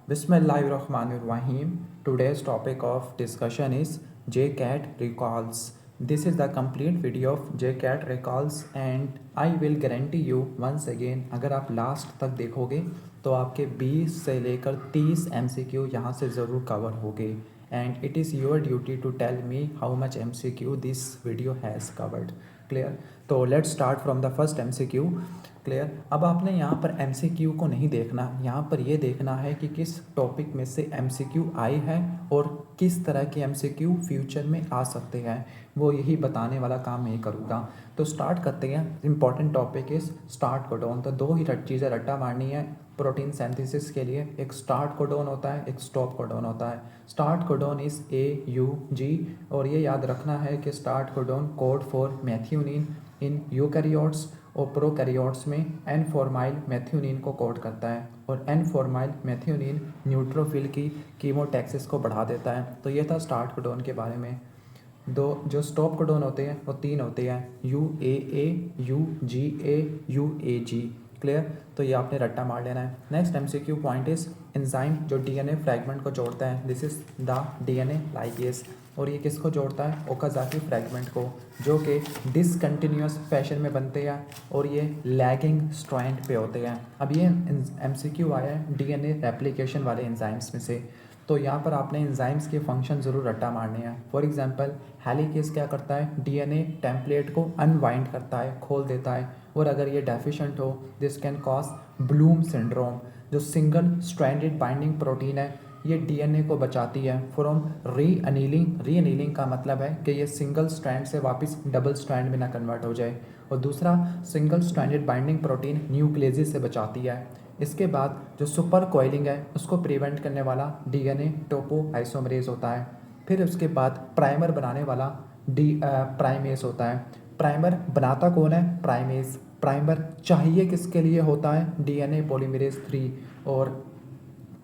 Bismillahirrahmanirrahim. Today's topic of discussion is JCAT recalls. This is the complete video of JCAT recalls and I will guarantee you once again अगर आप last तक देखोगे तो आपके 20 से लेकर 30 MCQ यहाँ से ज़रूर कवर होंगे and it is your duty to tell me how much MCQ this video has covered. Clear? तो let's start from the first MCQ. Clear? अब आपने यहाँ पर MCQ को नहीं देखना, यहाँ पर ये देखना है कि किस टॉपिक में से MCQ आई है और किस तरह के MCQ फ्यूचर में आ सकते हैं, वो यही बताने वाला काम मैं करूँगा. तो स्टार्ट करते हैं. Important topic is start codon. तो दो ही चीज़ें रट्टा मारनी है प्रोटीन सिंथेसिस के लिए. एक स्टार्ट कोडॉन होता है, एक स्टॉप कोडॉन होता है. स्टार्ट कोडॉन इज़ AUG और ये याद रखना है कि start codon code for methionine in eukaryotes और प्रोकैरियोट्स में एन फॉर्माइल मैथ्यूनिन को कोड करता है और एन फॉर्माइल मैथ्यूनिन न्यूट्रोफिल की कीमोटैक्सिस को बढ़ा देता है. तो ये था स्टार्ट कोडॉन के बारे में. दो जो स्टॉप कोडॉन होते हैं वो तीन होते हैं, UAA, UGA, UAG. क्लियर? तो ये आपने रट्टा मार लेना है. Next MCQ point is enzyme जो DNA फ्रैगमेंट को जोड़ता है. This is the DNA ligase और ये किसको जोड़ता है? ओकाज़ाकी फ्रैगमेंट को, जो कि डिसकंटिन्यूस फैशन में बनते हैं और ये लैगिंग स्ट्रैंड पे होते हैं. अब ये MCQ आया है DNA रेप्लिकेशन वाले एंजाइम्स में से. तो यहाँ पर आपने एंजाइम्स के फंक्शन ज़रूर रट्टा मारने हैं. फॉर एग्जांपल हेलिकेज क्या करता है? DNA टेम्पलेट को अनवाइंड करता है, खोल देता है, और अगर ये डेफिशिएंट हो this can cause Bloom syndrome. जो सिंगल स्ट्रैंडेड बाइंडिंग प्रोटीन है ये DNA को बचाती है फ्रॉम री अनीलिंग. री अनीलिंग का मतलब है कि ये सिंगल स्ट्रैंड से वापस डबल स्ट्रैंड में ना कन्वर्ट हो जाए. और दूसरा single stranded binding protein nucleus से बचाती है. इसके बाद जो सुपर कोइलिंग है उसको प्रिवेंट करने वाला DNA टोपो आइसोमरेज होता है. फिर उसके बाद प्राइमर बनाने वाला प्राइमेस होता है. प्राइमर बनाता कौन है? प्राइमेस. प्राइमर चाहिए किसके लिए होता है? DNA polymerase 3. और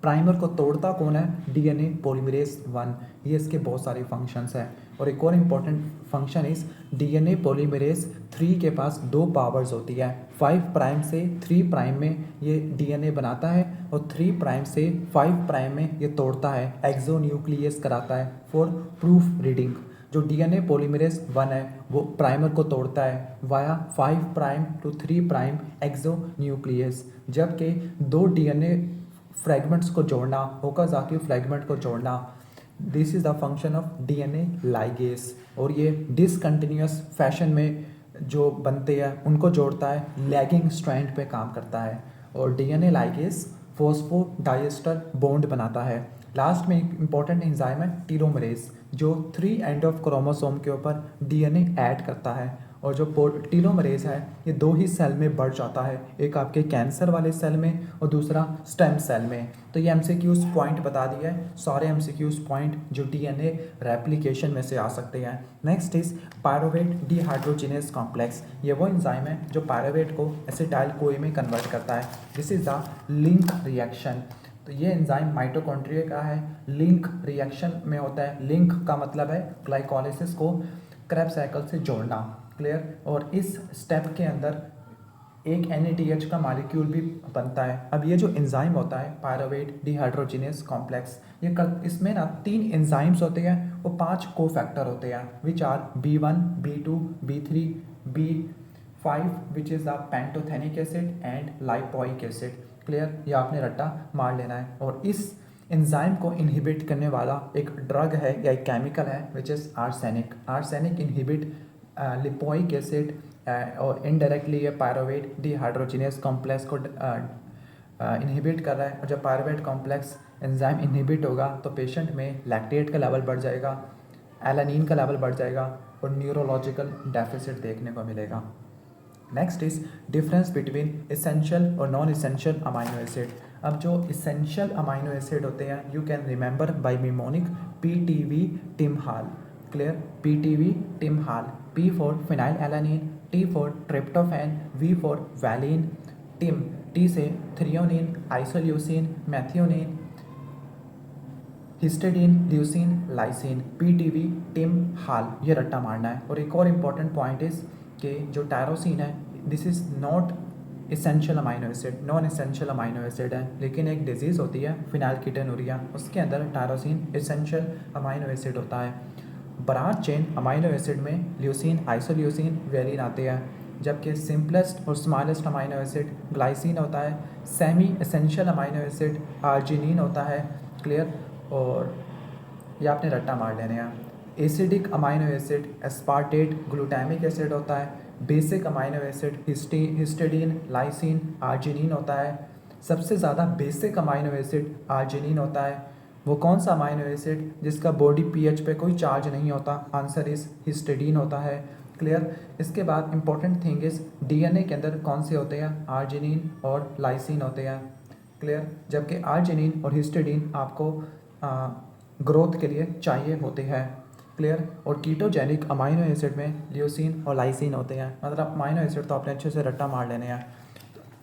प्राइमर को तोड़ता कौन है? DNA polymerase 1. ये इसके बहुत सारे फंक्शंस हैं. और एक और इम्पॉर्टेंट फंक्शन इस DNA पॉलीमरेज 3 के पास दो पावर्स होती है. 5 प्राइम से 3 प्राइम में ये DNA बनाता है और 3 प्राइम से 5 प्राइम में ये तोड़ता है, एक्सो न्यूक्लियस कराता है फॉर प्रूफ रीडिंग. जो DNA पॉलीमरेज 1 है वो प्राइमर को तोड़ता है via 5 prime to 3 prime exonuclease. जबकि दो DNA फ्रैगमेंट्स को जोड़ना, ओकाज़ाकी फ्रैगमेंट को जोड़ना, this is the function of DNA ligase. और ये डिसकंटिन्यूस फैशन में जो बनते हैं उनको जोड़ता है, लैगिंग स्ट्रैंड पे काम करता है. और DNA लाइगेज फॉस्फोडाइएस्टर बॉन्ड बनाता है. लास्ट में एक इंपॉर्टेंट एंजाइम है टीलोमरेज जो 3 एंड ऑफ क्रोमोसोम के ऊपर DNA ऐड करता है. और जो टीलोमरेज है ये दो ही सेल में बढ़ जाता है, एक आपके कैंसर वाले सेल में और दूसरा स्टेम सेल में. तो ये MCQs पॉइंट बता दिया है, सारे MCQs पॉइंट जो DNA रेप्लिकेशन में से आ सकते हैं. Next is pyruvate dehydrogenase complex. ये वो एंजाइम है जो पायरोवेट को एसिटाइल कोई में कन्वर्ट करता है. This is the link reaction. तो ये एंजाइम माइटोकॉन्ड्रिया का है, लिंक रिएक्शन में होता है. लिंक का मतलब है ग्लाइकोलाइसिस को क्रेब्स साइकिल से जोड़ना. क्लियर? और इस स्टेप के अंदर एक NADH का मॉलिक्यूल भी बनता है. अब ये जो एंजाइम होता है पायरोवेट डिहाइड्रोजिनेस कॉम्प्लेक्स, ये इसमें ना 3 एंजाइम्स होते हैं और 5 कोफैक्टर होते हैं which are B1, B2, B3, B5 which is the pantothenic acid and lipoic acid. Clear? ये आपने रट्टा मार लेना है. और इस एंजाइम को इनहिबिट करने वाला एक ड्रग है या एक केमिकल है which is arsenic. Arsenic inhibit lipoic acid और इनडायरेक्टली ये पायरोवेट डिहाइड्रोजिनेस कॉम्प्लेक्स को इनहिबिट कर रहा है. और जब पायरोवेट कॉम्प्लेक्स एंजाइम इनहिबिट होगा तो पेशेंट में लैक्टेट का लेवल बढ़ जाएगा, एलानिन का लेवल बढ़ जाएगा और न्यूरोलॉजिकल डेफिसिट देखने को मिलेगा. Next is difference between essential और नॉन इसेंशियल अमाइनो एसिड. अब जो इसेंशियल अमाइनो एसिड होते हैं you can remember by mnemonic PTV Tim Hall. Clear? PTV Tim Hall. P for phenylalanine एलानिन, T for tryptophan, V for valine, Tim T से threonine, isoleucine, methionine, histidine, leucine, lysine. PTV Tim Hall ये रट्टा मारना है. और एक और इम्पॉर्टेंट पॉइंट इज कि जो टायरोसिन है this is not essential amino acid, non essential amino acid है। लेकिन एक डिजीज़ होती है फिनाइलकीटोनुरिया, उसके अंदर टायरोसिन इसेंशियल अमाइनो एसिड होता है। ब्रांच चेन अमाइनो एसिड में ल्यूसीन, आइसोल्यूसीन, वेलिन आते हैं, जबकि सिंपलेस्ट और स्मॉलेस्ट अमाइनो एसिड ग्लाइसिन होता है। Semi essential amino acid arginine होता है। क्लियर। और ये आपने रट्टा मार लेने हैं। Acidic amino acid aspartate glutamic acid होता है। Basic amino acid histidine, lysine, arginine होता है। सबसे ज़्यादा बेसिक अमाइनो एसिड आर्जिनिन होता है। वो कौन सा अमाइनो एसिड जिसका बॉडी पीएच पे कोई चार्ज नहीं होता? आंसर इस हिस्टिडीन होता है। क्लियर। इसके बाद इंपॉर्टेंट थिंग इज डीएनए के अंदर कौन से होते हैं? आर्जिनिन और लाइसिन होते हैं। क्लियर। जबकि आर्जिनिन और हिस्टिडीन आपको ग्रोथ के लिए चाहिए होते हैं। क्लियर। और कीटोजेनिक अमाइनो एसिड में ल्यूसीन और लाइसिन होते हैं। मतलब अमाइनो एसिड तो आपने अच्छे से रट्टा मार लेने हैं,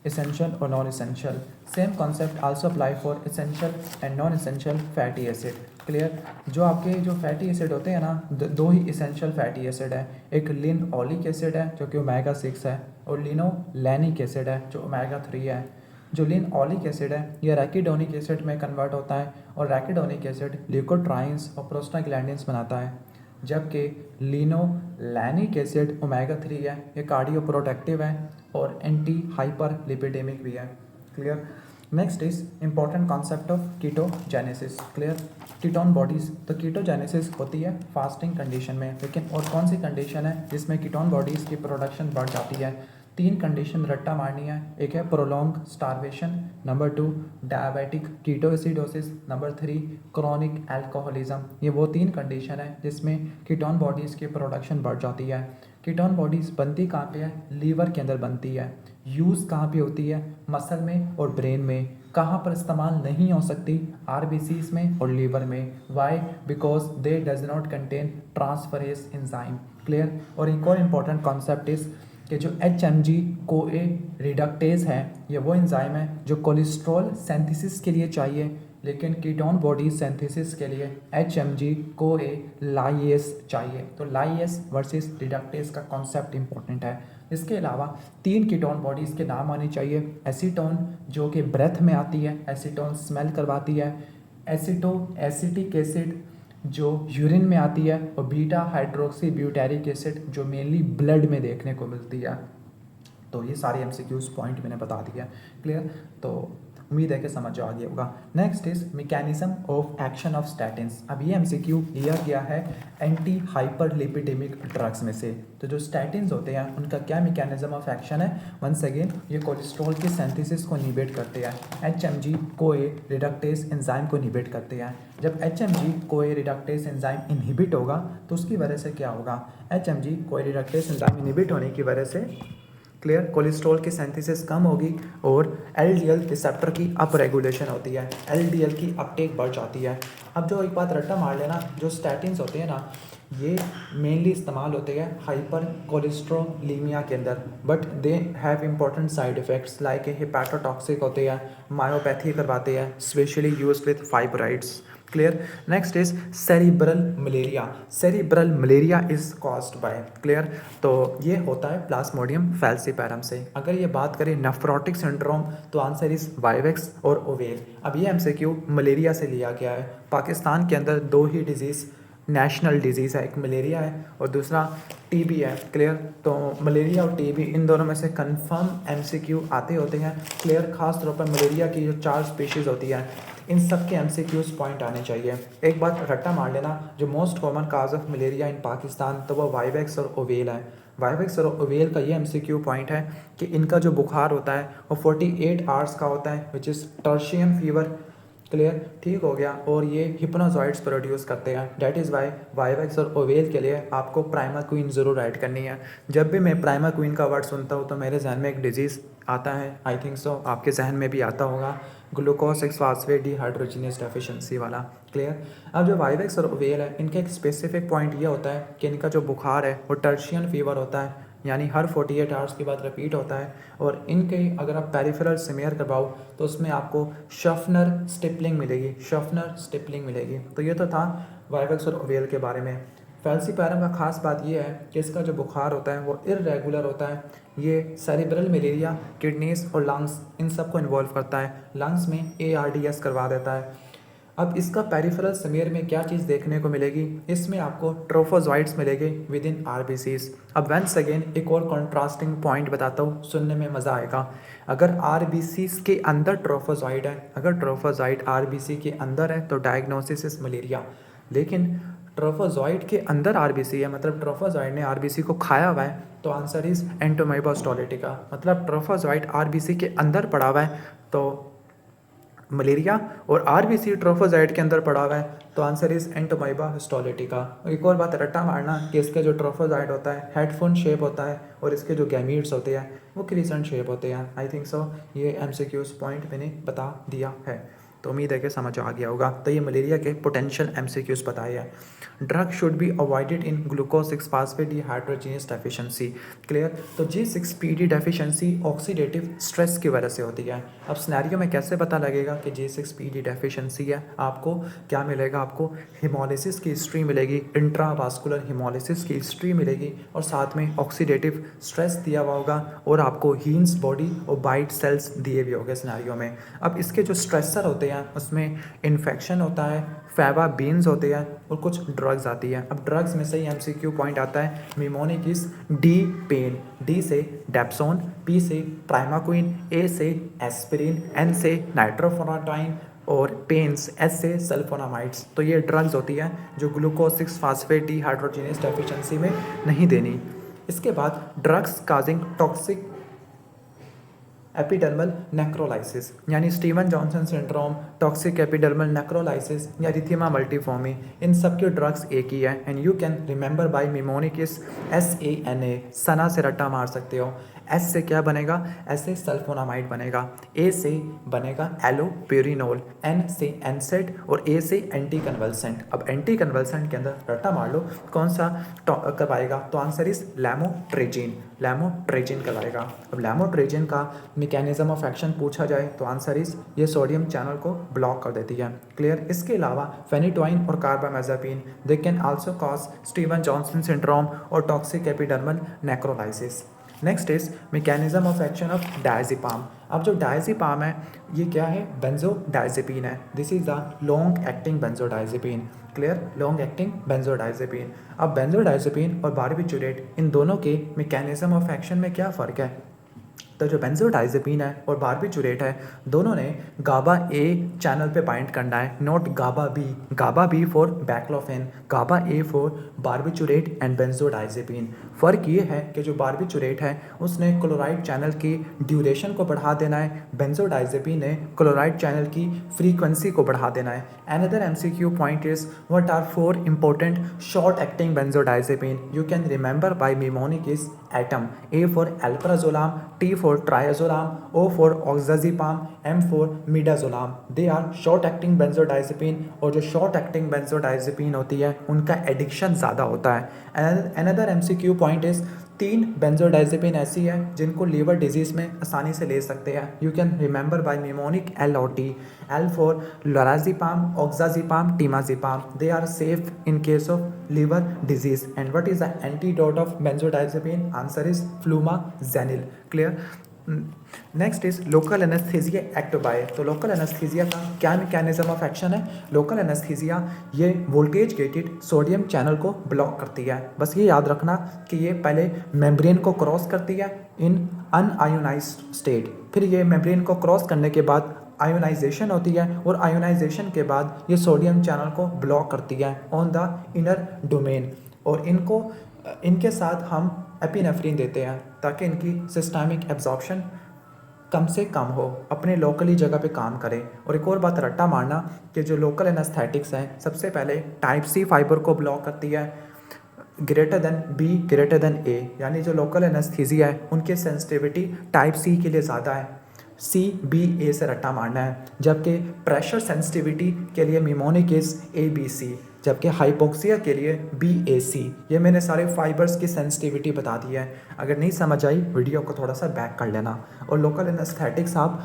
इसेंशियल और non essential. Same concept also apply for essential and non essential fatty acid. Clear. जो आपके जो फैटी एसिड होते हैं ना, दो ही इसेंशियल फैटी एसिड है। एक लिनओलिक एसिड है जो कि ओमेगा 6 है, और लिनोलेनिक एसिड है जो ओमेगा 3 है। जो लिनओलिक एसिड है यह रैकिडोनिक एसिड में कन्वर्ट होता है, और रैकिडोनिक एसिड ल्यूकोट्राइन्स और प्रोस्टाग्लैंडिन्स बनाता है। जबकि लिनोलेनिक एसिड ओमेगा 3 है, ये कार्डियो प्रोटेक्टिव है और एंटी हाइपर लिपिडेमिक भी है। Clear. Next is important concept of कीटोजेनेसिस। Clear. Ketone bodies, तो कीटोजेनेसिस होती है फास्टिंग कंडीशन में, लेकिन और कौन सी कंडीशन है जिसमें कीटोन बॉडीज की प्रोडक्शन बढ़ जाती है? 3 कंडीशन रट्टा मारनी है। एक है prolong starvation, number 2 diabetic ketoacidosis, number 3 chronic alcoholism. ये वो 3 कंडीशन है जिसमें कीटोन बॉडीज़ की प्रोडक्शन बढ़ जाती है। कीटोन बॉडीज़ बनती कहाँ पे है? लीवर के अंदर बनती है। यूज़ कहाँ पे होती है? मसल में और ब्रेन में। कहाँ पर इस्तेमाल नहीं हो सकती? आरबीसीज में और लीवर में। Why? Because they does not contain transferase enzyme. Clear. और एक और इम्पॉर्टेंट कॉन्सेप्ट इज कि जो HMG CoA रिडक्टेज है, ये वो एंजाइम है जो कोलेस्ट्रॉल सिंथेसिस के लिए चाहिए, लेकिन कीटोन बॉडी सिंथेसिस के लिए HMG CoA लाइएस चाहिए। तो लाइएस वर्सेस रिडक्टेज का कॉन्सेप्ट इंपॉर्टेंट है। इसके अलावा 3 कीटोन बॉडीज़ के नाम आने चाहिए। एसीटोन जो कि ब्रेथ में आती है, एसीटोन स्मेल करवाती है। एसिटिक एसिड जो यूरिन में आती है, और बीटा हाइड्रोक्सी ब्यूटेरिक एसिड जो मेनली ब्लड में देखने को मिलती है। तो ये सारे MCQs पॉइंट मैंने बता दिया। क्लियर। तो उम्मीद है कि समझ आ गया होगा। Next is mechanism of action of statins. अब ये MCQ लिया गया है एंटी हाइपरलिपिडेमिक ड्रग्स में से। तो जो स्टैटिन्स होते हैं उनका क्या मैकेनिज्म ऑफ एक्शन है? वंस अगेन ये कोलेस्ट्रॉल के सिंथेसिस को इनहिबिट करते हैं। HMG CoA रिडक्टेज एंजाइम को इनहिबिट करते हैं। जब HMG CoA reductase enzyme inhibit होगा तो उसकी वजह से क्या होगा? HMG CoA reductase enzyme inhibit होने की वजह से क्लियर कोलेस्ट्रॉल की सिंथेसिस कम होगी, और LDL रिसेप्टर की अप रेगुलेशन होती है, LDL की अपटेक बढ़ जाती है। अब जो एक बात रट्टा मार लेना, जो स्टैटिन्स होते हैं ना, ये मेनली इस्तेमाल होते हैं हाइपर कोलेस्ट्रोलीमिया के अंदर, but they have important side effects like hepatotoxic होते हैं, मायोपैथी करवाते हैं, especially use with fibrates. Clear. Next is cerebral malaria. Cerebral malaria is caused by, clear, तो ये होता है प्लाज्मोडियम फैल्सीपैरम से। अगर ये बात करें नेफ्रोटिक सिंड्रोम, तो आंसर इज वाइवेक्स और ओवेल। अब ये MCQ मलेरिया से लिया गया है। पाकिस्तान के अंदर 2 ही डिजीज़ नेशनल डिजीज़ है, एक मलेरिया है और दूसरा TB है। क्लियर। तो मलेरिया और TB इन दोनों में से कंफर्म MCQ आते होते हैं। क्लियर। खास तौर पर मलेरिया की जो 4 स्पीशीज़ होती है, इन सब के MCQs पॉइंट आने चाहिए। एक बात रट्टा मार लेना, जो most common cause of malaria in Pakistan, तो वो वाइवेक्स और ओवेल है। वाइवेक्स और ओवेल का ये MCQ पॉइंट है कि इनका जो बुखार होता है वो 48 आवर्स का होता है, which is tertian fever. Clear. ठीक हो गया। और ये हिप्नोजॉइड्स प्रोड्यूस करते हैं। डैट इज़ वाई वाइवेक्स और ओवेल के लिए आपको प्राइमाक्विन ज़रूर ऐड करनी है। जब भी मैं प्राइमाक्विन का वर्ड सुनता हूँ तो मेरे जहन में एक डिजीज़ आता है, आई थिंक सो आपके जहन में भी आता होगा, ग्लूकोज 6 फॉस्फेट डिहाइड्रोजिनेस डेफिशिएंसी वाला। क्लियर। अब जो वाइवेक्स और ओवेल है, इनका एक स्पेसिफिक पॉइंट ये होता है कि इनका जो बुखार है वो टर्शियन फीवर होता है, यानी हर 48 आवर्स के बाद रिपीट होता है। और इनके अगर आप पेरिफेरल स्मीयर करवाओ तो उसमें आपको शफनर स्टिपलिंग मिलेगी, शफनर स्टिपलिंग मिलेगी। तो ये तो था वाइवेक्स और ओवेल के बारे में। फैल्सीपैरम का खास बात यह है कि इसका जो बुखार होता है वो इर्रेगुलर होता है। ये सेरिब्रल मलेरिया, किडनीज और लंग्स इन सब को इन्वॉल्व करता है। लंग्स में ARDS करवा देता है। अब इसका पेरिफेरल स्मीयर में क्या चीज़ देखने को मिलेगी, इसमें आपको ट्रोफोजॉइट्स मिलेंगे विद इन RBCs। अब वंस अगेन एक और कॉन्ट्रास्टिंग पॉइंट बताता हूँ, सुनने में मज़ा आएगा। अगर RBCs के अंदर ट्रोफोजॉइट है, अगर ट्रोफोजॉइट RBC के अंदर है तो डायग्नोसिस इज मलेरिया। लेकिन ट्रोफोजॉइट के अंदर RBC है, मतलब ट्रोफोजॉइट ने RBC को खाया हुआ है, तो आंसर इज एंटोमाइबा हिस्टोलिटिका। मतलब ट्रोफोजॉइट RBC के अंदर पड़ा हुआ है तो मलेरिया, और RBC ट्रोफोजॉइट के अंदर पड़ा हुआ है तो आंसर इज एंटोमाइबा हिस्टोलिटिका। एक और बात रट्टा मारना कि इसका जो ट्रोफोजॉइट होता है हेडफोन शेप होता है और इसके जो गैमीट्स होते हैं वो क्रिसेंट शेप होते हैं। आई थिंक सो ये MCQs पॉइंट मैंने बता दिया है, तो उम्मीद है कि समझ आ गया होगा। तो ये मलेरिया के पोटेंशियल MCQs बताए हैं। Drug should be avoided in glucose 6 phosphate dehydrogenase deficiency. Clear. तो G6PD डेफिशिएंसी ऑक्सीडेटिव स्ट्रेस की वजह से होती है। अब सिनेरियो में कैसे पता लगेगा कि G6PD डेफिशिएंसी है, आपको क्या मिलेगा, आपको हिमोलिसिस की हिस्ट्री मिलेगी, इंट्रावास्कुलर हिमोलिसिस की हिस्ट्री मिलेगी, और साथ में ऑक्सीडेटिव स्ट्रेस दिया हुआ होगा, और आपको हीन्स बॉडी और बाइट सेल्स दिए भी होंगे सिनेरियो में। अब इसके जो स्ट्रेसर होते हैं उसमें इन्फेक्शन होता है, फैबा बीन्स होते हैं और कुछ ड्रग्स आती है। अब ड्रग्स में से ही MCQ पॉइंट आता है निमोनिकिस, D पेन, D से डेप्सोन, P से ट्राइमाक्विन, A से एस्पिरिन, N से नाइट्रोफोनाटाइन और पेन्स, S से सल्फोनामाइड्स। तो ये ड्रग्स होती हैं जो ग्लूकोज 6 फास्फेट डिहाइड्रोजिनेस डेफिशिएंसी में नहीं देनी। इसके बाद drugs causing toxic epidermal necrolysis, यानी Steven Johnson syndrome, toxic epidermal necrolysis या रिथिमा मल्टीफॉर्मी, इन सब के ड्रग्स एक ही है। And you can remember by mnemonic is, SANA, सना से रट्टा मार सकते हो। S से क्या बनेगा, S से सल्फोनामाइड बनेगा, A से बनेगा एलोपेरिनोल, N से एनसेट और A से एंटी कन्वल्सेंट। अब एंटी कन्वल्सेंट के अंदर रट्टा मार लो कौन सा करवाएगा, तो आंसर इज लैमोट्रेजिन, लैमोट्रेजिन करवाएगा। अब लैमोट्रेजिन का मैकेनिज्म ऑफ एक्शन पूछा जाए तो आंसर इज ये सोडियम चैनल को ब्लॉक कर देती है। क्लियर। इसके अलावा फेनिटोइन और carbamazepine they can also cause Steven Johnson syndrome और toxic epidermal necrolysis. Next is mechanism of action of diazepam. अब जो डायज़ेपाम है ये क्या है, बेंजोडायज़ेपिन है। This is the long acting benzodiazepine. Clear, long acting benzodiazepine. अब बेंजोडायज़ेपिन और बारबिचुरेट इन दोनों के मैकेनिज्म ऑफ एक्शन में क्या फ़र्क है, तो जो बेंजोडायज़ेपिन है और बारबिचुरेट है दोनों ने गाबा A चैनल पे बाइंड करना है, not GABA B। GABA B for baclofen, GABA A for barbiturate and benzodiazepine. फ़र्क ये है कि जो बारबिचुरेट है उसने क्लोराइड चैनल की ड्यूरेशन को बढ़ा देना है, बेंजोडायज़ेपिन ने क्लोराइड चैनल की फ्रीक्वेंसी को बढ़ा देना है। Another MCQ point is what are 4 important short acting benzodiazepine you can remember by mnemonic is atom, A for alprazolam, T for triazolam, O for oxazepam, M for midazolam। they are short acting benzodiazepine और जो short acting benzodiazepine होती है उनका addiction ज़्यादा होता है। Another MCQ point is 3 बेंजोडायज़ेपिन ऐसी है जिनको लीवर डिजीज़ में आसानी से ले सकते हैं। You can remember by mnemonic LOT, L for lorazepam, oxazepam, temazepam. They are safe in case of liver disease. And what is the antidote of benzodiazepine, answer is flumazenil. Clear. Next is local anaesthesia act by. तो local anaesthesia का क्या mechanism of action है, local anaesthesia ये voltage gated sodium channel को block करती है। बस ये याद रखना कि ये पहले मेम्ब्रेन को क्रॉस करती है इन अनआयोनाइज्ड स्टेट, फिर ये मेम्ब्रेन को क्रॉस करने के बाद आयोनाइजेशन होती है और आयोनाइजेशन के बाद ये सोडियम चैनल को ब्लॉक करती है ऑन द इनर डोमेन। और इनके साथ हम एपिनेफ्रिन देते हैं ताकि इनकी सिस्टमिक एब्जॉर्प्शन कम से कम हो, अपने लोकली जगह पे काम करें। और एक और बात रट्टा मारना कि जो लोकल एनेस्थेटिक्स हैं सबसे पहले टाइप C फाइबर को ब्लॉक करती है greater than B greater than A, यानी जो लोकल एनेस्थीसिया है उनकी सेंसिटिविटी टाइप C के लिए ज़्यादा है, CBA से रट्टा मारना है। जबकि प्रेशर सेंसिटिविटी के लिए मिमोनिक इज ABC, जबकि हाइपोक्सिया के लिए BAC। ये मैंने सारे फाइबर्स की सेंसिटिविटी बता दी है। अगर नहीं समझ आई वीडियो को थोड़ा सा बैक कर लेना। और लोकल एनेस्थेटिक्स आप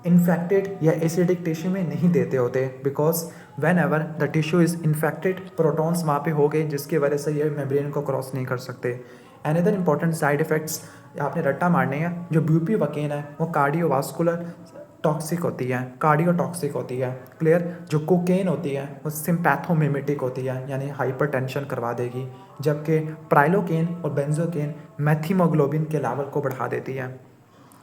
इन्फेक्टेड या एसिडिक टिश्यू में नहीं देते होते, because when ever the tissue is infected protons वहाँ पे हो गए जिसकी वजह से ये मेम्ब्रेन को क्रॉस नहीं कर सकते। अनदर इंपॉर्टेंट साइड इफ़ेक्ट्स आपने रट्टा मारने हैं, जो ब्यूपीवकेन है वो कार्डियोवास्कुलर टॉक्सिक होती है, कार्डियोटॉक्सिक होती है। क्लियर। जो कोकेन होती है वो सिम्पैथोमिमेटिक होती है, यानी हाइपरटेंशन करवा देगी, जबकि प्राइलोकेन और बेंजोकेन मैथिमोग्लोबिन के लेवल को बढ़ा देती है।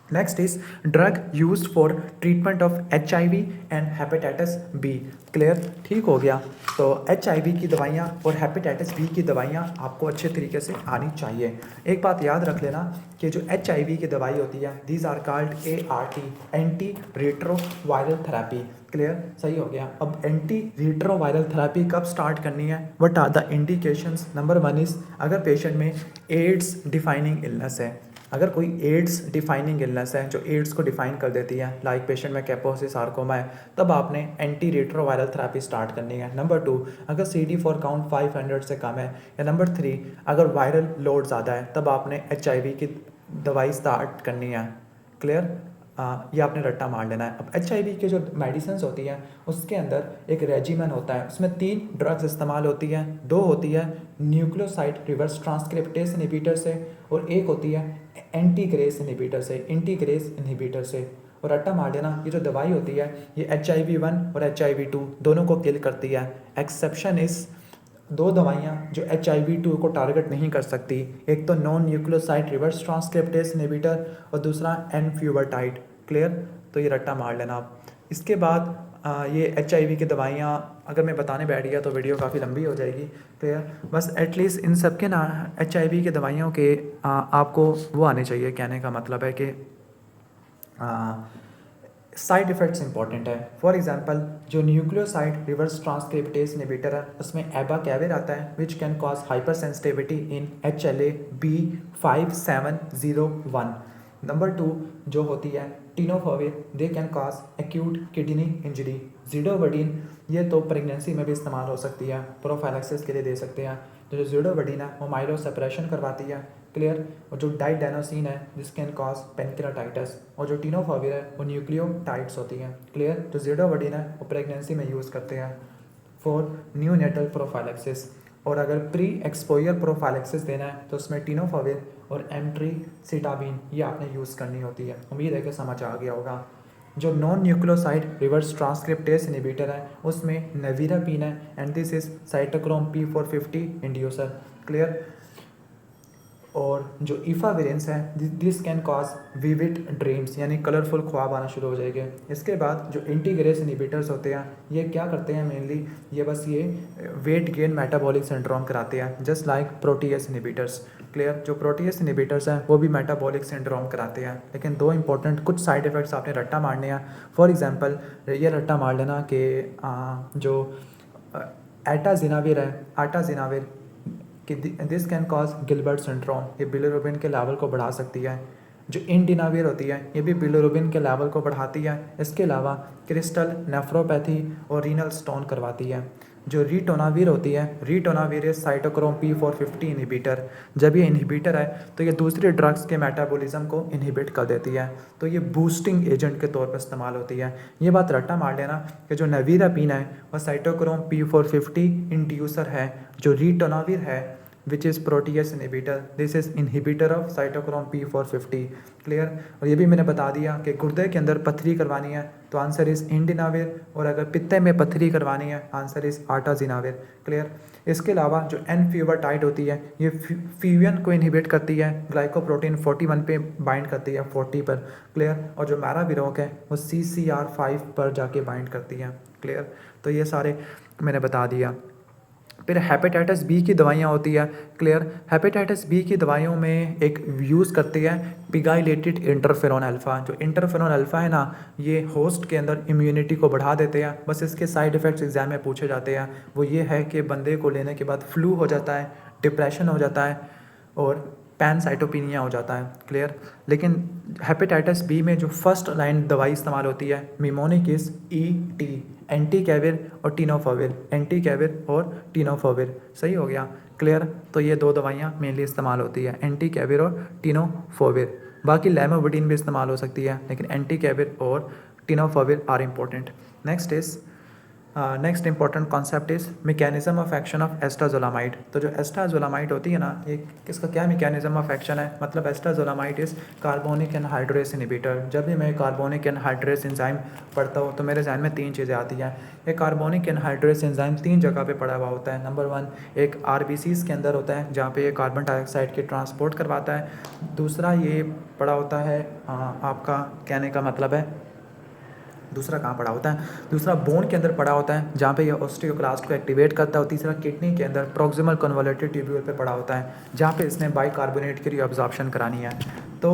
Next is drug used for treatment of HIV and hepatitis B. Clear, ठीक हो गया। तो HIV की दवाइयाँ और हेपेटाइटिस बी की दवाइयाँ आपको अच्छे तरीके से आनी चाहिए। एक बात याद रख लेना कि जो HIV की दवाई होती है, these are called ART, anti retroviral therapy. Clear, सही हो गया। अब एंटी रेट्रोवायरल थेरेपी कब स्टार्ट करनी है, what are the indications. Number 1 is अगर पेशेंट में एड्स डिफाइनिंग इलनेस है, अगर कोई एड्स डिफाइनिंग इलनेस है जो एड्स को डिफाइन कर देती है, लाइक पेशेंट में कैपोसिस सार्कोमा है, तब आपने एंटी रेट्रोवायरल थेरेपी स्टार्ट करनी है। नंबर 2 अगर CD4 काउंट 500 से कम है, या नंबर 3 अगर वायरल लोड ज़्यादा है, तब आपने HIV की दवाई स्टार्ट करनी है। क्लियर, ये आपने रट्टा मार लेना है। अब HIV के जो मेडिसिन होती हैं उसके अंदर एक रेजिमेन होता है, उसमें 3 ड्रग्स इस्तेमाल होती हैं। 2 होती है न्यूक्लियोसाइड रिवर्स ट्रांसक्रिप्टेस इनहिबिटर से, और एक होती है एंटीग्रेस इनहिबिटर से, इंटीग्रेस इनहिबिटर से। और रट्टा मार लेना, ये जो दवाई होती है ये HIV-1 और HIV-2 दोनों को किल करती है। एक्सेप्शन इस 2 दवाइयाँ जो HIV-2 को टारगेट नहीं कर सकती, एक तो non nucleoside reverse transcriptase inhibitor और दूसरा एनफ्यूवर्टाइड। क्लियर, तो ये रट्टा मार लेना आप। इसके बाद ये HIV की दवाइयाँ अगर मैं बताने बैठ गया तो वीडियो काफ़ी लंबी हो जाएगी। क्लियर, बस एटलीस्ट इन सब के ना HIV की दवाइयों के आपको वो आने चाहिए, कहने का मतलब है कि साइड इफ़ेक्ट्स इंपॉर्टेंट है। फॉर एग्जांपल जो न्यूक्लियोसाइड रिवर्स ट्रांसक्रिप्टेस इनहिबिटर है उसमें एबाकैविर आता है, which can cause hyper sensitivity in HLA-B5701। Number 2 जो होती है tenofovir, they can cause acute kidney injury. Zidovudine ये तो प्रेगनेंसी में भी इस्तेमाल हो सकती है, प्रोफाइलैक्सिस के लिए दे सकते हैं। तो जो ज़िडोवडिन है वो माइलो सेपरेशन करवाती है। क्लियर, और जो डाइडेनोसिन है दिस कैन कॉज पेनक्रेटाइटिस, और जो टिनोफाविर है वो न्यूक्लियोटाइड्स होती हैं। क्लियर, जो ज़िडोवडिन है वो प्रेगनेंसी में यूज़ करते हैं फॉर न्यूनेटल प्रोफाइलैक्सिस। और अगर प्री एक्सपोजर प्रोफाइलैक्सिस देना है तो उसमें टिनोफाविर और एमट्रीसिटाबिन ये आपने यूज़ करनी होती है। उम्मीद है कि समझ आ गया होगा। जो non nucleoside reverse transcriptase inhibitor है उसमें नेविरापिन है, and this is cytochrome P450 inducer. Clear, और जो ईफा वेरिएंस है this can cause vivid dreams, यानी कलरफुल ख्वाब आना शुरू हो जाएंगे। इसके बाद जो इंटीग्रेस इनहिबिटर्स होते हैं ये क्या करते हैं मेनली, ये बस ये वेट गेन मेटाबॉलिक सिंड्रोम कराते हैं, just like protease inhibitors. Clear, जो प्रोटीएस इनहिबिटर्स हैं वो भी मेटाबॉलिक सिंड्रोम कराते हैं। लेकिन 2 इंपॉर्टेंट कुछ साइड इफ़ेक्ट्स आपने रट्टा मारने हैं। फॉर एग्जांपल ये रट्टा मार लेना कि जो एटाजिनाविर है, आटाजिनाविर कि this can cause Gilbert syndrome, ये बिलिरुबिन के लेवल को बढ़ा सकती है। जो इंडिनाविर होती है ये भी बिलिरुबिन के लेवल को बढ़ाती है। इसके अलावा क्रिस्टल नेफ्रोपैथी और रीनल स्टोन करवाती है। जो रिटोनाविर होती है, ritonavir is cytochrome P450 inhibitor. जब ये इनहिबिटर है तो ये दूसरे ड्रग्स के मेटाबॉलिज्म को इनहिबिट कर देती है, तो ये बूस्टिंग एजेंट के तौर पर इस्तेमाल होती है। ये बात रट्टा मार लेना कि जो नेविरापिन है वह साइटोक्रोम P450 इंड्यूसर है। जो रिटोनाविर है which is protease inhibitor, this is inhibitor of cytochrome P450। Clear, और ये भी मैंने बता दिया कि गुर्दे के अंदर पथरी करवानी है तो आंसर इज़ इंडिनाविर, और अगर पित्ते में पथरी करवानी है आंसर इज़ आटाजिनाविर। क्लियर, इसके अलावा जो एनफ्यूवर्टाइड होती है ये फ्यूजन को इनहिबिट करती है, ग्लाइकोप्रोटीन 41 पे बाइंड करती है 40 पर। क्लियर, और जो मैराविरोक है वो CCR5 पर जाके बाइंड करती है। क्लियर, तो ये सारे मैंने बता दिया। फिर हेपेटाइटिस बी की दवाइयाँ होती है। क्लियर, हेपेटाइटिस बी की दवाइयों में एक यूज़ करती है पिगाइलेटेड इंटरफेरॉन अल्फ़ा। जो इंटरफेरॉन अल्फ़ा है ना ये होस्ट के अंदर इम्यूनिटी को बढ़ा देते हैं। बस इसके साइड इफ़ेक्ट्स एग्जाम में पूछे जाते हैं, वो ये है कि बंदे को लेने के बाद फ्लू हो जाता है, डिप्रेशन हो जाता है और पैनसाइटोपिनिया हो जाता है। क्लियर, लेकिन हेपेटाइटिस बी में जो फर्स्ट लाइन दवाई इस्तेमाल होती है मिमोनिकिस ET, एंटीकैविर और टिनोफाविर, एंटीकैविर और टिनोफाविर। सही हो गया। क्लियर, तो ये 2 दवाइयाँ मेनली इस्तेमाल होती है, एंटीकैविर और टिनोफाविर। बाकी लैमोविडिन भी इस्तेमाल हो सकती है, लेकिन एंटीकैविर और tenofovir are important. Next important concept is mechanism of action of acetazolamide. तो जो एस्टाजोलामाइड होती है ना, ये इसका क्या मैकेनिज्म ऑफ एक्शन है, मतलब acetazolamide is carbonic anhydrase inhibitor. जब भी मैं कार्बोनिक एनहाइड्रेस एंजाइम पढ़ता हूँ तो मेरे जहन में तीन चीज़ें आती हैं। एक कार्बोनिक एनहाइड्रेस एंजाइम तीन जगह पे पड़ा हुआ होता है। नंबर 1 एक RBCs के अंदर होता है जहाँ पे ये कार्बन डाइऑक्साइड की ट्रांसपोर्ट करवाता है। दूसरा ये पड़ा होता है आपका कहने का मतलब है दूसरा कहाँ पड़ा होता है, दूसरा बोन के अंदर पड़ा होता है जहाँ पे ये ऑस्टियोक्लास्ट को एक्टिवेट करता है। और तीसरा किडनी के अंदर प्रॉक्सिमल कन्वोल्यूटेड ट्यूब्यूल पे पड़ा होता है जहाँ पे इसने बाइकार्बोनेट की रीअब्जॉर्प्शन करानी है। तो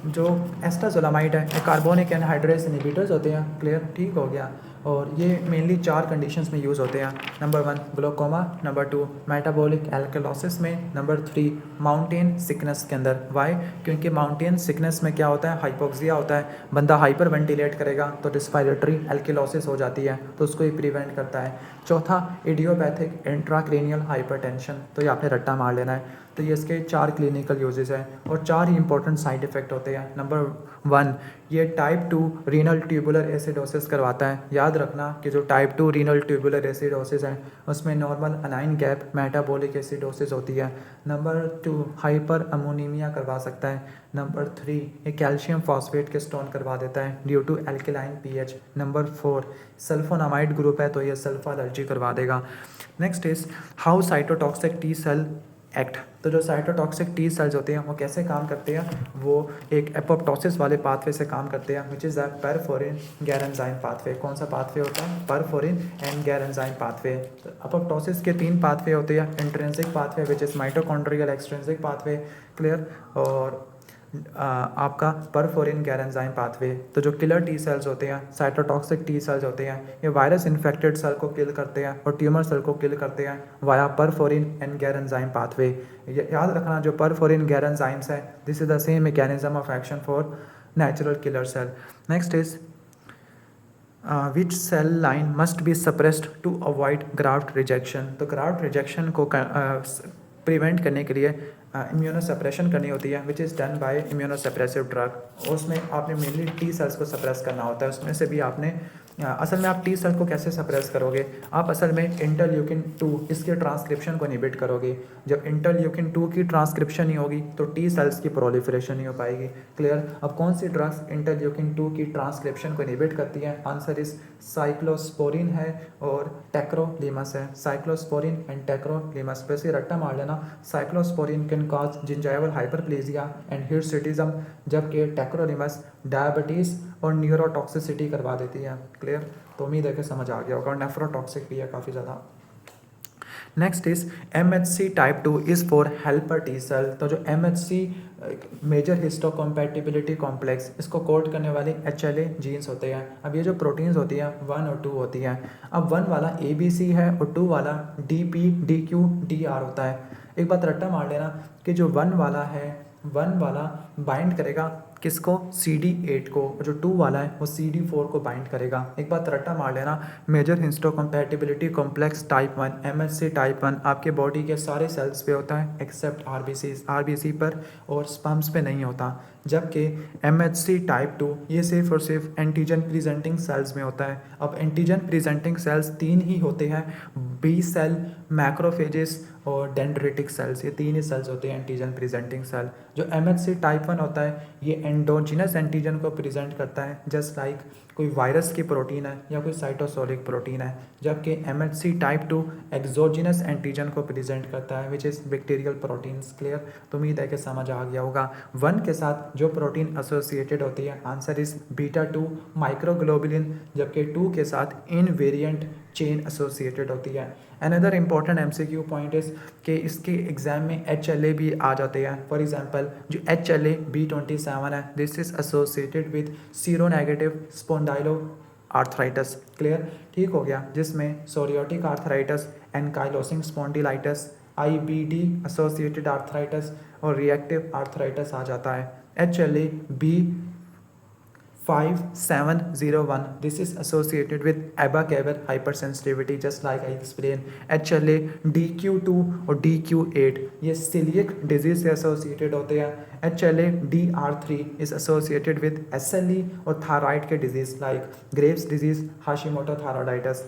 जो एस्टाजोलामाइड है ये कार्बोनिक एनहाइड्रेस इनहिबिटर्स होते हैं। क्लियर, ठीक हो गया। और ये मेनली 4 कंडीशंस में यूज़ होते हैं। Number 1 glaucoma, number 2 metabolic alkalosis में, नंबर 3 माउंटेन सिकनेस के अंदर। वाई? क्योंकि माउंटेन सिकनेस में क्या होता है, हाइपोक्सिया होता है, बंदा हाइपर वेंटिलेट करेगा तो रिस्पायरेटरी एल्किलोसिस हो जाती है, तो उसको ही प्रिवेंट करता है। चौथा इडियोपैथिक इंट्राक्रेनियल हाइपरटेंशन, तो ये आपने रट्टा मार लेना है। तो ये इसके 4 क्लिनिकल यूजेस हैं और 4 ही इंपॉर्टेंट साइड इफ़ेक्ट होते हैं। नंबर 1 ये टाइप 2 रीनल ट्यूबुलर एसिडोसिस करवाता है। याद रखना कि जो टाइप 2 रीनल ट्यूबुलर एसिडोसिस है उसमें normal anion gap metabolic acidosis होती है। नंबर 2 हाइपर अमोनीमिया करवा सकता है। नंबर 3 ये कैल्शियम फॉस्फेट के स्टोन करवा देता है due to alkaline pH. Number 4 sulphonamide group है तो ये सल्फा एलर्जी करवा देगा। Next is how cytotoxic T cell act. तो जो साइटोटॉक्सिक टी सेल्स होते हैं वो कैसे काम करते हैं, वो एक एपोप्टोसिस वाले पाथवे से काम करते हैं which is the perforin granzyme pathway. कौन सा पाथवे होता है, परफोरिन एंड गैरेंजाइम पाथवे। तो एपोप्टोसिस के 3 पाथवे होते हैं, intrinsic pathway which is mitochondrial, extrinsic pathway. Clear. और आपका परफोरिन गैरेंजाइम पाथवे। तो जो किलर टी सेल्स होते हैं, साइटोटॉक्सिक टी सेल्स होते हैं, ये वायरस इन्फेक्टेड सेल को किल करते हैं और ट्यूमर सेल को किल करते हैं via perforin and granzyme pathway. याद रखना जो परफोरिन गैरेंजाइम्स है this is the same mechanism of action for natural killer cell. Next is which cell line must be suppressed to avoid graft rejection. तो graft rejection को prevent करने के लिए immunosuppression करनी होती है which is done by immunosuppressive drug. उसमें आपने मेनली टी सेल्स को सप्रेस करना होता है। उसमें से भी आपने असल में आप टी सेल को कैसे सप्रेस करोगे, आप असल में इंटरल्यूकिन 2 इसके ट्रांसक्रिप्शन को इनहिबिट करोगे। जब इंटरल्यूकिन 2 की ट्रांसक्रिप्शन नहीं होगी तो टी सेल्स की प्रोलिफरेशन नहीं हो पाएगी। क्लियर। अब कौन सी ड्रग्स इंटरल्यूकिन 2 की ट्रांसक्रिप्शन को इनहिबिट करती है, आंसर इज साइक्लोस्पोरिन है और टेक्रोलीमस है। साइक्लोस्पोरिन एंड टेक्रोलीमस, वैसे रट्टा मार लेना। Cyclosporin can cause gingival hyperplasia and hirsutism, जबकि टेक्रोलीमस डायबिटीज़ और न्यूरोटॉक्सिसिटी करवा देती है। क्लियर। तो उम्मीद है कि समझ आ गया होगा। और नेफ्रोटॉक्सिक भी है काफ़ी ज़्यादा। Next is MHC type 2 is for helper T cell. तो जो MHC मेजर हिस्टोकम्पैटिबिलिटी कॉम्प्लेक्स, इसको कोड करने वाले HLA जीन्स होते हैं। अब ये जो प्रोटीन्स होती हैं 1 और 2 होती हैं। अब 1 वाला ABC है और 2 वाला DP DQ DR होता है। एक बात रट्टा मार लेना कि जो 1 वाला है 1 वाला बाइंड करेगा किसको, CD8 को, और जो 2 वाला है वो CD4 को बाइंड करेगा। एक बात रट्टा मार लेना, major histocompatibility complex type 1 MHC type 1 आपके बॉडी के सारे सेल्स पे होता है एक्सेप्ट RBC पर और स्पर्म्स पे नहीं होता। जबकि MHC टाइप 2 ये सिर्फ और सिर्फ एंटीजन प्रेजेंटिंग सेल्स में होता है। अब एंटीजन प्रेजेंटिंग सेल्स 3 ही होते हैं, बी सेल, मैक्रोफेजेस और डेंड्रिटिक सेल्स, ये 3 ही सेल्स होते हैं एंटीजन प्रेजेंटिंग सेल। जो MHC टाइप 1 होता है ये एंडोजिनस एंटीजन को प्रेजेंट करता है जस्ट लाइक कोई वायरस की प्रोटीन है या कोई साइटोसोलिक प्रोटीन है। जबकि MHC टाइप 2 एक्सोजिनस एंटीजन को प्रेजेंट करता है which is bacterial proteins. Clear. तो उम्मीद है कि समझ आ गया होगा। 1 के साथ जो प्रोटीन एसोसिएटेड होती है आंसर इज बीटा 2 माइक्रोग्लोबुलिन, जबकि 2 के साथ इनवेरिएंट चेन एसोसिएटेड होती है। Another important MCQ point is कि इसके एग्जाम में HLA भी आ जाते हैं। फॉर एग्जांपल जो HLA B27 है this is associated with sero negative spondylo arthritis. Clear, ठीक हो गया। जिसमें psoriatic arthritis, ankylosing spondylitis, IBD associated arthritis और रिएक्टिव आर्थराइटिस आ जाता है। HLA 5701. This is associated with abacavir hypersensitivity, just like I explained. HLA, DQ2 और DQ8 ये celiac disease से associated होते हैं. HLA DR3 is associated with SLE और thyroid के disease like Graves disease, Hashimoto thyroiditis.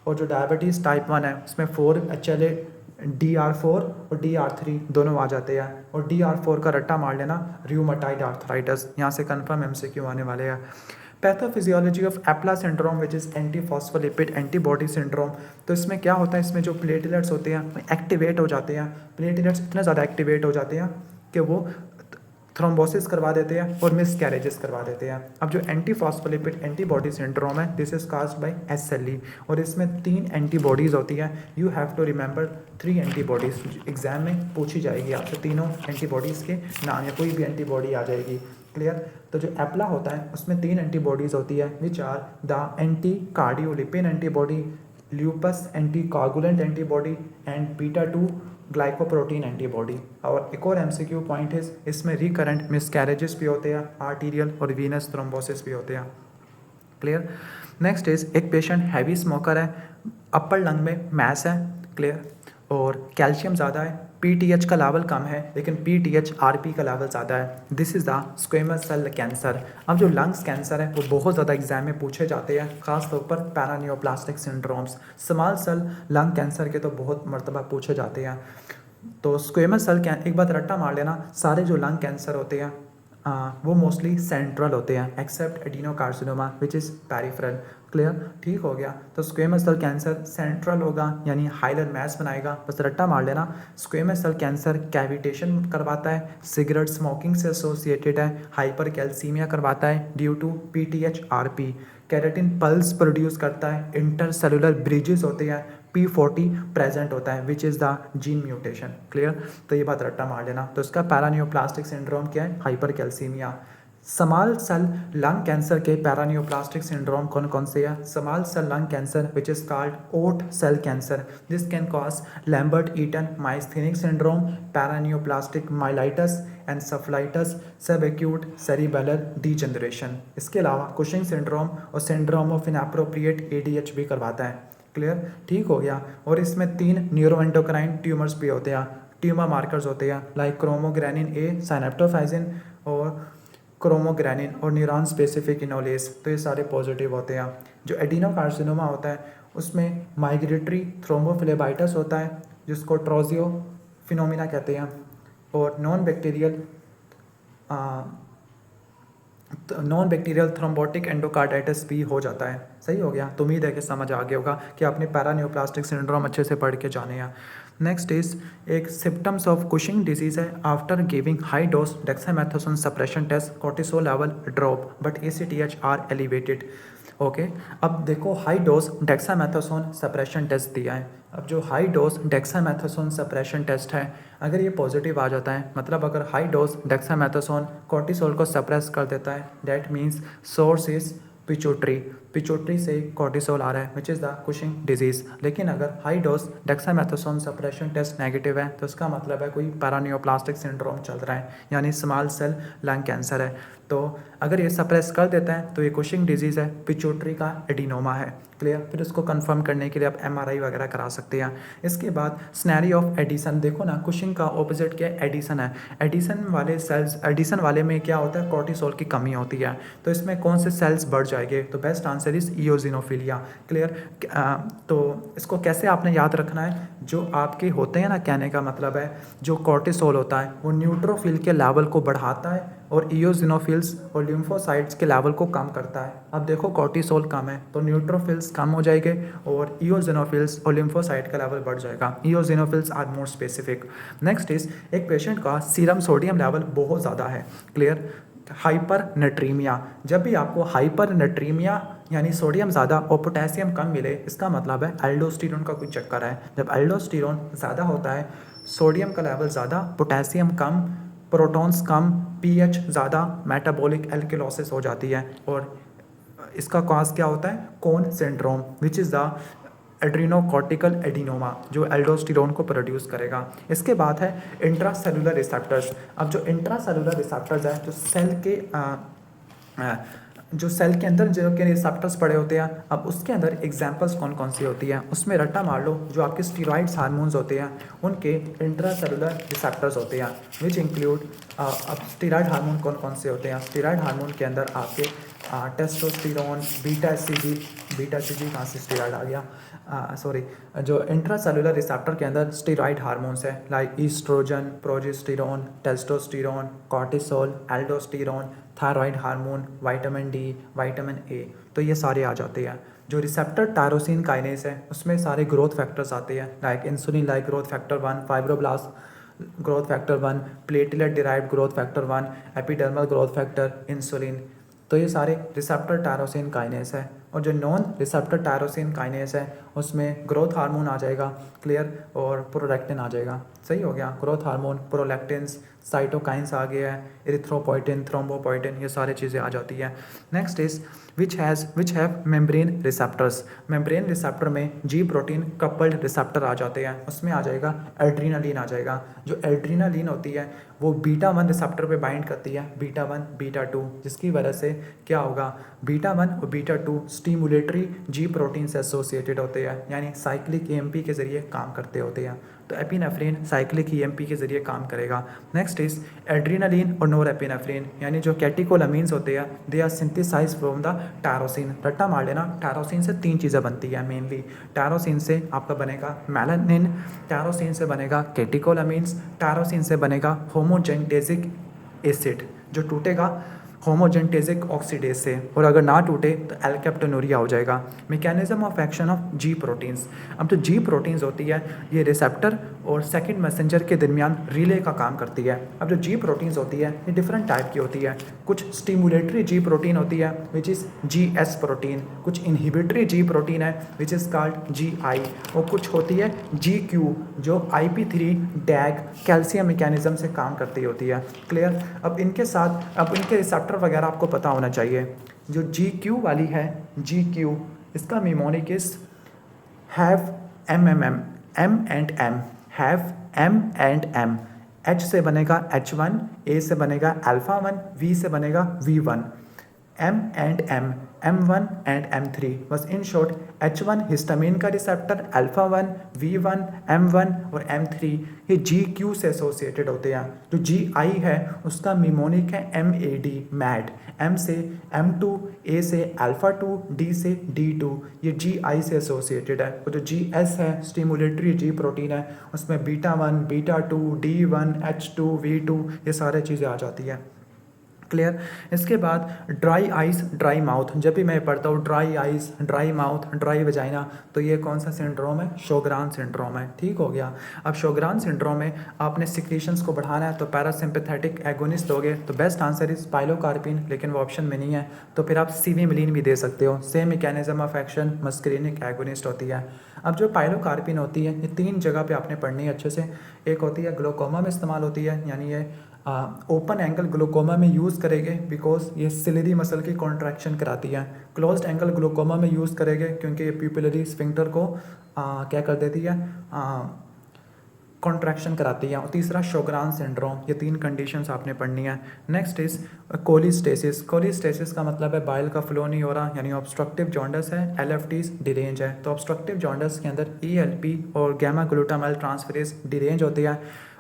और जो डायबिटीज़ टाइप 1 है उसमें 4 HLA DR4 और DR3 दोनों आ जाते हैं. और DR4 का रट्टा मार लेना रूमेटाइड आर्थराइटिस. यहाँ से कन्फर्म MCQ आने वाले हैं. Pathophysiology of APLA syndrome which is antiphospholipid antibody syndrome. तो इसमें क्या होता है, इसमें जो प्लेटलेट्स होते हैं एक्टिवेट हो जाते हैं. प्लेटलेट्स इतने ज़्यादा एक्टिवेट हो जाते हैं कि वो थ्रोम्बोसिस करवा देते हैं और मिस कैरेजेस करवा देते हैं. अब जो एंटीफॉस्फोलिपिड एंटीबॉडी सिंड्रोम है this is caused by SLE और इसमें 3 एंटीबॉडीज़ होती हैं. You have to remember 3 antibodies. Exam में पूछी जाएगी आपसे तीनों एंटीबॉडीज़ के नाम या कोई भी एंटीबॉडी आ जाएगी. क्लियर. तो जो एप्ला होता है उसमें 3 एंटीबॉडीज़ होती है which are the anti cardiolipin antibody, lupus anticoagulant antibody and beta 2 glycoprotein antibody. और एक और MCQ पॉइंट है, इसमें रिकरेंट मिसकैरेजेस भी होते हैं, आर्टीरियल और वीनस थ्रोम्बोसिस भी होते हैं. क्लियर. नेक्स्ट इज एक पेशेंट हैवी स्मोकर है, अपर लंग में मैस है. क्लियर. और कैल्शियम ज़्यादा है, PTH का लेवल कम है लेकिन PTH RP का लेवल ज़्यादा है. This is the squamous cell cancer. अब जो लंग्स कैंसर है वो बहुत ज़्यादा एग्जाम में पूछे जाते हैं, खासतौर पर paraneoplastic syndromes. Small cell lung cancer के तो बहुत मरतबा पूछे जाते हैं. तो स्क्वेमस सेल एक बात रट्टा मार लेना, सारे जो लंग कैंसर होते हैं वो मोस्टली सेंट्रल होते हैं except adenocarcinoma which is peripheral. Clear. ठीक हो गया. तो स्क्वेमस सेल कैंसर सेंट्रल होगा यानी हाइलर मैस बनाएगा. बस रट्टा मार लेना. स्क्वेमस सेल कैंसर कैविटेशन करवाता है, सिगरेट स्मोकिंग से एसोसिएटेड है, हाइपर कैल्सीमिया करवाता है due to PTH RP. Keratin pearls produce करता है, इंटरसेलुलर ब्रिजेस होते हैं, P40 प्रेजेंट होता है which is the gene mutation. Clear. तो ये बात रट्टा मार लेना. तो इसका पैरानियोप्लास्टिक सिंड्रोम क्या है, hyper calcaemia. Small cell lung cancer के पैरानियोप्लास्टिक सिंड्रोम कौन कौन से है. Small cell lung cancer which is called oat cell cancer. This can cause Lambert Eaton myasthenic syndrome, paraneoplastic myelitis encephalitis, sub acute cerebellar degeneration. इसके अलावा Cushing syndrome और syndrome of inappropriate ADH भी करवाता है. क्लियर. ठीक हो गया. और इसमें 3 न्यूरोएंडोक्राइन ट्यूमर्स भी होते हैं, ट्यूमर मार्कर्स होते हैं लाइक क्रोमोग्रेनिन A, साइनेप्टोफाइजिन और क्रोमोग्रेनिन और न्यूरॉन स्पेसिफिक इनोलेस. तो ये सारे पॉजिटिव होते हैं. जो एडिनोकार्सिनोमा होता है उसमें माइग्रेटरी थ्रोम्बोफ्लेबाइटिस होता है जिसको ट्रोजियो फिनोमिना कहते हैं. और नॉन बैक्टीरियल थ्रोम्बोटिक एंडोकार्डाइटिस भी हो जाता है. सही हो गया. तो उम्मीद है कि समझ आ गया होगा कि आपने पैरानियोप्लास्टिक सिंड्रोम अच्छे से पढ़ के जाने हैं. नेक्स्ट इज एक सिम्टम्स ऑफ कुशिंग डिजीज है. After giving high dose dexamethasone suppression test cortisol level drop but ACTH are elevated. Okay. अब देखो high dose dexamethasone suppression test दिया है. अब जो high dose dexamethasone suppression test है अगर ये पॉजिटिव आ जाता है, मतलब अगर हाई डोज डेक्सामेथासोन कोर्टिसोल को सप्रेस कर देता है, that means source is pituitary से कोर्टिसोल आ रहा है which is the Cushing disease. लेकिन अगर high dose dexamethasone suppression test negative है तो इसका मतलब है कोई पैरानियोप्लास्टिक सिंड्रोम चल रहा है यानी स्मॉल सेल लंग कैंसर है. तो अगर ये सप्रेस कर देता है तो ये कुशिंग डिजीज़ है, पिचोट्री का एडिनोमा है. क्लियर. फिर उसको कंफर्म करने के लिए आप MRI वगैरह करा सकते हैं. इसके बाद स्नैरी ऑफ एडिसन. देखो ना कुशिंग का ऑपोजिट क्या है, एडिसन है. एडिसन वाले में क्या होता है, कोर्टिसोल की कमी होती है. तो इसमें कौन से सेल्स बढ़ जाएंगे, तो बेस्ट आंसर इज इयोजिनोफिलिया. क्लियर. तो इसको कैसे आपने याद रखना है, जो आपके होते हैं ना, कहने का मतलब है जो कोर्टिसोल होता है वो न्यूट्रोफिल के लेवल को बढ़ाता है और इयोजिनोफिल्स और लिम्फोसाइट्स के लेवल को कम करता है. अब देखो कोर्टिसोल कम है तो न्यूट्रोफिल्स कम हो जाएंगे और इयोजिनोफिल्स और लिम्फोसाइट का लेवल बढ़ जाएगा. Eosinophils are more specific. Next is एक पेशेंट का सीरम सोडियम लेवल बहुत ज़्यादा है. क्लियर. Hyper natraemia. जब भी आपको हाइपर नेट्रीमिया यानी सोडियम ज़्यादा और पोटेशियम कम मिले इसका मतलब है एल्डोस्टेरोन का कोई चक्कर है. जब एल्डोस्टेरोन ज़्यादा होता है, सोडियम का लेवल ज़्यादा, पोटेशियम कम, प्रोटॉन्स कम, pH ज़्यादा, मेटाबॉलिक एल्किलोसिस हो जाती है. और इसका कॉज क्या होता है, Conn syndrome which is the adrenocortical adenoma जो एल्डोस्टेरोन को प्रोड्यूस करेगा. इसके बाद है इंट्रासेलुलर रिसेप्टर्स. अब जो इंट्रासेलुलर रिसेप्टर्स है जो सेल के जो सेल के अंदर जो के रिसेप्टर्स पड़े होते हैं, अब उसके अंदर एग्जांपल्स कौन कौन सी होती हैं, उसमें रट्टा मार लो, जो आपके स्टीरॉइड्स हार्मोन्स होते हैं उनके इंट्रासेलुलर रिसेप्टर्स होते हैं, विच इंक्लूड अब स्टीरॉइड हार्मोन कौन कौन से होते हैं। स्टीरॉइड हार्मोन के अंदर आपके टेस्टोस्टेरोन, बीटा एस सी जी कहाँ से स्टीरॉइड आ गया, सॉरी, जो इंट्रासेलुलर रिसेप्टर के अंदर स्टीरॉइड हार्मोन्स है like oestrogen, progesterone, testosterone, cortisol, aldosterone, thyroid hormone, vitamin D, vitamin A, तो ये सारे आ जाते हैं। जो रिसेप्टर टायरोसिन काइनेस है उसमें सारे ग्रोथ फैक्टर्स आते हैं like insulin like growth factor 1, fibroblast growth factor 1, platelet derived growth factor 1, epidermal growth factor, insulin, तो ये सारे रिसेप्टर टायरोसिन काइनेस है। और जो नॉन रिसेप्टर टायरोसिन काइनेस है उसमें ग्रोथ हार्मोन आ जाएगा, क्लियर, और प्रोलैक्टिन आ जाएगा। सही हो गया, ग्रोथ हार्मोन, प्रोलैक्टिन्स, साइटोकाइंस आ गया है, एरिथ्रोपोइटिन, थ्रोम्बोपोइटिन, ये सारी चीज़ें आ जाती हैं। Next is which have membrane receptors. Membrane receptor में जी प्रोटीन कपल्ड रिसेप्टर आ जाते हैं, उसमें आ जाएगा एड्रीनालिन आ जाएगा। जो एड्रीनालिन होती है वो बीटा 1 रिसेप्टर पे बाइंड करती है, बीटा 1 बीटा 2, जिसकी वजह से क्या होगा, बीटा 1 और बीटा 2 स्टिमुलेटरी जी प्रोटीन से एसोसिएटेड होते हैं, यानी साइक्लिक ईएमपी के ज़रिए काम करते होते हैं। तो एपिनेफ्रिन साइक्लिक ईएमपी के ज़रिए काम करेगा। नेक्स्ट इज एड्रीनालिन और नोरेपिनेफ्रिन, यानी जो कैटिकोलामीन्स होते हैं they are synthesised from the tyrosine. रट्टा मार लेना, टायरोसिन से 3 चीज़ें बनती है मेनली। टायरोसिन से आपका बनेगा मेलानिन, टायरोसिन से बनेगा कैटिकोलामीन्स, टायरोसिन से बनेगा होमोजेंटेजिक एसिड जो टूटेगा होमोजेंटेजिक ऑक्सीडेज से, और अगर ना टूटे तो एल्केप्टोनूरिया हो जाएगा। Mechanism of action of G proteins. अब जो जी प्रोटीन्स होती है ये रिसेप्टर और सेकंड मैसेंजर के दरमियान रिले का काम करती है। अब जो जी प्रोटीन्स होती है ये डिफरेंट टाइप की होती है। कुछ स्टिमुलेटरी जी प्रोटीन होती है which is G S protein, कुछ इनहिबिटरी जी प्रोटीन है विच इज़ कॉल्ड जी आई, और कुछ होती है जी क्यू जो IP3 डैग कैल्शियम मैकेनिज्म से काम करती होती है, क्लियर। अब इनके साथ अब इनके रिसेप्टर वगैरह आपको पता होना चाहिए। जो जी क्यू वाली है, जी क्यू, इसका mnemonic is have M and M, H से बनेगा H1, A से बनेगा अल्फा 1, V से बनेगा V1, M and M, M1 and M3, बस इन शॉर्ट H1 हिस्टामिन का रिसेप्टर, अल्फा 1, V1, M1 और M3 ये GQ से एसोसिएटेड होते हैं। जो GI है उसका निमोनिक है MAD, मैड, M से M2, A से अल्फा 2, D से D2, ये GI से एसोसिएटेड है। और जो GS है स्टिमुलेटरी जी प्रोटीन है, उसमें beta 1, beta 2, D1, H2, V2, ये सारे चीज़ें आ जाती है, क्लियर। इसके बाद ड्राई आइज, ड्राई माउथ, जब भी मैं पढ़ता हूँ dry eyes, dry mouth, dry vagina, तो ये कौन सा सिंड्रोम है, शोग्रान सिंड्रोम है, ठीक हो गया। अब शोग्रान सिंड्रोम में आपने सिक्रीशंस को बढ़ाना है तो पैरासिम्पैथेटिक एगोनिस्ट दोगे, तो बेस्ट आंसर इज पाइलोकार्पिन, लेकिन वो ऑप्शन में नहीं है, तो फिर आप सीविमिलिन भी दे सकते हो। Same mechanism of action muscarinic agonist होती है। अब जो पाइलोकार्पिन होती है ये 3 जगह पे आपने पढ़नी है अच्छे से। एक होती है ग्लोकोमा में इस्तेमाल होती है, यानी ये ओपन एंगल ग्लोकोमा में यूज़ करेंगे बिकॉज ये सिलेरी मसल की कॉन्ट्रैक्शन कराती है। क्लोज्ड एंगल ग्लोकोमा में यूज़ करेंगे क्योंकि ये प्यूपिलरी स्फिंक्टर को क्या कर देती है, कॉन्ट्रैक्शन कराती है। और तीसरा शोग्रान सिंड्रोम, ये 3 कंडीशंस आपने पढ़नी है। Next is कोलिस्टेसिस। कोलिस्टेसिस का मतलब है बाइल का फ्लो नहीं हो रहा, यानी ऑब्स्ट्रक्टिव जॉन्डस है, LFTs डिरेंज है। तो ऑब्स्ट्रक्टिव जॉन्डस के अंदर ELP और गैमा ग्लूटामाइल ट्रांसफरेज डिरेंज होती है।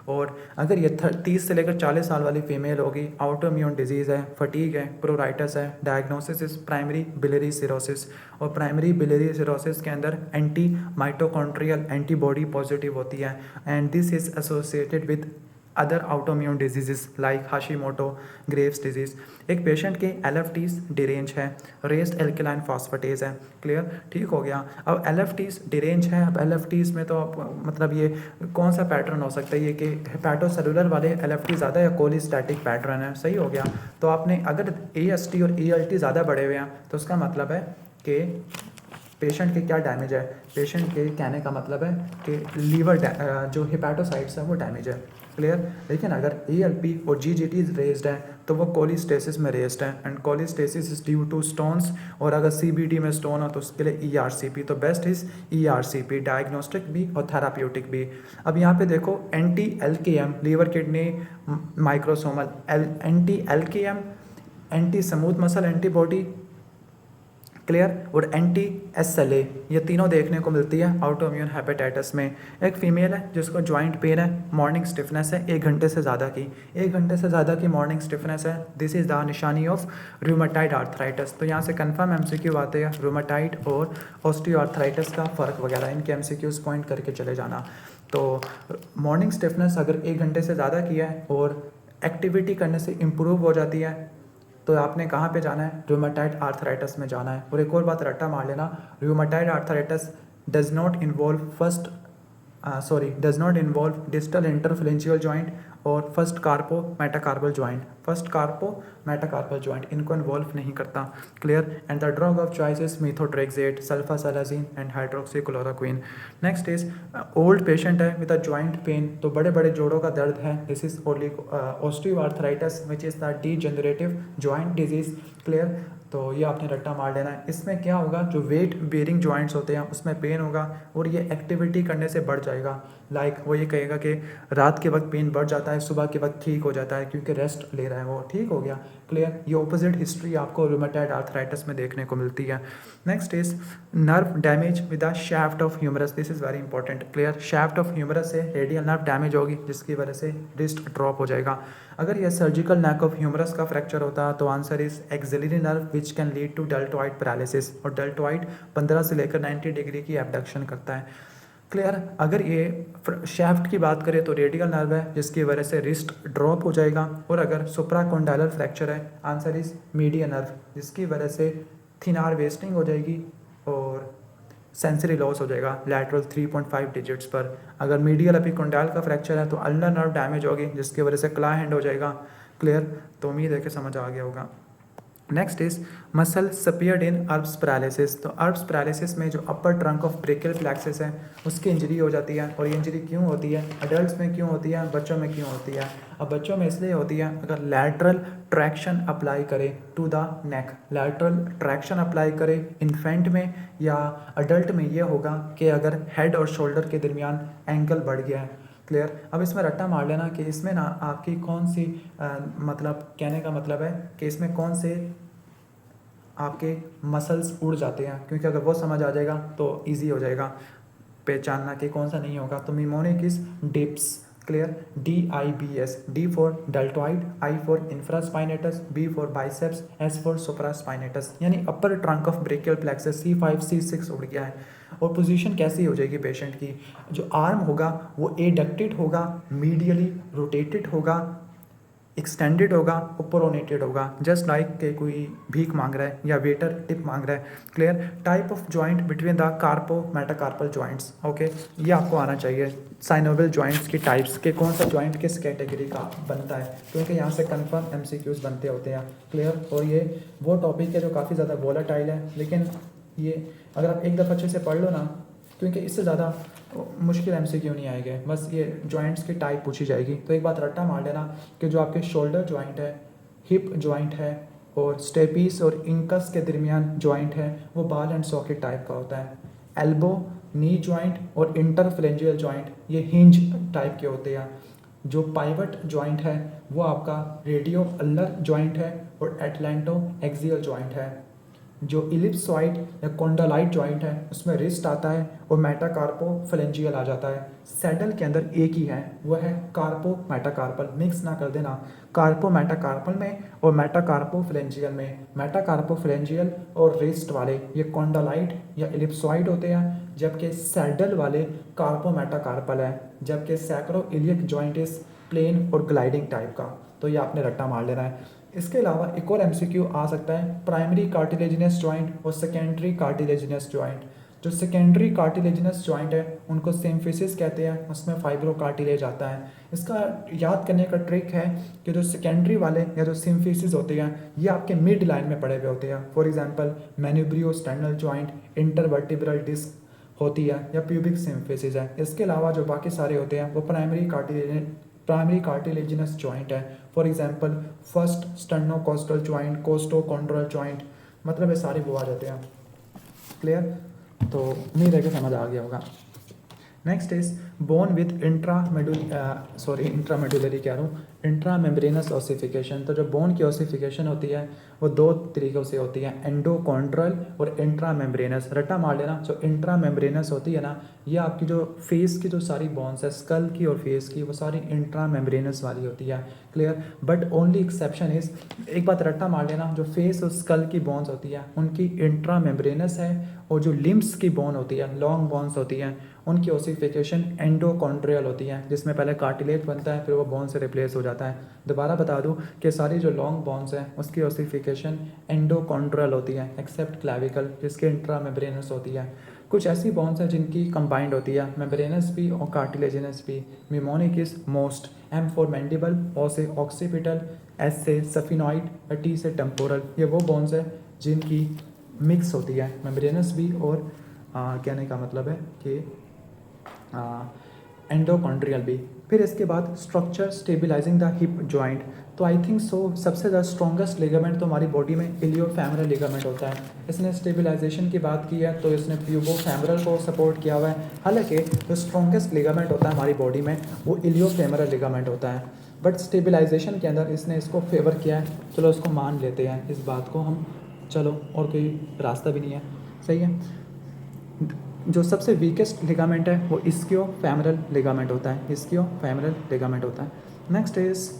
और अगर ये 30 से लेकर 40 साल वाली फीमेल होगी, ऑटोइम्यून डिजीज़ है, फटीग है, प्रोराइटिस है, diagnosis is primary biliary cirrhosis. और प्राइमरी बिलियरी सिरोसिस के अंदर एंटी माइटोकॉन्ड्रियल एंटीबॉडी पॉजिटिव होती है, and this is associated with other autoimmune diseases like Hashimoto, Graves disease. एक पेशेंट के LFTs डिरेंज है, रेस्ड एल्कलाइन फॉस्फेटेज है, क्लियर, ठीक हो गया। अब LFTs डिरेंज है, अब LFTs में तो मतलब ये कौन सा पैटर्न हो सकता है, ये कि हेपाटोसेलुलर वाले LFT ज़्यादा या कोलिस्टैटिक पैटर्न है, सही हो गया। तो आपने अगर AST और ELT ज़्यादा बढ़े हुए हैं तो उसका मतलब है कि पेशेंट के क्या डैमेज है, पेशेंट के कहने का मतलब है कि लीवर जो हेपाटोसाइट्स है वो डैमेज है, क्लियर। लेकिन अगर ELP और GGT रेज्ड है तो वो कोलिस्टेसिस में रेज्ड है, and cholestasis is due to stones, और अगर CBD में स्टोन हो तो उसके लिए ERCP। तो बेस्ट इज ERCP, डायग्नोस्टिक भी और थेराप्यूटिक भी। अब यहाँ पे देखो anti LKM, liver kidney microsomal, anti LKM, anti smooth muscle antibody clear, और एंटी SLA, ये तीनों देखने को मिलती है ऑटो इम्यून हेपेटाइटिस में। एक फीमेल है जिसको जॉइंट पेन है, मॉर्निंग स्टिफनेस है 1 घंटे से ज़्यादा की, 1 घंटे से ज़्यादा की मॉर्निंग स्टिफनेस है, दिस इज़ द निशानी ऑफ रूमेटाइड आर्थराइटिस। तो यहाँ से कंफर्म MCQ आते हैं रूमेटाइड और ऑस्टियोआर्थराइटिस का फ़र्क वगैरह, इनके MCQs पॉइंट करके चले जाना। तो मॉर्निंग स्टिफनेस अगर 1 घंटे से ज़्यादा किया है और एक्टिविटी करने से इम्प्रूव हो जाती है तो आपने कहाँ पे जाना है, रूमेटाइड आर्थराइटिस में जाना है। और एक और बात रट्टा मार लेना, rheumatoid arthritis does not involve distal interphalangeal joint और फर्स्ट कार्पो मेटाकार्पल जॉइंट, इनको इन्वॉल्व नहीं करता। Clear, and the drug of choice is methotrexate, sulfasalazine and hydroxychloroquine. Next is old patient है विद अ जॉइंट पेन, तो बड़े बड़े जोड़ों का दर्द है, this is osteoarthritis which is the degenerative joint disease. Clear, तो ये आपने रट्टा मार लेना है। इसमें क्या होगा, जो वेट बेयरिंग जॉइंट्स होते हैं उसमें पेन होगा और ये एक्टिविटी करने से बढ़ जाएगा। लाइक वो ये कहेगा कि रात के वक्त पेन बढ़ जाता है, सुबह के वक्त ठीक हो जाता है क्योंकि रेस्ट ले रहा है, वो ठीक हो गया। क्लियर, ये ऑपोजिट हिस्ट्री आपको रूमेटाइड आर्थराइटिस में देखने को मिलती है। Next is nerve damage with the shaft of humerus, this is very important. Clear, shaft of humerus से रेडियल नर्व डैमेज होगी जिसकी वजह से रिस्ट ड्रॉप हो जाएगा। अगर यह सर्जिकल नेक ऑफ ह्यूमरस का फ्रैक्चर होता है तो answer is axillary nerve which can lead to deltoid paralysis, और डेल्टॉइड 15 से लेकर 90 डिग्री की एबडक्शन करता है। क्लियर, अगर ये शैफ्ट की बात करें तो रेडियल नर्व है जिसकी वजह से रिस्ट ड्रॉप हो जाएगा, और अगर सुप्राकोंडाइलर फ्रैक्चर है आंसर इज मीडियन नर्व जिसकी वजह से थिनार वेस्टिंग हो जाएगी और सेंसरी लॉस हो जाएगा लैटरल 3.5 डिजिट्स पर। अगर मीडियल एपिकोंडाइल का फ्रैक्चर है तो अल्नर नर्व डैमेज होगी जिसकी वजह से क्ला हैंड हो जाएगा। क्लियर, तो उम्मीद है कि समझ आ गया होगा। Next is muscle spared in Erb's paralysis, तो अर्ब्स पैरालिसिस में जो upper trunk of brachial plexus है उसकी इंजरी हो जाती है, और ये इंजरी क्यों होती है, अडल्ट में क्यों होती है, बच्चों में क्यों होती है। अब बच्चों में इसलिए होती है अगर लैटरल ट्रैक्शन अप्लाई करे to the neck, lateral traction apply करे इन्फेंट में या अडल्ट में, ये होगा कि अगर हेड और शोल्डर के दरमियान एंगल बढ़ गया है। क्लियर, अब इसमें रट्टा मार लेना कि इसमें ना आपकी कौन सी मतलब कहने का मतलब है कि इसमें कौन से आपके मसल्स उड़ जाते हैं, क्योंकि अगर वो समझ आ जाएगा तो इजी हो जाएगा पहचानना कि कौन सा नहीं होगा। तो mnemonic is DIBS. Clear, DIBS, D for deltoid, I for infraspinatus, B for biceps, S for supraspinatus, यानी upper trunk of brachial plexus C5 C6 उड़ गया है। और पोजीशन कैसी हो जाएगी पेशेंट की, जो आर्म होगा वो एडक्टेड होगा, मीडियली रोटेटेड होगा, एक्सटेंडेड होगा, प्रोनेटेड होगा, जस्ट लाइक के कोई भीख मांग रहा है या वेटर टिप मांग रहा है। Clear, type of joint between the carpometacarpal joints, okay, ये आपको आना चाहिए। साइनोवियल जॉइंट्स की टाइप्स के कौन सा जॉइंट किस कैटेगरी का बनता है, क्योंकि यहाँ से कंफर्म MCQs बनते होते हैं। क्लियर, और ये वो टॉपिक है जो काफ़ी ज़्यादा वोलेटाइल है, लेकिन ये अगर आप एक दफ़ा अच्छे से पढ़ लो ना, क्योंकि इससे ज़्यादा मुश्किल MCQ नहीं आएंगे, बस ये जॉइंट्स की टाइप पूछी जाएगी। तो एक बात रट्टा मार लेना कि जो आपके शोल्डर जॉइंट है, हिप जॉइंट है और स्टेपीस और इंकस के दरमियान जॉइंट है वो बॉल एंड सॉकेट टाइप का होता है। एल्बो, नी जॉइंट और इंटरफ्लेंजियल जॉइंट ये हिंज टाइप के होते हैं। जो पाइवट जॉइंट है वो आपका रेडियो अल्लर जॉइंट है और एटलांटो एक्सियल जॉइंट है। जो इलिप्सॉइड या कोंडालाइट जॉइंट है उसमें रिस्ट आता है और मेटाकार्पोफेलेंजियल आ जाता है। सैडल के अंदर एक ही है, वह है कार्पो मेटाकार्पल, मिक्स ना कर देना, कार्पो मेटाकार्पल में और मेटाकार्पोफेलेंजियल में। मेटाकार्पोफेलेंजियल और रिस्ट वाले ये कोंडालाइट या इलिप्सॉइड होते हैं, जबकि सैडल वाले कार्पो मेटाकार्पल है, जबकि sacroiliac joint is plane और ग्लाइडिंग टाइप का। तो ये आपने रट्टा मार लेना है। इसके अलावा एक और MCQ आ सकता है, प्राइमरी कार्टिलेजिनस जॉइंट और सेकेंडरी कार्टिलेजिनस जॉइंट। जो सेकेंडरी कार्टिलेजिनस जॉइंट है उनको सिम्फिसिस कहते हैं, उसमें फाइब्रो कार्टिलेज आता है। इसका याद करने का ट्रिक है कि जो सेकेंडरी वाले या जो सिम्फिसिस होते हैं ये आपके मिड लाइन में पड़े हुए होते हैं। For example manubriosternal joint, intervertebral disc होती है या प्यूबिक सिम्फिसिस है। इसके अलावा जो बाकी सारे होते हैं वो प्राइमरी कार्टिलेजिनस जॉइंट है। For example first sternocostal joint, costochondral joint, मतलब ये सारे वो आ जाते हैं। क्लियर, तो उम्मीद है कि समझ आ गया होगा। Next is bone with intramedullary कह रहा हूँ, इंट्रा मेम्ब्रेनस ऑसिफिकेशन। तो जो बोन की ऑसिफिकेशन होती है वो दो तरीक़ों से होती है, एंडोकॉन्ड्रल और इंट्रा मेम्ब्रेनस। रट्टा मार लेना, जो इंट्रा मेम्ब्रेनस होती है ना, ये आपकी जो फेस की जो सारी बोन्स है, स्कल की और फेस की, वो सारी इंट्रा मेम्ब्रेनस वाली होती है। Clear. But only exception is, एक बात रट्टा मार लेना, जो फेस और स्कल की बोन्स होती है उनकी इंट्रा मेम्ब्रेनस है, और जो लिम्स की बोन होती है, लॉन्ग बोन्स होती हैं, उनकी ओसिफिकेशन एंडोकॉन्ड्रियल होती है, जिसमें पहले कार्टिलेज बनता है फिर वो बोन से रिप्लेस हो जाता है। दोबारा बता दूं कि सारी जो लॉन्ग बोन्स हैं उसकी ओसिफिकेशन एंडोकॉन्ड्रियल होती है, एक्सेप्ट क्लैविकल जिसके इंट्रा मेम्ब्रेनस होती है। कुछ ऐसी बोन्स हैं जिनकी कंबाइंड होती है, मेम्ब्रेनस भी और कार्टिलेजिनस भी। Mnemonic is most, M for mandible, O से ऑक्सीपिटल, एस से सफिनॉइड, टी से टेम्पोरल। ये वो बोन्स है जिनकी मिक्स होती है, मेम्ब्रेनस भी और कहने का मतलब है कि एंडोकॉन्ड्रियल भी। फिर इसके बाद structure stabilising the hip joint. तो आई थिंक सो सबसे ज़्यादा स्ट्रॉन्गेस्ट लिगामेंट तो हमारी बॉडी में इलियोफेमरल लिगामेंट होता है। इसने स्टेबलाइजेशन की बात की है तो इसने प्यूबोफेमरल को सपोर्ट किया हुआ है। हालांकि जो स्ट्रॉन्गेस्ट लिगामेंट होता है हमारी बॉडी में वो इलियोफेमरल लिगामेंट होता है, बट स्टेबलाइजेशन के अंदर इसने इसको फेवर किया है। चलो इसको मान लेते हैं इस बात को हम, चलो और कोई रास्ता भी नहीं है, सही है। जो सबसे वीकेस्ट लिगामेंट है वो इस्कियोफेमरल लिगामेंट होता है, इस्कियोफेमरल लिगामेंट होता है। Next is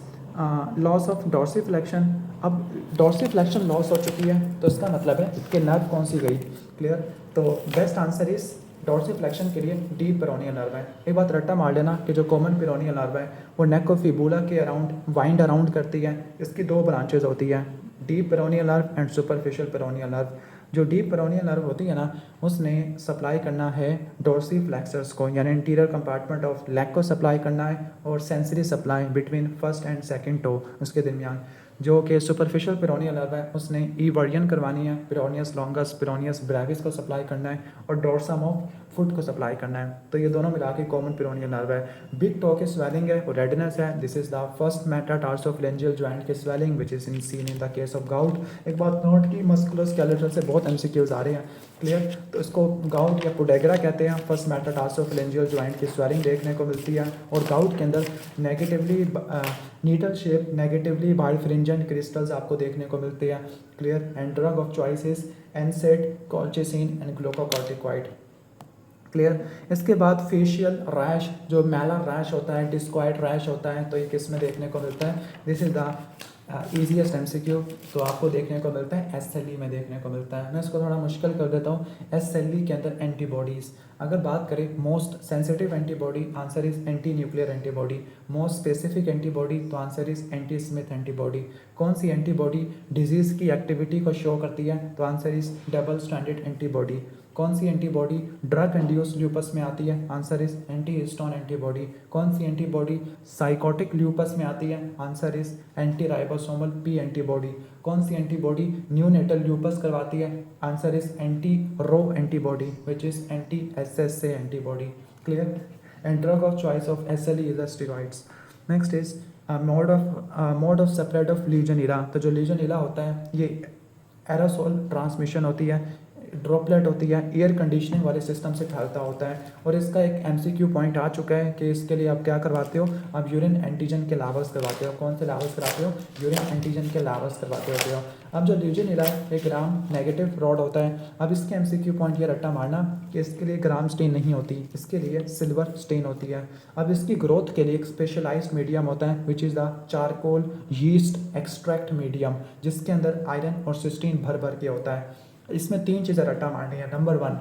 loss of dorsiflexion. अब डॉर्सिफ्लेक्शन लॉस हो चुकी है तो इसका मतलब है कि नर्व कौन सी गई। क्लियर। तो बेस्ट आंसर इज डॉर्सिफ्लेक्शन के लिए डीप पेरोनियल नर्व है। एक बात रट्टा मार लेना कि जो कॉमन पेरोनियल नर्व है वो नेक और फिबुला के अराउंड वाइंड अराउंड करती है। इसकी दो ब्रांचेज होती है, deep peroneal nerve and superficial peroneal nerve. जो डीप पेरोनियल नर्व होती है ना, उसने सप्लाई करना है डोर्सीफ्लेक्सर्स को, यानी इंटीरियर कंपार्टमेंट ऑफ लेग को सप्लाई करना है, और sensory supply between first and second toe उसके दरमियान। जो कि सुपरफिशियल पेरोनियल नर्व है उसने ईवर्डियन करवानी है, पेरोनियस लॉन्गस, पेरोनियस ब्रेविस को सप्लाई करना है, और डोर्सम ऑफ फुट को सप्लाई करना है। तो ये दोनों मिला के कॉमन पेरोनियल नर्व है। बिग टो की स्वेलिंग है और रेडनेस है, this is the first metatarsophalangeal joint की swelling which is in seen in the case of gout. एक बात नोट की, मस्कुलोस्केलेटल से बहुत एमसीक्यूज आ रहे हैं। क्लियर। तो इसको गाउट या पोडेग्रा कहते हैं। फर्स्ट मेटाटार्सोफ्लेंजियल जॉइंट की स्वेलिंग देखने को मिलती है, और गाउट के अंदर negatively needle shape, negatively birefringent crystals आपको देखने को मिलते हैं। Clear. And drug of choice is NSAID, colchicine and glucocorticoid. Clear. इसके बाद फेशियल रैश, जो मैला रैश होता है, डिस्क्वाइड रैश होता है, तो ये किस में देखने को मिलता है। This is the easiest MCQ. तो आपको देखने को मिलता है एसएलई में देखने को मिलता है। मैं इसको थोड़ा मुश्किल कर देता हूँ। एसएलई के अंदर एंटीबॉडीज़, अगर बात करें most sensitive antibody, answer is anti nuclear antibody. Most specific antibody, तो answer is anti Smith antibody. कौन सी एंटीबॉडी डिजीज़ की एक्टिविटी को शो करती है, तो answer is double stranded antibody. कौन सी एंटीबॉडी ड्रग इंड्यूस्ड ल्यूपस में आती है, answer is anti histone antibody. कौन सी एंटीबॉडी साइकोटिक ल्यूपस में आती है, answer is anti ribosomal P antibody. कौन सी एंटीबॉडी न्यूनेटल ल्यूपस करवाती है, answer is anti Ro antibody which is anti SSA antibody. Clear. And drug of choice of SLE is the steroids. Next is mode of spread of Legionella. तो जो लीजनिला होता है ये aerosol transmission होती है, droplet होती है, एयर कंडीशनिंग वाले सिस्टम से फैलता होता है। और इसका एक एमसीक्यू पॉइंट आ चुका है कि इसके लिए आप क्या करवाते हो, आप यूरिन एंटीजन के लावर्स करवाते हो। कौन से लावर्स कराते हो, यूरिन एंटीजन के लावर्स करवाते होते हो। अब जो लीजनिला है एक ग्राम नेगेटिव रॉड होता है। अब इसके एमसीक्यू पॉइंट ये रट्टा मारना कि इसके लिए ग्राम स्टेन नहीं होती, इसके लिए सिल्वर स्टेन होती है। अब इसकी ग्रोथ के लिए एक स्पेशलाइज्ड मीडियम होता है which is the charcoal yeast extract medium, जिसके अंदर आयरन और सिस्टीन भर भर के होता है। इसमें तीन चीज़ें रट्टा मारनी है। नंबर 1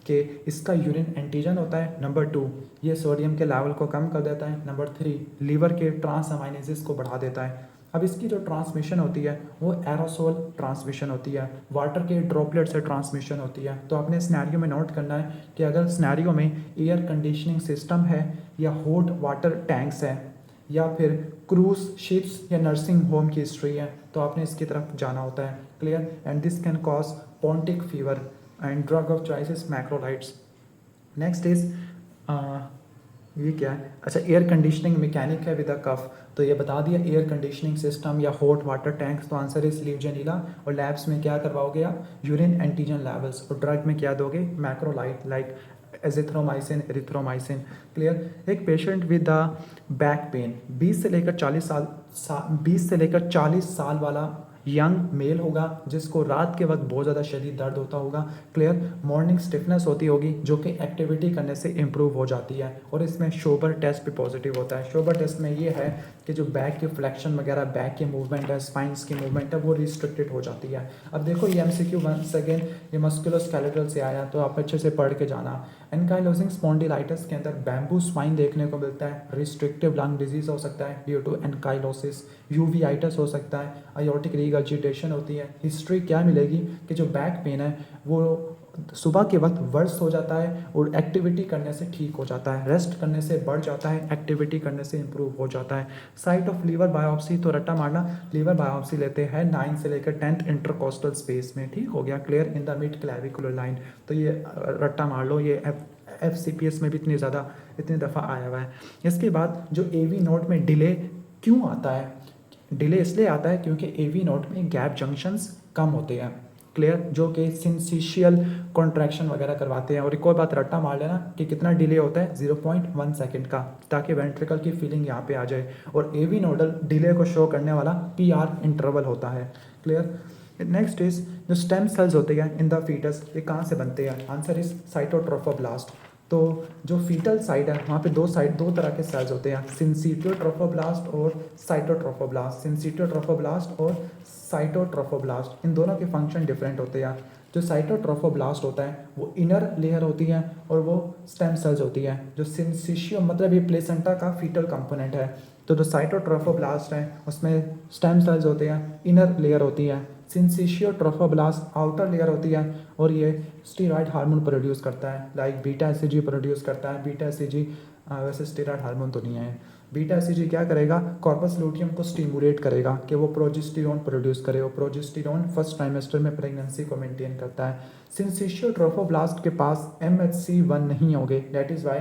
कि इसका यूरिन एंटीजन होता है। नंबर 2 ये सोडियम के लेवल को कम कर देता है। नंबर 3 लीवर के ट्रांसअमाइनेजेस को बढ़ा देता है। अब इसकी जो ट्रांसमिशन होती है वो एरोसोल ट्रांसमिशन होती है, वाटर के ड्रॉपलेट से ट्रांसमिशन होती है। तो आपने स्नैरियो में नोट करना है कि अगर स्नैरियो में एयर कंडीशनिंग सिस्टम है या हॉट वाटर टैंक्स है या फिर क्रूज शिप्स या नर्सिंग होम की हिस्ट्री है तो आपने इसकी तरफ जाना होता है। Clear. And this can cause Pontic fever and drug of choice is macrolides. Next is ये क्या है, अच्छा एयर कंडीशनिंग मैकेनिक है विद अ कफ। तो ये बता दिया एयर कंडीशनिंग सिस्टम या हॉट वाटर टैंक्स, तो आंसर इज लीजनिला। और लैब्स में क्या करवाओगे आप, यूरिन एंटीजन लेवल्स, और ड्रग में क्या दोगे, macrolide like azithromycin, erythromycin. Clear. एक पेशेंट विद बैक पेन 20 से लेकर 40 साल वाला यंग मेल होगा जिसको रात के वक्त बहुत ज़्यादा शदीद दर्द होता होगा। क्लियर। मॉर्निंग स्टिफनेस होती होगी जो कि एक्टिविटी करने से इम्प्रूव हो जाती है, और इसमें शोबर टेस्ट भी पॉजिटिव होता है। शोबर टेस्ट में ये है कि जो बैक की फ्लेक्शन वगैरह, बैक की मूवमेंट है, स्पाइंस की मूवमेंट है, वो रिस्ट्रिक्टेड हो जाती है। अब देखो ये MCQ वंस अगेन ये मस्कुलोस्केलेटल से आया, तो आप अच्छे से पढ़ के जाना। एनकाइलोजिंग स्पॉन्डिलाइटिस के अंदर बैम्बू स्पाइन देखने को मिलता है। रिस्ट्रिक्टिव लंग डिजीज हो सकता है ड्यू टू एनकाइलोसिस। यूवीआइटिस हो सकता है। आयोटिक रीगर्जिटेशन होती है। हिस्ट्री क्या मिलेगी कि जो बैक पेन है वो सुबह के वक्त वर्स हो जाता है और एक्टिविटी करने से ठीक हो जाता है, रेस्ट करने से बढ़ जाता है, एक्टिविटी करने से इंप्रूव हो जाता है। साइट ऑफ लीवर बायोप्सी, तो रट्टा मारना, लीवर बायोप्सी लेते हैं 9 से लेकर 10th इंटरकोस्टल स्पेस में। ठीक हो गया। Clear. In the mid clavicular line, तो ये रट्टा मार लो, ये FCPS में भी इतनी दफ़ा आया हुआ है। इसके बाद जो AV नोट में डिले क्यों आता है? डिले इसलिए आता है क्योंकि AV नोट में गैप जंक्शंस कम होते हैं। क्लियर। जो कि सिंसिशियल कॉन्ट्रैक्शन वगैरह करवाते हैं। और एक और बात रट्टा मार लेना कि कितना डिले होता है, 0.1 सेकेंड का, ताकि वेंट्रिकल की फीलिंग यहाँ पे आ जाए। और AV नोडल डिले को शो करने वाला PR इंटरवल होता है। क्लियर। नेक्स्ट इज जो स्टेम सेल्स होते हैं इन द फीटस, ये कहाँ से बनते हैं? Answer is cytotrophoblast. तो जो फीटल साइड है वहाँ पे दो तरह के सेल्स होते हैं, सिंसिटियोट्रोफोब्लास्ट और साइटोट्रोफोब्लास्ट। सिंसिटियोट्रोफोब्लास्ट और साइटोट्रोफोब्लास्ट, इन दोनों के फंक्शन डिफरेंट होते हैं। जो साइटोट्रोफोब्लास्ट होता है वो इनर लेयर होती है और वो स्टेम सेल्स होती है। जो सिंसिशियो मतलब ये प्लेसेंटा का फीटल कंपोनेंट है। तो जो साइटोट्रोफोब्लास्ट है उसमें स्टेम सेल्स होते हैं, इनर लेयर होती है। सिंसिशियो ट्रोफोब्लास्ट आउटर लेयर होती है और ये स्टीरॉयड हार्मोन प्रोड्यूस करता है, लाइक बीटा एसीजी प्रोड्यूस करता है। बीटा एसीजी वैसे स्टीरॉयड हार्मोन तो नहीं है। बीटा एसीजी क्या करेगा? कॉर्पस लूटियम को स्टिमुलेट करेगा कि वो प्रोजेस्टेरोन प्रोड्यूस करे। वो प्रोजेस्टेरोन फर्स्ट ट्राइमेस्टर में प्रेगनेंसी को मेंटेन करता है। सिंसिशियो ट्रोफोब्लास्ट के पास MHC1 नहीं होंगे, that is why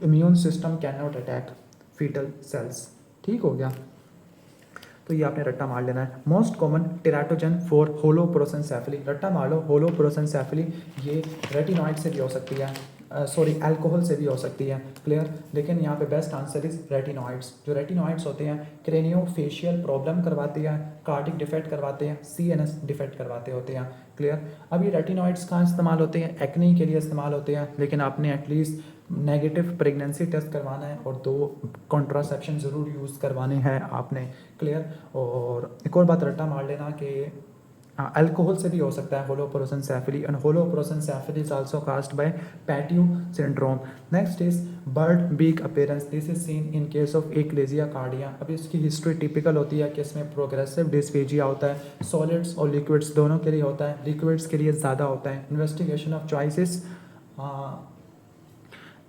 immune system can not attack foetal cells. ठीक हो गया। तो ये आपने रट्टा मार लेना है। मोस्ट कॉमन टेराटोजन फॉर होलोप्रोसेंसेफली, रट्टा मार लो, होलोप्रोसेंसेफली ये रेटिनॉइड से भी हो सकती है, सॉरी अल्कोहल से भी हो सकती है। क्लियर। लेकिन यहाँ पे बेस्ट आंसर इज रेटिनॉइड्स। जो रेटिनॉइड्स होते हैं क्रेनियोफेशियल प्रॉब्लम करवाते हैं, कार्डिक डिफेक्ट करवाते हैं, CNS डिफेक्ट करवाते होते हैं। क्लियर। अब ये रेटिनॉइड्स कहाँ इस्तेमाल होते हैं? एक्ने के लिए इस्तेमाल होते हैं, लेकिन आपने एटलीस्ट नेगेटिव प्रेगनेंसी टेस्ट करवाना है और 2 कॉन्ट्रासेप्शन ज़रूर यूज़ करवाने हैं आपने। क्लियर। और एक और बात रट्टा मार लेना कि अल्कोहल से भी हो सकता है holoprosencephaly, and holoprosencephaly is also caused by Patau syndrome. Next is bird beak appearance, this is seen in case of achalasia cardia. अब इसकी हिस्ट्री टिपिकल होती है कि इसमें प्रोग्रेसिव डिस्फेजिया होता है, सॉलिड्स और लिक्विड्स दोनों के लिए होता है, लिक्विड्स के लिए ज़्यादा होता है। इन्वेस्टिगेशन ऑफ चॉइसेस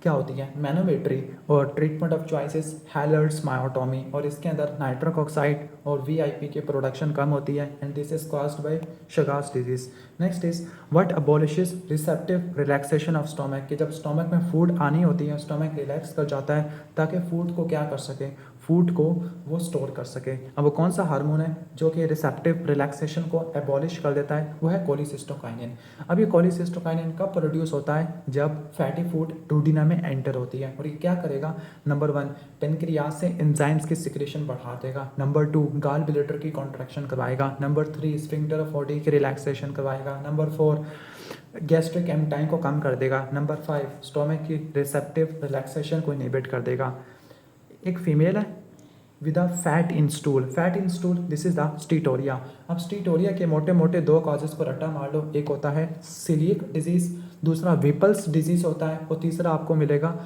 क्या होती है? मैनोमेट्री। और treatment of choices Heller's myotomy, और इसके अंदर नाइट्रिक ऑक्साइड और VIP की प्रोडक्शन कम होती है, and this is caused by Chagas disease. Next is what abolishes receptive relaxation of stomach, कि जब स्टोमक में फूड आनी होती है स्टोमक रिलैक्स कर जाता है ताकि फूड को क्या कर सके, फूड को वो स्टोर कर सके। अब वो कौन सा हार्मोन है जो कि रिसेप्टिव रिलैक्सेशन को एबॉलिश कर देता है? वो है कोलिसिस्टोकाइनिन। अब ये कोलिसिस्टोकाइनिन कब प्रोड्यूस होता है? जब फैटी फूड डूडिना में एंटर होती है, और ये क्या करेगा? नंबर 1 पेनक्रियास से एंजाइम्स की सिक्रेशन बढ़ा देगा। नंबर 2 गाल ब्लैडर की कॉन्ट्रैक्शन करवाएगा। नंबर 3 स्फिंक्टर ऑफ बॉडी की रिलैक्सेशन करवाएगा। नंबर 4 गैस्ट्रिक एम्पटाइम को कम कर देगा। नंबर 5 स्टोमक की रिसेप्टिव रिलैक्सेशन को इनहिबिट कर देगा। एक फीमेल है with a fat in stool, fat in stool, this is the steatorrhoea. अब स्टीटोरिया के मोटे मोटे 2 कॉजेज को रट्टा मार लो, एक होता है सीलियक डिजीज, दूसरा विपल्स डिजीज होता है, और तीसरा आपको मिलेगा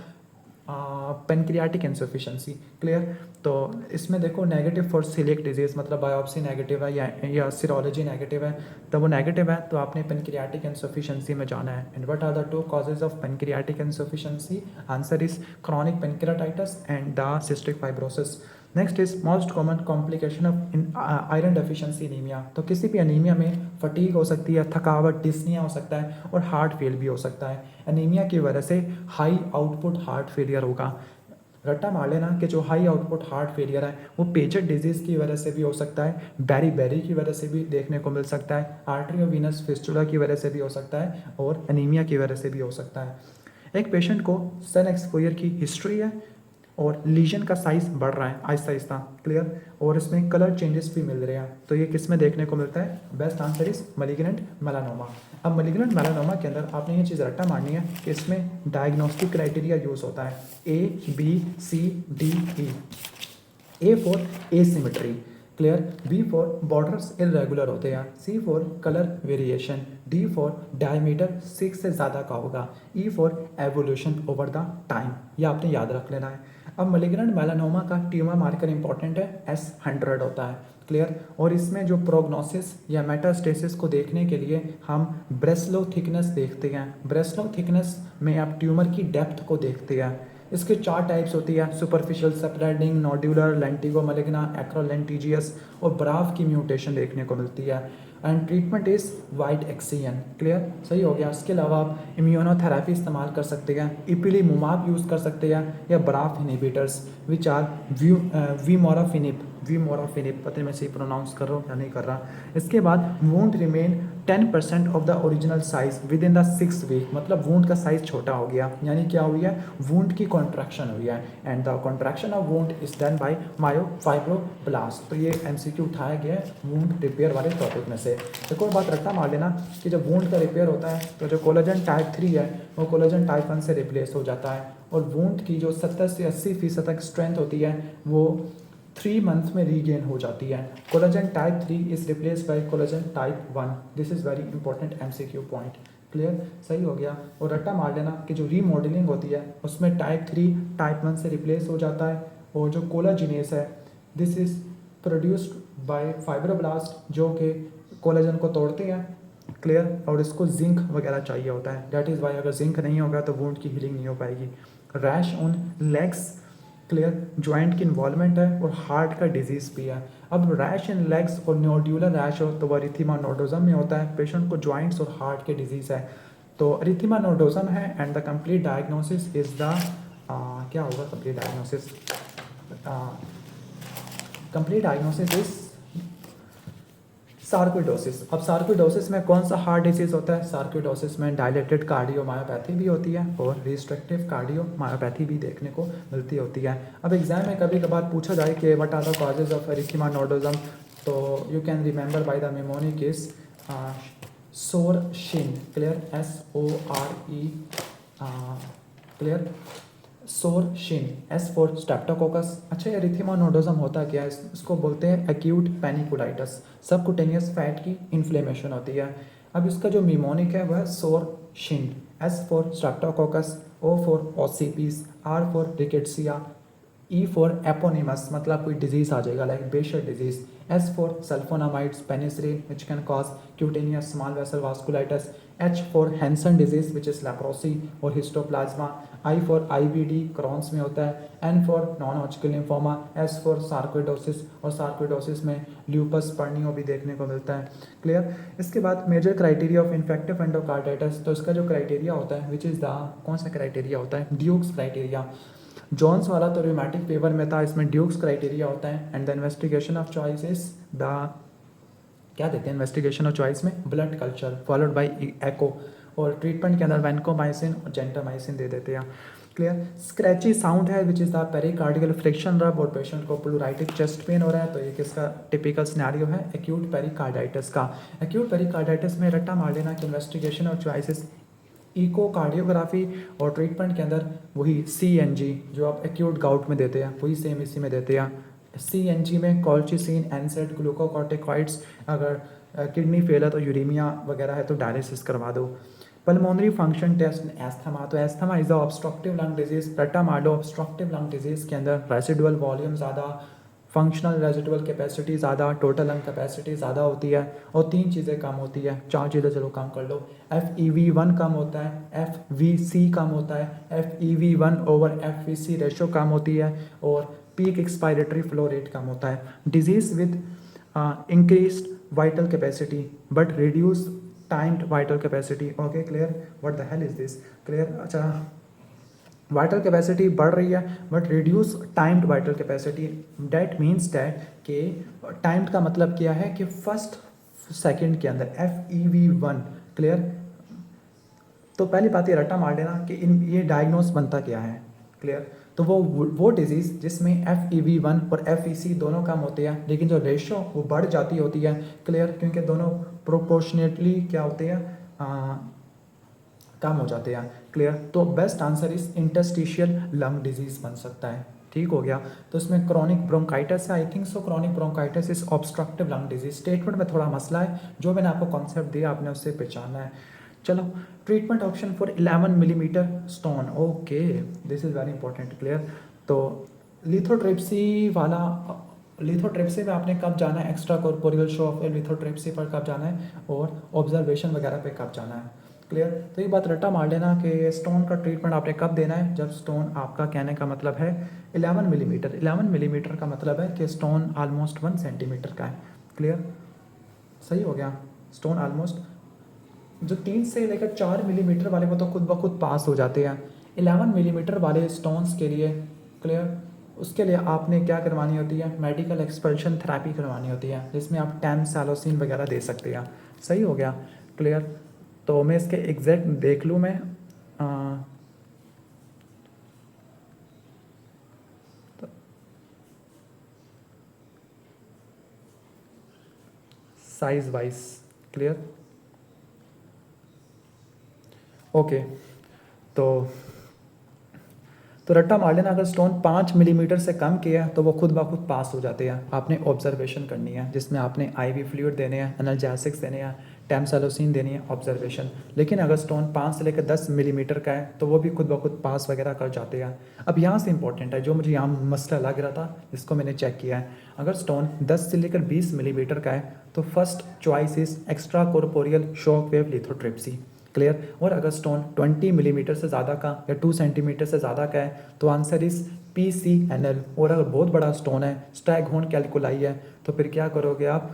पेनक्रियाटिक इंसफिशिएंसी। क्लियर। तो इसमें देखो नेगेटिव फॉर सीलियक डिजीज मतलब बायोप्सी नेगेटिव है या सीरोलॉजी नेगेटिव है, तो वो नेगेटिव है तो आपने पेनक्रियाटिक इंसफिशिएंसी में जाना है। And what are the 2 causes of pancreatic insufficiency? Answer is chronic pancreatitis and the cystic fibrosis. Next is most common complication of iron deficiency anaemia, तो किसी भी एनीमिया में फटीग हो सकती है, थकावट, डिस्निया हो सकता है, और हार्ट फेल भी हो सकता है। एनीमिया की वजह से हाई आउटपुट हार्ट फेलियर होगा। रट्टा मार लेना कि जो हाई आउटपुट हार्ट फेलियर है वो पेजेट डिजीज़ की वजह से भी हो सकता है, बेरी की वजह से भी देखने को मिल सकता है, आर्टरियोवीनस फिस्टुला की वजह से भी हो सकता है, और एनीमिया की वजह से भी हो सकता है। एक पेशेंट को सन एक्सपोजर की हिस्ट्री है और लीजन का साइज बढ़ रहा है आहिस्ता आहिस्ता, क्लियर, और इसमें कलर चेंजेस भी मिल रहे हैं, तो ये किस में देखने को मिलता है? Best answer is malignant melanoma. अब मैलिग्नेंट मेलानोमा के अंदर आपने ये चीज़ रट्टा मारनी है कि इसमें डायग्नोस्टिक क्राइटेरिया यूज़ होता है ABCDE। A for asymmetry, clear, B for borders irregular होते हैं, C for colour variation, D for diameter 6 से ज़्यादा का होगा, E for evolution over the time. ये आपने याद रख लेना है। अब मैलिग्नेंट मेलानोमा का ट्यूमर मार्कर इंपॉर्टेंट है, S100 होता है, क्लियर, और इसमें जो प्रोग्नोसिस या मेटास्टेसिस को देखने के लिए हम ब्रेसलो थिकनेस देखते हैं। ब्रेसलो थिकनेस में आप ट्यूमर की डेप्थ को देखते हैं। इसके 4 टाइप्स होती है, सुपरफिशियल, स्प्रेडिंग, नोड्यूलर, लेंटिगो मैलिग्ना, एक्रोलेंटिजियस, और ब्राव की म्यूटेशन देखने को मिलती है। And treatment is white एक्सियन, clear, सही हो गया। इसके अलावा आप इम्यूनोथेरेपी इस्तेमाल कर सकते हैं, इपिलीमुमाब यूज़ कर सकते हैं, या ब्राफ इनिबिटर्स विच आर वीमोराफिनिब, पता नहीं मैं सही प्रोनाउंस कर रहा हूँ या नहीं कर रहा। इसके बाद wound remain 10% of the original size within the 6 week, मतलब वूंड का साइज छोटा हो गया, यानी क्या हुई है? वूंड की कॉन्ट्रैक्शन हुई है, and the contraction of wound is done by myofibroblast. तो ये MCQ उठाया गया है वूंड रिपेयर वाले टॉपिक में से। एक और बात रट्टा मार लेना कि जब वूंड का रिपेयर होता है तो जो कोलेजन टाइप 3 है वो कोलेजन टाइप 1 से रिप्लेस हो जाता है, और वूंड की जो 70 से 80% तक स्ट्रेंथ होती है वो 3 मंथ में रीगेन हो जाती है। Collagen type 3 is replace by collagen type 1। This is very important MCQ point, clear, सही हो गया। और रट्टा मार लेना कि जो रीमॉडलिंग होती है उसमें टाइप 3 टाइप 1 से रिप्लेस हो जाता है, और जो कोलाजिनेस है this is produced by fibroblast जो कि कोलेजन को तोड़ते हैं, क्लियर, और इसको जिंक वगैरह चाहिए होता है। दैट इज़ वाई अगर जिंक नहीं होगा तो वुंड की हीलिंग नहीं हो पाएगी। Rash on legs, clear, joint की इन्वॉल्वमेंट है, और हार्ट का डिजीज़ भी है। अब रैश इन लेग्स और नोड्यूलर रैश हो तो वह अरिथीमा नोडोजम में होता है। पेशेंट को जॉइंट्स और हार्ट के डिजीज़ है तो अरिथीमा नोडोजम है, and the complete diagnosis is the क्या होगा complete diagnosis? Complete diagnosis is sarcoidosis. अब सार्कोइडोसिस में कौन सा हार्ट डिजीज होता है? सार्कोइडोसिस में डायलेटेड कार्डियोमायोपैथी भी होती है और रिस्ट्रिक्टिव कार्डियोमायोपैथी भी देखने को मिलती होती है। अब एग्जाम में कभी कभार पूछा जाए कि what are the causes of erythema nodosum, तो you can remember by the mnemonic is sore shin, clear, SORE, clear, sore shin, S for streptococcus. अच्छा, ये एरिथीमा नोडोजम होता क्या है? इसको बोलते हैं एक्यूट पेनिकुलाइटिस, सबकुटेनियस फैट की इन्फ्लेमेशन होती है। अब इसका जो मिमोनिक है वह है sore shin, S for streptococcus, O for OCPs, R for rickettsia, E for eponymous, मतलब कोई डिजीज आ जाएगा like Behcet's disease, S for sulfonamides, penicillin which can cause cutaneous small vessel vasculitis, H for Hansen disease which is leprosy और histoplasma, I for IBD Crohn's में होता है, N for non Hodgkin lymphoma, S for sarcoidosis, और sarcoidosis में lupus pernio भी देखने को मिलता है, क्लियर। इसके बाद major criteria of infective endocarditis, तो इसका जो क्राइटेरिया होता है विच इज़ द, कौन सा क्राइटेरिया होता है? Dukes criteria. जॉन्स वाला तो रूमेटिक फीवर में था, इसमें ड्यूक्स क्राइटेरिया होता है, and the investigation of choice is the, क्या देते हैं इन्वेस्टिगेशन ऑफ चॉइस में? ब्लड कल्चर फॉलोड बाय एको, और ट्रीटमेंट के अंदर वैनकोमाइसिन और जेंटामाइसिन दे देते हैं, क्लियर। स्क्रैची साउंड है which is the pericardial friction रब, और पेशेंट को प्लूराइटिक चेस्ट पेन हो रहा है, तो ये किसका टिपिकल सिनेरियो है? एक्यूट पेरिकार्डाइटिस का। एक्यूट पेरिकार्डाइटिस में रट्टा मार लेना कि इन्वेस्टिगेशन ऑफ चॉइसेस इकोकार्डियोग्राफी, और ट्रीटमेंट के अंदर वही CNG जो आप एक्यूट गाउट में देते हैं वही सेम इसी में देते हैं। CNG में कॉल्चिसिन, एनसेड, ग्लूकोकॉर्टिकॉइड्स, अगर किडनी फेल है तो यूरीमिया वगैरह है तो डायलिसिस करवा दो। पल्मोनरी फंक्शन टेस्ट, एस्थमा, तो asthma is the obstructive lung disease, रट्टा मार लो ऑब्स्ट्रक्टिव लंग डिजीज के अंदर रेसिडुअल वॉल्यूम ज़्यादा, फंक्शनल रेजिडुअल कैपेसिटी ज़्यादा, टोटल लंग कैपेसिटी ज़्यादा होती है, और 3 चीज़ें कम होती है, 4 चीज़ें चलो कम कर लो। FEV1 कम होता है, FVC कम होता है, FEV1 ओवर FVC रेशो कम होती है, और पीक एक्सपायरेटरी फ्लो रेट कम होता है। Disease with increased vital capacity but reduce timed vital capacity, okay, clear, what the hell is this, clear. अच्छा, वाइटल कैपेसिटी बढ़ रही है but reduce timed vital capacity, that means that कि timed का मतलब क्या है कि फर्स्ट सेकंड के अंदर FEV1, क्लियर। तो पहली बात ये रट्टा मार लेना कि इन ये डायग्नोस बनता क्या है, क्लियर। तो वो डिजीज़ जिसमें FEV1 और FEC दोनों कम होते हैं, लेकिन जो रेशो वो बढ़ जाती होती है, क्लियर, क्योंकि दोनों प्रोपोर्शनेटली क्या होते हैं, कम हो जाते हैं, क्लियर। तो बेस्ट आंसर इस इंटरस्टिशियल लंग डिजीज़ बन सकता है, ठीक हो गया। तो इसमें क्रॉनिक ब्रोंकाइटिस है, I think so chronic bronchitis is obstructive lung disease. Statement में थोड़ा मसला है, जो मैंने आपको कॉन्सेप्ट दिया आपने उससे पहचानना है। चलो, treatment option for 11 millimetre stone, okay, this is very important, clear. तो लिथोट्रिप्सी वाला, लिथोट्रिप्सी में आपने कब जाना है, extra corporeal show off lithotripsy पर कब जाना है, और ऑब्जर्वेशन वगैरह पे कब जाना है, क्लियर। तो ये बात रट्टा मार लेना कि स्टोन का ट्रीटमेंट आपने कब देना है, जब स्टोन आपका कहने का मतलब है 11 मिलीमीटर। 11 मिलीमीटर का मतलब है कि स्टोन ऑलमोस्ट 1 सेंटीमीटर का है, क्लियर, सही हो गया। स्टोन ऑलमोस्ट जो 3 से लेकर 4 मिलीमीटर वाले वो तो खुद ब खुद पास हो जाते हैं। 11 मिलीमीटर वाले स्टोन्स के लिए, क्लियर, उसके लिए आपने क्या करवानी होती है, मेडिकल एक्सपल्शन थेरेपी करवानी होती है, जिसमें आप टैमसालोसिन वगैरह दे सकते हैं, सही हो गया, क्लियर। तो मैं इसके एग्जैक्ट देख लूँ मैं, साइज वाइज, क्लियर, ओके। तो रट्टा मार लेना, अगर स्टोन 5 मिलीमीटर से कम किया तो वो खुद ब खुद पास हो जाते हैं। आपने ऑब्जर्वेशन करनी है, जिसमें आपने IV फ्लूइड देने हैं, एनाल्जेसिक्स देने हैं, टैमसालोसिन देनी है, ऑब्जर्वेशन। लेकिन अगर स्टोन 5 से लेकर 10 मिलीमीटर का है तो वो भी खुद ब खुद पास वगैरह कर जाते हैं। अब यहाँ से इंपॉर्टेंट है, जो मुझे यहाँ मसला लग रहा था, जिसको मैंने चेक किया है, अगर स्टोन 10 से लेकर 20 मिलीमीटर का है तो first choice is extra corporeal shock wave lithotripsy, clear. और अगर स्टोन 20 मिलीमीटर से ज़्यादा का या 2 सेंटीमीटर से ज़्यादा का है तो आंसर इस PCNL। और अगर बहुत बड़ा स्टोन है, स्टैगहोर्न कैलकुलाई है, तो फिर क्या करोगे आप,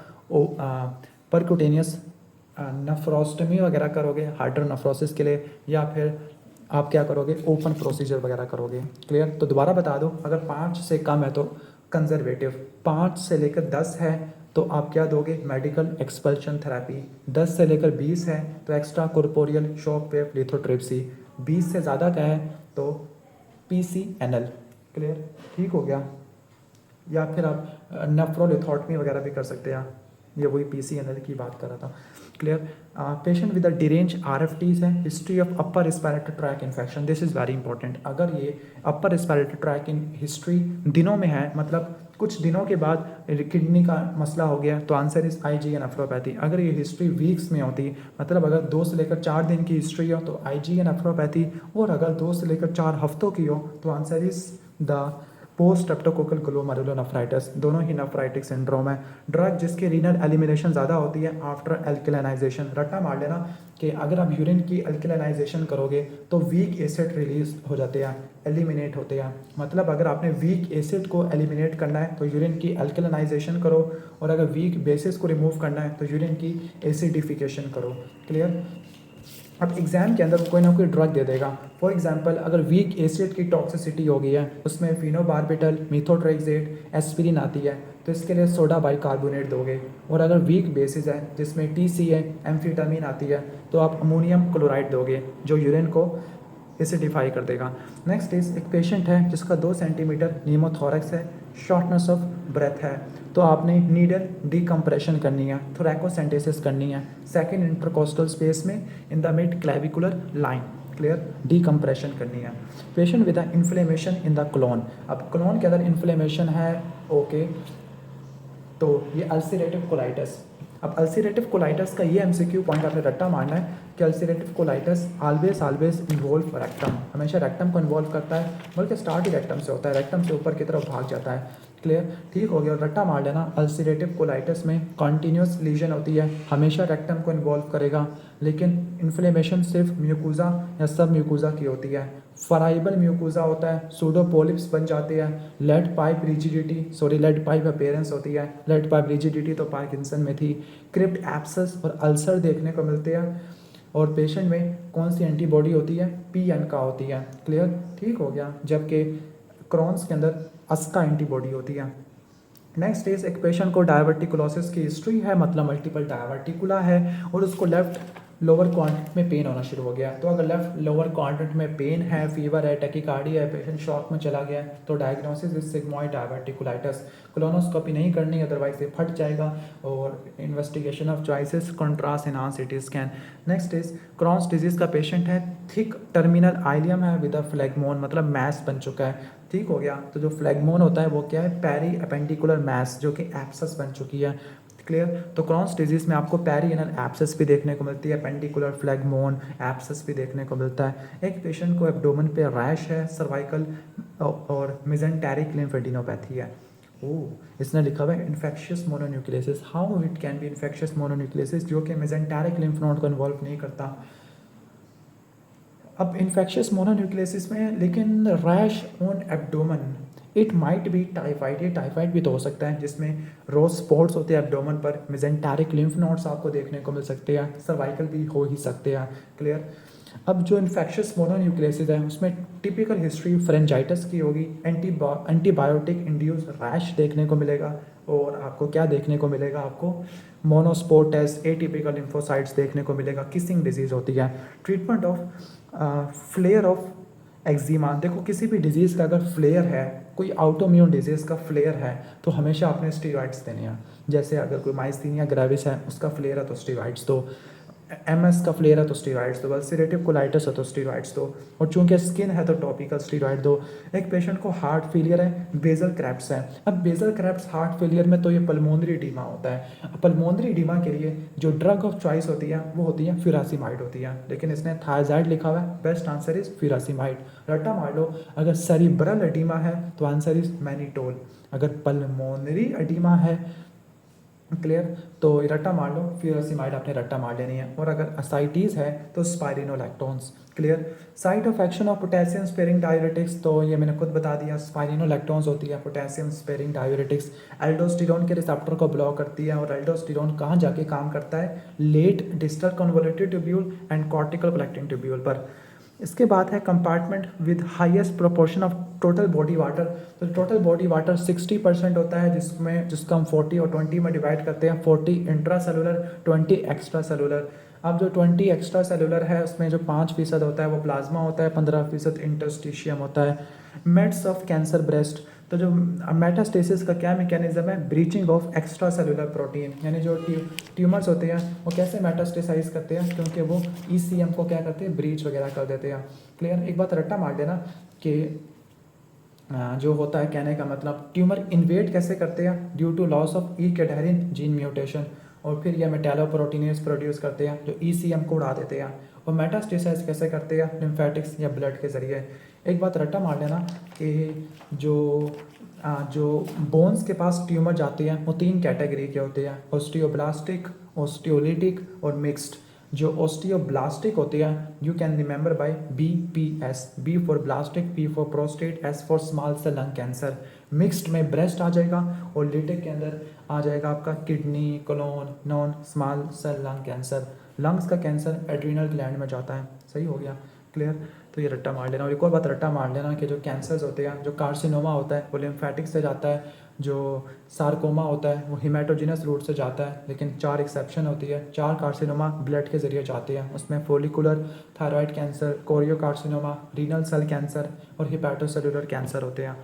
परक्यूटेनियस नेफ्रोस्टमी वगैरह करोगे हाइड्रोनेफ्रोसिस के लिए, या फिर आप क्या करोगे, ओपन प्रोसीजर वगैरह करोगे, क्लियर। तो दोबारा बता दो, अगर 5 से कम है तो कंजर्वेटिव, 5 से लेकर 10 है तो आप क्या दोगे, मेडिकल एक्सपल्शन थेरेपी, 10 से लेकर 20 है तो extra corporeal shock wave lithotripsy, 20 से ज़्यादा का है तो PCNL, क्लियर, ठीक हो गया। या फिर आप नेफ्रोलिथोटमी वगैरह भी कर सकते हैं, ये वही PCNL की बात कर रहा था, clear. Patient with the derange RFTs है, history of upper respiratory track infection, this is very important. अगर ये अपर रिस्पिरेटरी ट्रैक इन हिस्ट्री दिनों में है, मतलब कुछ दिनों के बाद किडनी का मसला हो गया, तो आंसर इज IgA नेफ्रोपैथी। अगर ये हिस्ट्री वीक्स में होती, मतलब अगर 2 से लेकर 4 दिन की हिस्ट्री हो तो IgA नेफ्रोपैथी, और अगर 2 से लेकर 4 हफ्तों की हो तो answer is the post streptococcal glomerulonephritis, दोनों ही नेफ्राइटिक सिंड्रोम है। ड्रग जिसकी रीनल एलिमिनेशन ज़्यादा होती है आफ्टर एल्कलाइनाइजेशन, रट्टा मार लेना कि अगर आप यूरिन की एल्कलाइनाइजेशन करोगे तो वीक एसिड रिलीज हो जाते हैं, एलिमिनेट होते हैं। मतलब अगर आपने वीक एसिड को एलिमिनेट करना है तो यूरिन की एल्कलाइनाइजेशन करो, और अगर वीक बेसिस को रिमूव करना है तो यूरिन की एसिडिफिकेशन करो, क्लियर। अब एग्जाम के अंदर कोई ना कोई ड्रग दे देगा, फॉर एग्जांपल अगर वीक एसिड की टॉक्सिसिटी हो गई है, उसमें फिनोबार्बिटल, मीथोट्रेक्सेट, एस्पिरिन आती है, तो इसके लिए सोडा बाइकार्बोनेट दोगे। और अगर वीक बेसिस है जिसमें TCA, एम्फीटामिन आती है, तो आप अमोनियम क्लोराइड दोगे, जो यूरिन को एसिडिफाई कर देगा। नेक्स्ट इज एक पेशेंट है जिसका 2 सेंटीमीटर नीमोथोरैक्स है, शॉर्टनेस ऑफ ब्रेथ है, तो आपने नीडल डीकम्प्रेशन करनी है, थोरैकोसेंटेसिस करनी है, सेकेंड इंटरकोस्टल स्पेस में in the mid clavicular line, clear, decompression करनी है। Patient with inflammation in the clone, अब क्लोन के अंदर इन्फ्लेमेशन है, ओके, तो ये अल्सरेटिव कोलाइटिस। अब अल्सरेटिव कोलाइटिस का ये MCQ पॉइंट आपने रट्टा मारना है कि ulcerative colitis always involve rectum, हमेशा रेक्टम को इन्वॉल्व करता है, बल्कि स्टार्ट ही रेक्टम से होता है, रेक्टम से ऊपर की तरफ भाग जाता है, क्लियर, ठीक हो गया। और रट्टा मार लेना, अल्सरेटिव कोलाइटिस में कॉन्टीन्यूस लीजन होती है, हमेशा रेक्टम को इन्वॉल्व करेगा, लेकिन इन्फ्लेमेशन सिर्फ म्यूकोजा या सब म्यूकोजा की होती है। फराइबल म्यूकोजा होता है, सूडोपोलिप्स बन जाते हैं, लेड पाइप अपेयरेंस होती है, लेड पाइप रिजिडिटी तो पार्किंसन में थी, क्रिप्ट एब्सेस और अल्सर देखने को मिलते हैं। और पेशेंट में कौन सी एंटीबॉडी होती है, PN का होती है, क्लियर, ठीक हो गया। जबकि क्रॉन्स के अंदर अस्का एंटीबॉडी होती है। नेक्स्ट इज एक पेशेंट को डायवर्टिकुलोसिस की हिस्ट्री है, मतलब मल्टीपल डायवर्टिकुला है, और उसको लेफ्ट लोअर क्वाड्रेंट में पेन होना शुरू हो गया। तो अगर लेफ्ट लोअर क्वाड्रेंट में पेन है, फीवर है, टैकीकार्डिया है, पेशेंट शॉक में चला गया है, तो diagnosis is sigmoid diverticulitis. Colonoscopy नहीं करनी, अदरवाइज ये फट जाएगा। और investigation of choices contrast enhance CT scan. Next is Crohn's disease का पेशेंट है, थिक टर्मिनल आइलियम है विद अ फ्लैगमोन, मतलब मैस बन चुका है, ठीक हो गया। तो जो फ्लैगमोन होता है वो क्या है, पेरी अपेंडिकुलर मैस, जो कि एब्सेस बन चुकी है, क्लियर। तो क्रॉन्स डिजीज में आपको पेरिएनल एब्सेस भी देखने को मिलती है, पेंडिकुलर फ्लैगमोन एब्सेस भी देखने को मिलता है। एक पेशेंट को एब्डोमेन पे रैश है, सर्वाइकल और मिजेंटेरिक लिम्फेडिनोपैथी है। ओह, इसने लिखा हुआ है infectious mononucleosis. How it can be infectious mononucleosis, जो कि मिजेंटेरिक लिम्फ नोड को इन्वॉल्व नहीं करता। अब इन्फेक्शियस मोनोन्यूक्लियोसिस में लेकिन rash on abdomen, it might be typhoid, ये टाइफाइड भी तो हो सकता है, जिसमें रोज स्पॉट्स होते हैं एब्डोमेन पर, मिजेंटेरिक लिम्फ नोड्स आपको देखने को मिल सकते हैं, सर्वाइकल भी हो ही सकते हैं, क्लियर। अब जो इन्फेक्शियस मोनोन्यूक्लियोसिस है उसमें टिपिकल हिस्ट्री फ्रेंजाइटिस की होगी, एंटीबायोटिक इंड्यूस रैश देखने को मिलेगा, और आपको क्या देखने को मिलेगा, आपको मोनोस्पोर्टेस, एटिपिकल लिम्फोसाइट्स देखने को मिलेगा, किसिंग डिजीज होती है। Treatment of flare of eczema, देखो किसी भी डिजीज़ का अगर फ्लेयर है, कोई आउटोम्यून डिजीज़ का फ्लेयर है, तो हमेशा आपने स्टीरॉइड्स देने हैं। जैसे अगर कोई माइस्थीनिया ग्रेविस है, उसका फ्लेयर है तो स्टीरॉइड्स दो, MS का फ्लेयर है तो स्टीरॉइड्स दो, अल्सरेटिव कोलाइटिस है तो स्टीरॉइड्स दो, और चूंकि स्किन है तो टॉपिकल स्टीरॉइड दो। एक पेशेंट को हार्ट फेलियर है, बेजल क्रैप्स है। अब बेजल क्रैप्स हार्ट फेलियर में तो ये पल्मोनरी एडिमा होता है। पल्मोनरी एडिमा के लिए जो ड्रग ऑफ चॉइस होती है वो होती है फ्यूरासिमाइड होती है, लेकिन इसने थायजाइड लिखा हुआ है, बेस्ट आंसर इज फ्यूरासिमाइड। रट्टा मार लो, अगर सेरिब्रल एडिमा है तो आंसर इज मैनिटोल, अगर पल्मोनरी एडिमा है, क्लियर, तो रट्टा मार लो, फ्यूरासिमाइड आपने रट्टा मार लेनी है। और अगर असाइटीज़ है तो spironolactones, clear. Site of action of potassium sparing diuretics, तो ये मैंने खुद बता दिया, स्पाइरिनोलैक्टोन्स होती है पोटेशियम स्पेरिंग डायूरेटिक्स। एल्डोस्टेरोन के रिसेप्टर को ब्लॉक करती है, और एल्डोस्टेरोन कहाँ जाके काम करता है, late distal convoluted tubule and cortical collecting tubule पर। इसके बाद है compartment with highest proportion of total body water. तो टोटल बॉडी वाटर 60% होता है, जिसको हम 40 और 20 में डिवाइड करते हैं, 40 इंट्रा सेलुलर, 20 एक्स्ट्रा सेलुलर। अब जो 20 एक्स्ट्रा सेलुलर है उसमें जो 5% होता है वो प्लाज्मा होता है, 15% इंटरस्टिशियम होता है। मेट्स ऑफ कैंसर ब्रेस्ट, तो जो मेटास्टेसिस का क्या मैकेनिज्म है, breaching of extra cellular protein, यानी जो ट्यूमर्स होते हैं वो कैसे मेटास्टेसाइज करते हैं, क्योंकि वो ECM को क्या करते हैं, ब्रीच वगैरह कर देते हैं, क्लियर। एक बात रट्टा मार देना कि जो होता है, कहने का मतलब ट्यूमर इन्वेट कैसे करते हैं, due to loss of E cadherin gene mutation, और फिर ये मेटालोप्रोटीनेज प्रोड्यूस करते हैं जो ECM को उड़ा देते हैं। और मेटास्टेसाइज कैसे करते हैं, लिम्फेटिक्स या ब्लड के ज़रिए। एक बात रट्टा मार लेना कि जो बोन्स के पास ट्यूमर जाते हैं वो 3 कैटेगरी के होते हैं, ऑस्टियोब्लास्टिक, ऑस्टियोलिटिक और मिक्स्ड। जो ऑस्टियोब्लास्टिक होते हैं you can remember by BPS, B for blastic, P for prostate, S for small cell lung cancer. Mixed में ब्रेस्ट आ जाएगा, और लिटिक के अंदर आ जाएगा आपका kidney, colon, non small cell lung cancer. Lungs का कैंसर एड्रीनल ग्लैंड में जाता है, सही हो गया, क्लियर। तो ये रट्टा मार लेना। और एक और बात रट्टा मार लेना कि जो कैंसर्स होते हैं, जो कार्सिनोमा होता है वो लिम्फेटिक से जाता है, जो सार्कोमा होता है वो हिमेटोजिनस रूट से जाता है, लेकिन 4 एक्सेप्शन होती है। 4 कार्सिनोमा ब्लड के ज़रिए जाते हैं, उसमें follicular thyroid cancer, choriocarcinoma, renal cell cancer और हिपैटोसेलुलर कैंसर होते हैं।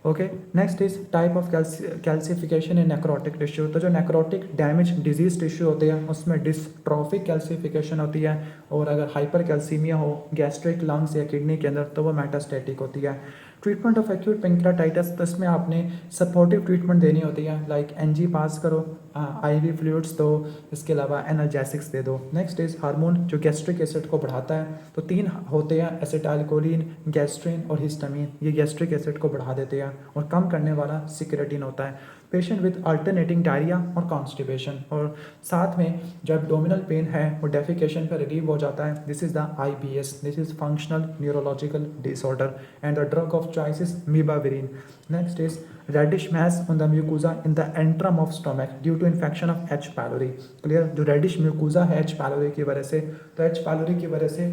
Okay, next is type of calcification in necrotic tissue. तो जो नेक्रोटिक डैमेज डिजीज टिश्यू होते हैं उसमें डिस्ट्रॉफिक कैल्सिफिकेशन होती है, और अगर हाइपर कैल्सीमिया हो गैस्ट्रिक, लंग्स या किडनी के अंदर तो वो मेटास्टेटिक होती है। ट्रीटमेंट ऑफ एक्यूट पेंक्रियाटाइटिस, तो इसमें आपने सपोर्टिव ट्रीटमेंट देनी होती है, लाइक NG पास करो, IV फ्लूइड्स दो, इसके अलावा एनाल्जेसिक्स दे दो। नेक्स्ट इज हार्मोन जो गैस्ट्रिक एसिड को बढ़ाता है, तो 3 होते हैं, एसिटाइलकोलिन, गैस्ट्रिन और हिस्टामिन। ये गैस्ट्रिक एसिड को बढ़ा देते हैं, और कम करने वाला सिक्रेटिन होता है। पेशेंट विद अल्टरनेटिंग डायरिया और कॉन्स्टिपेशन, और साथ में जो एब्डोमिनल पेन है वो डेफिकेशन पर रिलीव हो जाता है। This is the IBS, this is functional neurological disorder, and the drug of choice is mebeverine. Next is reddish mass on the mucosa in the antrum of stomach due to infection of H pylori, clear. जो reddish mucosa है H pylori की वजह से, तो H pylori की वजह से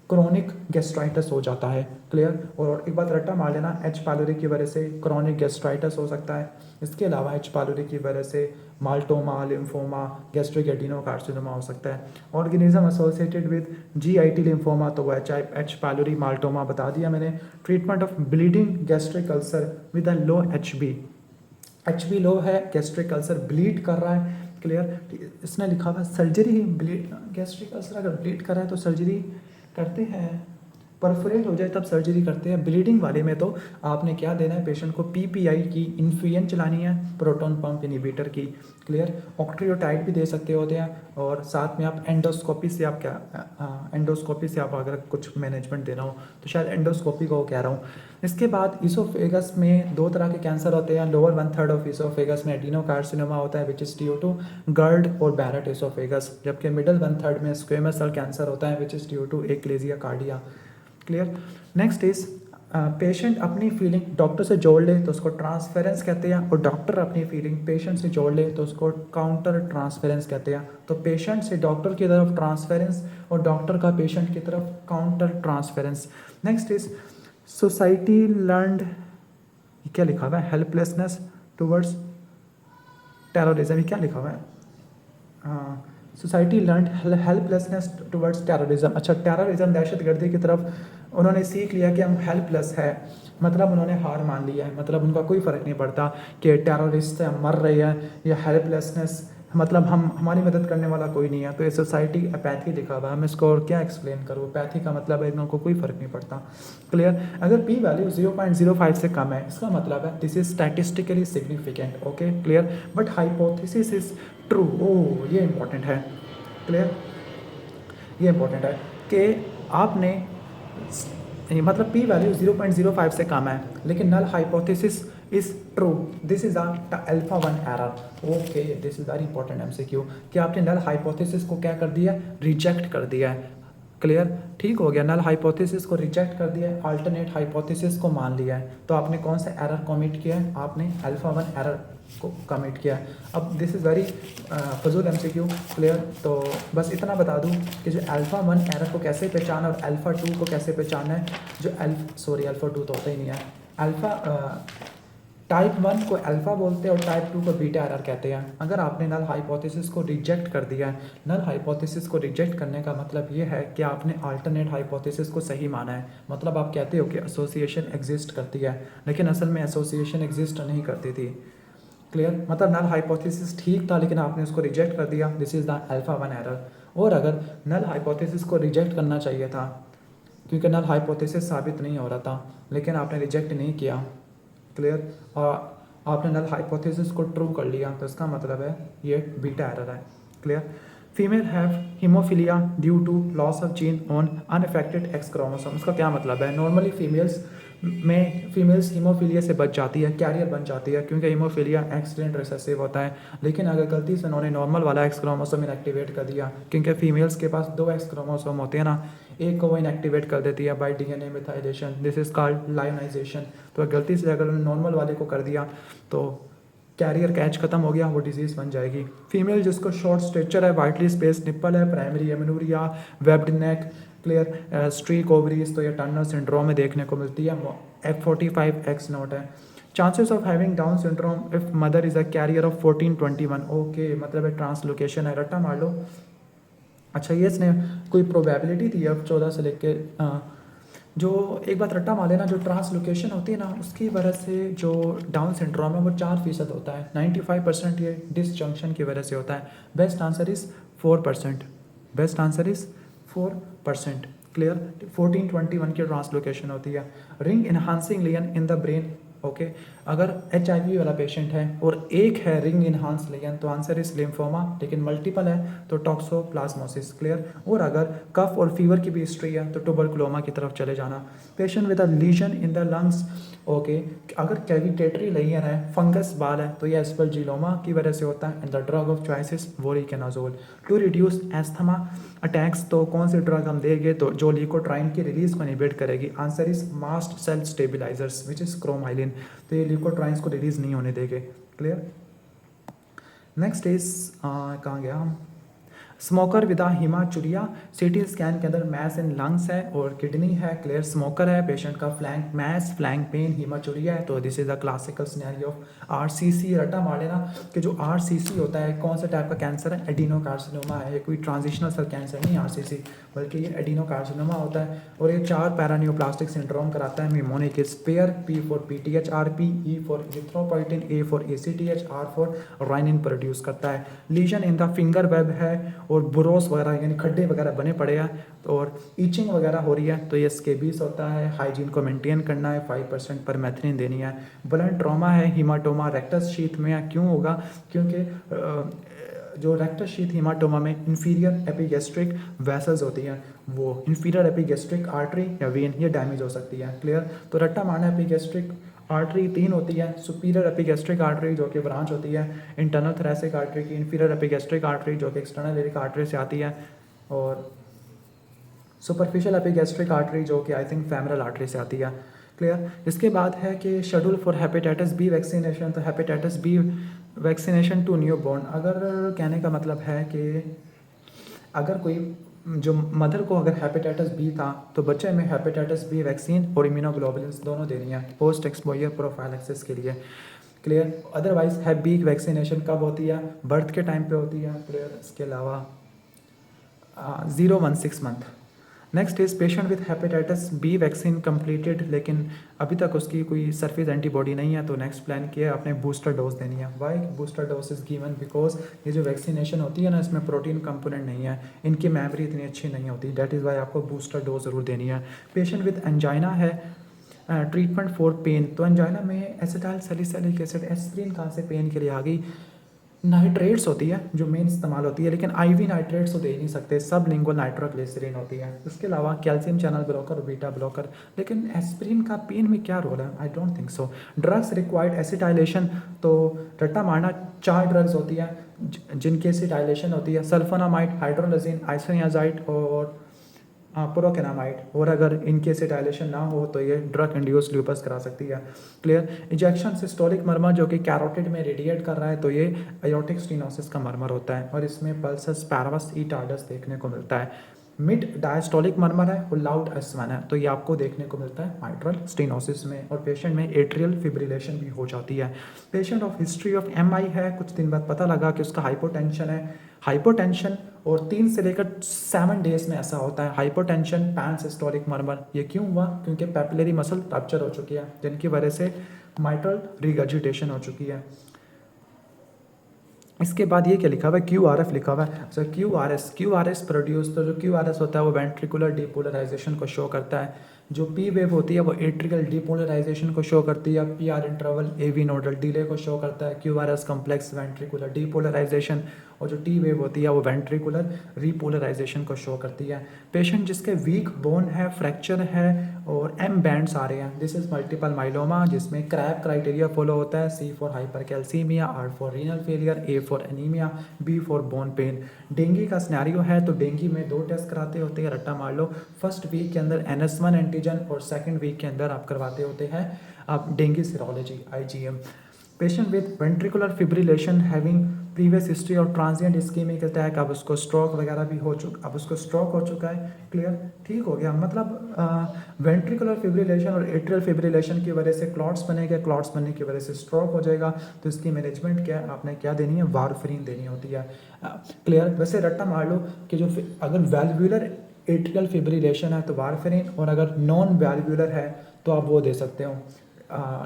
chronic gastritis हो जाता है। क्लियर। और एक बात रट्टा मार लेना, एच पायलोरी की वजह से क्रोनिक गैस्ट्राइटिस हो सकता है। इसके अलावा एच पायलोरी की वजह से माल्टोमा, लिम्फोमा, गैस्ट्रिक एडिनोकार्सिनोमा हो सकता है। Organism associated with GIT lymphoma, तो वो एच पायलोरी माल्टोमा बता दिया मैंने। Treatment of bleeding gastric ulcer with a low H B low है, गैस्ट्रिक अल्सर ब्लीड कर रहा है। क्लियर। इसने लिखा हुआ सर्जरी ही ब्लीड, गैस्ट्रिक अल्सर अगर ब्लीड कर रहा है तो सर्जरी करते हैं, परफोरेट हो जाए तब सर्जरी करते हैं। ब्लीडिंग वाले में तो आपने क्या देना है, पेशेंट को पीपीआई की इन्फ्यूजन चलानी है, प्रोटॉन पंप इनिबिटर की। क्लियर। ऑक्ट्रियोटाइड भी दे सकते होते हैं, और साथ में आप एंडोस्कोपी से आप क्या एंडोस्कोपी से आप अगर कुछ मैनेजमेंट देना हो तो शायद एंडोस्कोपी को कह रहा हूँ। इसके बाद इसोफेगस में दो तरह के कैंसर होते हैं। लोअर 1/3 ऑफ इसोफेगस में एडिनोकार्सिनोमा होता है विच इज ड्यू टू गर्ड और बैरेट इसोफेगस, जबकि मिडल 1/3 में स्क्वेमस सेल कैंसर होता है which is due to achalasia cardia. Clear. Next is patient अपनी फीलिंग डॉक्टर से जोड़ ले तो उसको ट्रांसफेरेंस कहते हैं, और डॉक्टर अपनी फीलिंग पेशेंट से जोड़ ले तो उसको काउंटर ट्रांसफेरेंस कहते हैं। तो पेशेंट से डॉक्टर की तरफ ट्रांसफेरेंस और डॉक्टर का पेशेंट की तरफ counter transference. Next is society learned, क्या लिखा हुआ है, हेल्पलेसनेस टुवर्ड्स टेररिज्म, ये क्या लिखा हुआ है, society learn helplessness towards terrorism. अच्छा, टेररिज्म दहशतगर्दी की तरफ उन्होंने सीख लिया कि हम हेल्पलेस है, मतलब उन्होंने हार मान लिया है, मतलब उनका कोई फ़र्क नहीं पड़ता कि टेररिस्ट से हम मर रहे हैं या हेल्पलेसनेस, मतलब हम हमारी मदद करने वाला कोई नहीं है। तो ये सोसाइटी अपैथी लिखा हुआ है, मैं इसको और क्या एक्सप्लेन करूँ, अपैथी का मतलब है इनको कोई फ़र्क नहीं पड़ता। क्लियर। अगर पी वैल्यू 0.05 से कम है, इसका मतलब है this is statistically significant. Okay, clear. But hypothesis is true. Oh, ये इंपॉर्टेंट है। क्लियर। ये इंपॉर्टेंट है कि आपने मतलब पी वैल्यू 0.05 से कम है लेकिन null hypothesis is true, this is alpha 1 error. Okay, this is very important MCQ कि आपने नल हाइपोथेसिस को क्या कर दिया, रिजेक्ट कर दिया है। क्लियर। ठीक हो गया, नल हाइपोथेसिस को रिजेक्ट कर दिया है, अल्टरनेट हाइपोथेसिस को मान लिया है। तो आपने कौन सा एरर कमिट किया है, आपने अल्फा 1 एरर को कमिट किया है। अब दिस इज़ वेरी फजूल एमसीक्यू। क्लियर। तो बस इतना बता दूं कि जो अल्फ़ा 1 एरर को कैसे पहचाना और अल्फ़ा 2 को कैसे पहचाना है। जो अल्फ़ा 2 तो होता ही नहीं है। अल्फ़ा टाइप 1 को अल्फ़ा बोलते हैं और टाइप 2 को बीटा एरर कहते हैं। अगर आपने नल हाइपोथेसिस को रिजेक्ट कर दिया है, नल हाइपोथेसिस को रिजेक्ट करने का मतलब ये है कि आपने अल्टरनेट हाइपोथेसिस को सही माना है। मतलब आप कहते हो कि एसोसिएशन एग्जिस्ट करती है, लेकिन असल में एसोसिएशन एग्जिस्ट नहीं करती थी। क्लियर। मतलब नल हाइपोथेसिस ठीक था लेकिन आपने उसको रिजेक्ट कर दिया, this is the alpha 1 error. और अगर नल हाइपोथेसिस को रिजेक्ट करना चाहिए था क्योंकि नल हाइपोथेसिस साबित नहीं हो रहा था लेकिन आपने रिजेक्ट नहीं किया। क्लियर। और आपने नल हाइपोथेसिस को ट्रू कर लिया तो इसका मतलब है ये बीटा एरर है। Clear. Female have haemophilia due to loss of gene on unaffected X chromosome. इसका क्या मतलब है, नॉर्मली फीमेल्स हीमोफीलिया से बच जाती है, कैरियर बन जाती है क्योंकि हीमोफीलिया एक्सीडेंट रिसेसिव होता है। लेकिन अगर गलती से उन्होंने नॉर्मल वाला एक्स क्रोमोसोम इनएक्टिवेट कर दिया, क्योंकि फीमेल्स के पास 2 एक्स क्रोमोसोम होते हैं ना, एक को वो इनएक्टिवेट कर देती है by DNA methylation, this is called lyonization. तो गलती से अगर उन्होंने नॉर्मल वाले को कर दिया तो कैरियर कैच खत्म हो गया, वो डिजीज़ बन जाएगी। फीमेल जिसको शॉर्ट स्ट्रेचर है, वाइटली स्पेस निप्पल है, प्राइमरी एमेनोरिया, वेब्ड नेक, क्लियर, स्ट्रीक ओवरीज, तो ये टर्नर सिंड्रोम में देखने को मिलती है। F45X0 है। Chances of having down syndrome if mother is a carrier of 1421। Okay, मतलब है ट्रांसलोकेशन है, रट्टा मार लो। अच्छा, ये इसने कोई प्रोबेबिलिटी थी अब 14 से लेके जो एक बात रट्टा मार लेना, जो ट्रांसलोकेशन होती है ना उसकी वजह से जो डाउन सिंड्रोम है वो 4% होता है। 95% ये डिसजंक्शन की वजह से होता है। Best answer is 4%। Best answer is 4%। Clear. 1421 की ट्रांसलोकेशन होती है। Ring enhancing lane in the brain. Okay, अगर HIV वाला पेशेंट है और एक है रिंग इनहांस लेन तो आंसर इज लिम्फोमा, लेकिन मल्टीपल है तो टॉक्सोप्लाज्मोसिस। क्लियर। और अगर कफ और फीवर की भी हिस्ट्री है तो ट्यूबरकुलोमा की तरफ चले जाना। Patient with a legion in the lungs. Okay, अगर कैविटेटरी लेयर है, फंगस बाल है तो ये एस्परजिलोमा की वजह से होता है। And the drug of choice is voriconazole to reduce asthma attacks. तो कौन सी ड्रग हम देंगे तो जो ल्यूकोट्राइन की रिलीज को इनहिबिट करेगी, answer is mast cell stabilizers which is cromolyn. तो ये ल्यूकोट्राइंस को रिलीज नहीं होने देंगे। क्लियर। नेक्स्ट इज कहाँ गया हम, स्मोकर विद हीमाचूरिया, सीटी स्कैन के अंदर मैस इन लंग्स है और किडनी है, क्लियर स्मोकर है, पेशेंट का फ्लैंक मैस, फ्लैंक पेन, हीमाचूरिया है। तो this is the classical scenario of RCC. रट्टा मार लेना कि जो आरसीसी होता है कौन सा टाइप का कैंसर है, एडिनोकार्सिनोमा है। ये कोई ट्रांजिशनल सेल कैंसर नहीं आरसीसी, बल्कि ये एडिनोकार्सिनोमा होता है और ये 4 पैरानियोप्लास्टिक सिंड्रोम कराता है। Mnemonic spare, P for PTH RP, E for erythropoietin, A for ACTH, R for renin produce करता है। Lesion in the finger web है और बुरोस वगैरह यानी खड्डे वगैरह बने पड़े हैं और ईचिंग वगैरह हो रही है, तो ये स्केबीज होता है। हाइजीन को मेंटेन करना है, 5% पर मैथनिन देनी है। ब्लड ट्रॉमा है, हीमाटोमा रेक्टस शीथ में है। क्यों होगा? क्योंकि जो रेक्टस शीथ हीमाटोमा में इंफीरियर एपिगेस्ट्रिक वेसल्स होती हैं, वो इंफीरियर एपिगेस्ट्रिक आर्टरी या वेन ये डैमेज हो सकती है, क्लियर। तो रट्टा मारना एपिगेस्ट्रिक आर्टरी 3 होती है, सुपीरियर एपिगेस्ट्रिक आर्टरी जो कि ब्रांच होती है इंटरनल थोरैसिक आर्टरी की, इंफीरियर एपिगेस्ट्रिक आर्टरी जो कि एक्सटर्नल लिरिक आर्टरी से आती है, और सुपरफिशियल एपिगेस्ट्रिक आर्टरी जो कि आई थिंक फेमरल आर्टरी से आती है, क्लियर। इसके बाद है कि schedule for hepatitis B vaccination. तो hepatitis B vaccination to newborn, अगर कहने का मतलब है कि अगर कोई जो मदर को अगर हेपेटाइटिस बी था तो बच्चे में हेपेटाइटिस बी वैक्सीन और इम्यूनोग्लोबुलिन्स दोनों देनी है पोस्ट एक्सपोजर प्रोफाइलैक्सिस के लिए, क्लियर। अदरवाइज हैप बी वैक्सीनेशन कब होती है? बर्थ के टाइम पे होती है, क्लियर। इसके अलावा 0-1-6 month. Next is patient with hepatitis B vaccine completed, लेकिन अभी तक उसकी कोई सरफेस एंटीबॉडी नहीं है, तो नेक्स्ट प्लान किया है आपने बूस्टर डोज देनी है। Why booster dose is given? Because ये जो वैक्सीनेशन होती है ना, इसमें प्रोटीन कंपोनेंट नहीं है, इनकी मेमोरी इतनी अच्छी नहीं होती, डेट इज़ वाई आपको बूस्टर डोज ज़रूर देनी है। पेशेंट विथ एंजाइना है, ट्रीटमेंट फॉर पेन। तो एंजाइना में एसिटाइल सैलिसिलिक एसिड, एस्पिरिन कहाँ से पेन के लिए आ गई? नाइट्रेट्स होती है जो मेन इस्तेमाल होती है, लेकिन आईवी नाइट्रेट्स तो दे ही नहीं सकते, सब लिंगुअल नाइट्रोग्लिसरीन होती है। इसके अलावा कैल्शियम चैनल ब्लॉकर और बीटा ब्लॉकर। लेकिन एस्पिरिन का पेन में क्या रोल है? I don't think so. Drugs required acetylation, तो रट्टा मारना 4 ड्रग्स होती है जिनकी एसिटाइलेशन होती है, सल्फोनामाइड, हाइड्रोलजीन, आइसोनियाजाइड और प्रोकेनामाइड। और अगर इनकी एसिटाइलेशन ना हो तो ये ड्रग इंड्यूस ल्यूपस करा सकती है, क्लियर। इंजेक्शन सिस्टोलिक मर्मर जो कि कैरोटिड में रेडिएट कर रहा है, तो ये एयोटिक स्टेनोसिस का मर्मर होता है और इसमें पल्सस पैरावस ई टार्डस देखने को मिलता है। मिड डायस्टोलिक मर्मर है और लाउड एस1 है, तो ये आपको देखने को मिलता है माइट्रल स्टेनोसिस में, और पेशेंट में एट्रियल फिब्रिलेशन भी हो जाती है। Patient of history of MI है, कुछ दिन बाद पता लगा कि उसका हाइपोटेंशन है, हाइपोटेंशन और 3 से लेकर 7 डेज में ऐसा होता है हाइपोटेंशन पैनसिस्टोलिक मर्मर। ये क्यों हुआ? क्योंकि पैपिलरी मसल रप्चर हो चुकी है, जिनकी वजह से माइट्रल रिगर्जिटेशन हो चुकी है। इसके बाद ये क्या लिखा हुआ है? QRF लिखा हुआ है। सो QRS प्रोड्यूस, तो जो QRS होता है वो वेंट्रिकुलर डीपोलराइजेशन को शो करता है। जो P वेव होती है वो एट्रियल डीपोलराइजेशन को शो करती है। PR interval AV nodal delay को शो करता है। QRS कॉम्प्लेक्स वेंट्रिकुलर डीपोलराइजेशन, और जो T वेव होती है वो वेंट्रिकुलर रीपोलराइजेशन को शो करती है। पेशेंट जिसके वीक बोन है, फ्रैक्चर है और M बैंड्स आ रहे हैं, दिस इज मल्टीपल माइलोमा, जिसमें क्रैब क्राइटेरिया फॉलो होता है। C for hypercalcaemia, R for renal failure, A for anaemia, B for bone pen. Dengue का सिनेरियो है, तो डेंगू में 2 टेस्ट कराते होते हैं, रट्टा मार लो। फर्स्ट वीक के अंदर NS1 एंटीजन और सेकंड वीक के अंदर आप करवाते होते हैं आप dengue serology IgM। Patient with ventricular fibrillation having previous history और ट्रांजिएंट इस्कीमिक अटैक, अब उसको स्ट्रोक वगैरह भी हो चुका, अब उसको स्ट्रोक हो चुका है, क्लियर, ठीक हो गया। मतलब वेंट्रिकुलर फिब्रिलेशन और एट्रियल फिब्रिलेशन की वजह से क्लॉट्स बनेंगे, क्लॉट्स बनने की वजह से स्ट्रोक हो जाएगा, तो इसकी मैनेजमेंट क्या आपने क्या देनी है? वारफरीन देनी होती है, क्लियर। वैसे रट्टा मार लो कि जो अगर वैल्वुलर एट्रियल फिब्रिलेशन है तो वारफरीन, और अगर नॉन वैल्वुलर है तो आप वो दे सकते हो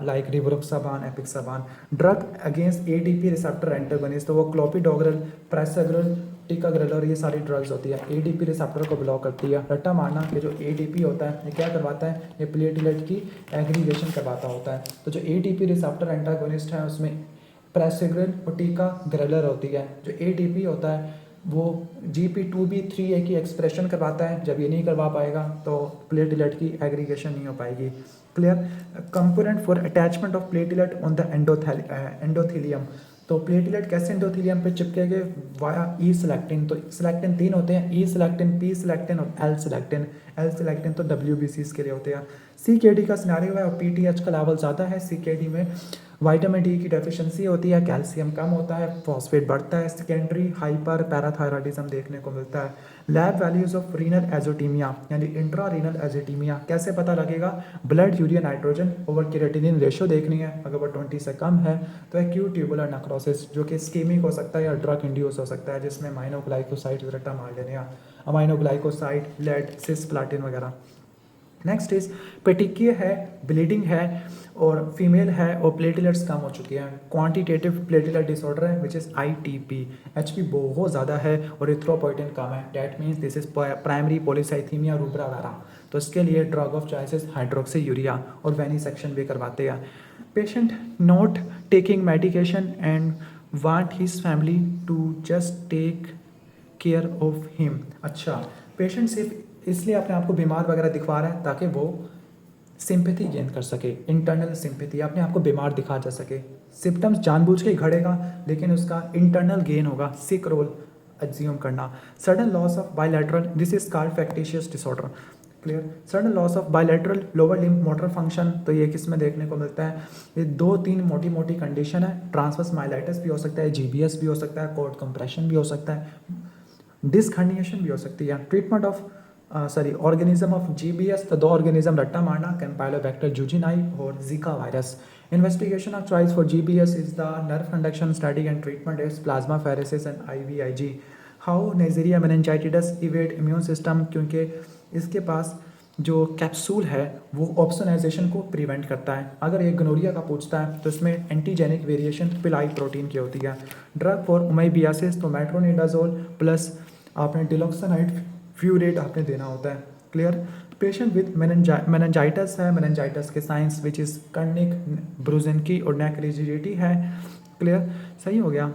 like rivaroxaban, apixaban. Drug against ADP receptor antagonist, तो वो क्लोपिडोग्रल, प्रेसाग्रल, टिकाग्रल, ये सारी ड्रग्स होती है, ADP रिसेप्टर को ब्लॉक करती है। रट्टा मारना कि जो ADP होता है ये क्या करवाता है? ये प्लेटलेट की एग्रीगेशन करवाता होता है। तो जो ADP रिसेप्टर एंटागोनिस्ट है उसमें प्रेसाग्रल और टिकाग्रल होती है। जो ADP होता है वो GP2B3A की एक्सप्रेशन करवाता है, जब ये नहीं करवा पाएगा तो प्लेटलेट की एग्रीगेशन नहीं हो पाएगी, clear. Component for attachment of platelet on the endothelium, तो प्लेटलेट कैसे एंडोथेलियम पे चिपकेंगे? वाया ई सिलेक्टिन। तो सिलेक्टिन 3 होते हैं, ई सिलेक्टिन, पी सिलेक्टिन और एल सिलेक्टिन। एल सिलेक्टिन तो WBCs के लिए होते हैं। CKD का सिनेरियो है और PTH का लेवल ज़्यादा है CKD में, विटामिन डी की डेफिशिएंसी होती है, कैल्शियम कम होता है, फॉस्फेट बढ़ता है, सेकेंडरी हाइपर पैराथायरॉयडिज्म देखने को मिलता है। Lab values of renal azotaemia यानी इंट्रा रीनल एजोटीमिया कैसे पता लगेगा? Blood urea nitrogen over creatinine ratio देखनी है, अगर वो 20 से कम है तो एक्यूट ट्यूबुलर नेक्रोसिस जो कि स्कीमिक हो सकता है या ड्रग इंड्यूस हो सकता है, जिसमें अमाइनोग्लाइकोसाइड विरटा मार्लिनिया, अमाइनोग्लाइकोसाइड, लेड, सिस्प्लाटिन वगैरह। नेक्स्ट इज पेटिकिय है, ब्लीडिंग है और फीमेल है और प्लेटलेट्स कम हो चुकी हैं, क्वांटिटेटिव प्लेटलेट डिसऑर्डर है विच इज़ ITP, HP बहुत ज़्यादा है और इथ्रोपोइटिन कम है, that means this is primary polycythaemia rubra vera. तो इसके लिए drug of choice is hydroxyurea और वेनिसेक्शन भी करवाते हैं। Patient not taking medication and want his family to just take care of him. अच्छा, पेशेंट सिर्फ इसलिए अपने आप को बीमार वगैरह दिखवा रहा है ताकि वो सिंपैथी गेन कर सके, इंटरनल सिंपैथी, अपने आप को बीमार दिखा जा सके। सिम्टम्स जानबूझ के घड़ेगा लेकिन उसका इंटरनल गेन होगा, सिक रोल एज्यूम करना। Sudden loss of bilateral, this is called factitious disorder. Clear? Sudden loss of bilateral lower limb motor function, तो ये किस में देखने को मिलता है? ये 2-3 मोटी मोटी कंडीशन है, ट्रांसवर्स माइलाइटिस भी हो सकता है, GBS भी हो सकता है, कॉर्ड कंप्रेशन भी हो सकता है, डिस्क हर्निएशन भी हो सकती है। Treatment of organism of GBS, तो 2 ऑर्गेनिज्म रट्टा मारना, कैम्पाइलोबैक्टर जूजिनाई और Zika virus. Investigation of choice for GBS is the nerve conduction study and treatment is plasmapheresis and IVIG। How Neisseria meningitis evade immune system, क्योंकि इसके पास जो capsule है वो opsonization को प्रिवेंट करता है। अगर ये गनोरिया का पूछता है तो इसमें एंटीजेनिक वेरिएशन पिलाई प्रोटीन की होती है। ड्रग फॉर उमाइबियासिस, तो मेट्रोनिडाजोल प्लस आपने डिलॉक्सानाइड फ्यूरेट आपने देना होता है। क्लियर? पेशेंट विद मेनिंजाइटिस है, मेनिंजाइटिस के साइंस विच इज़ कर्निक, ब्रुजेंकी और नेक रिजिडिटी है। क्लियर? सही हो गया।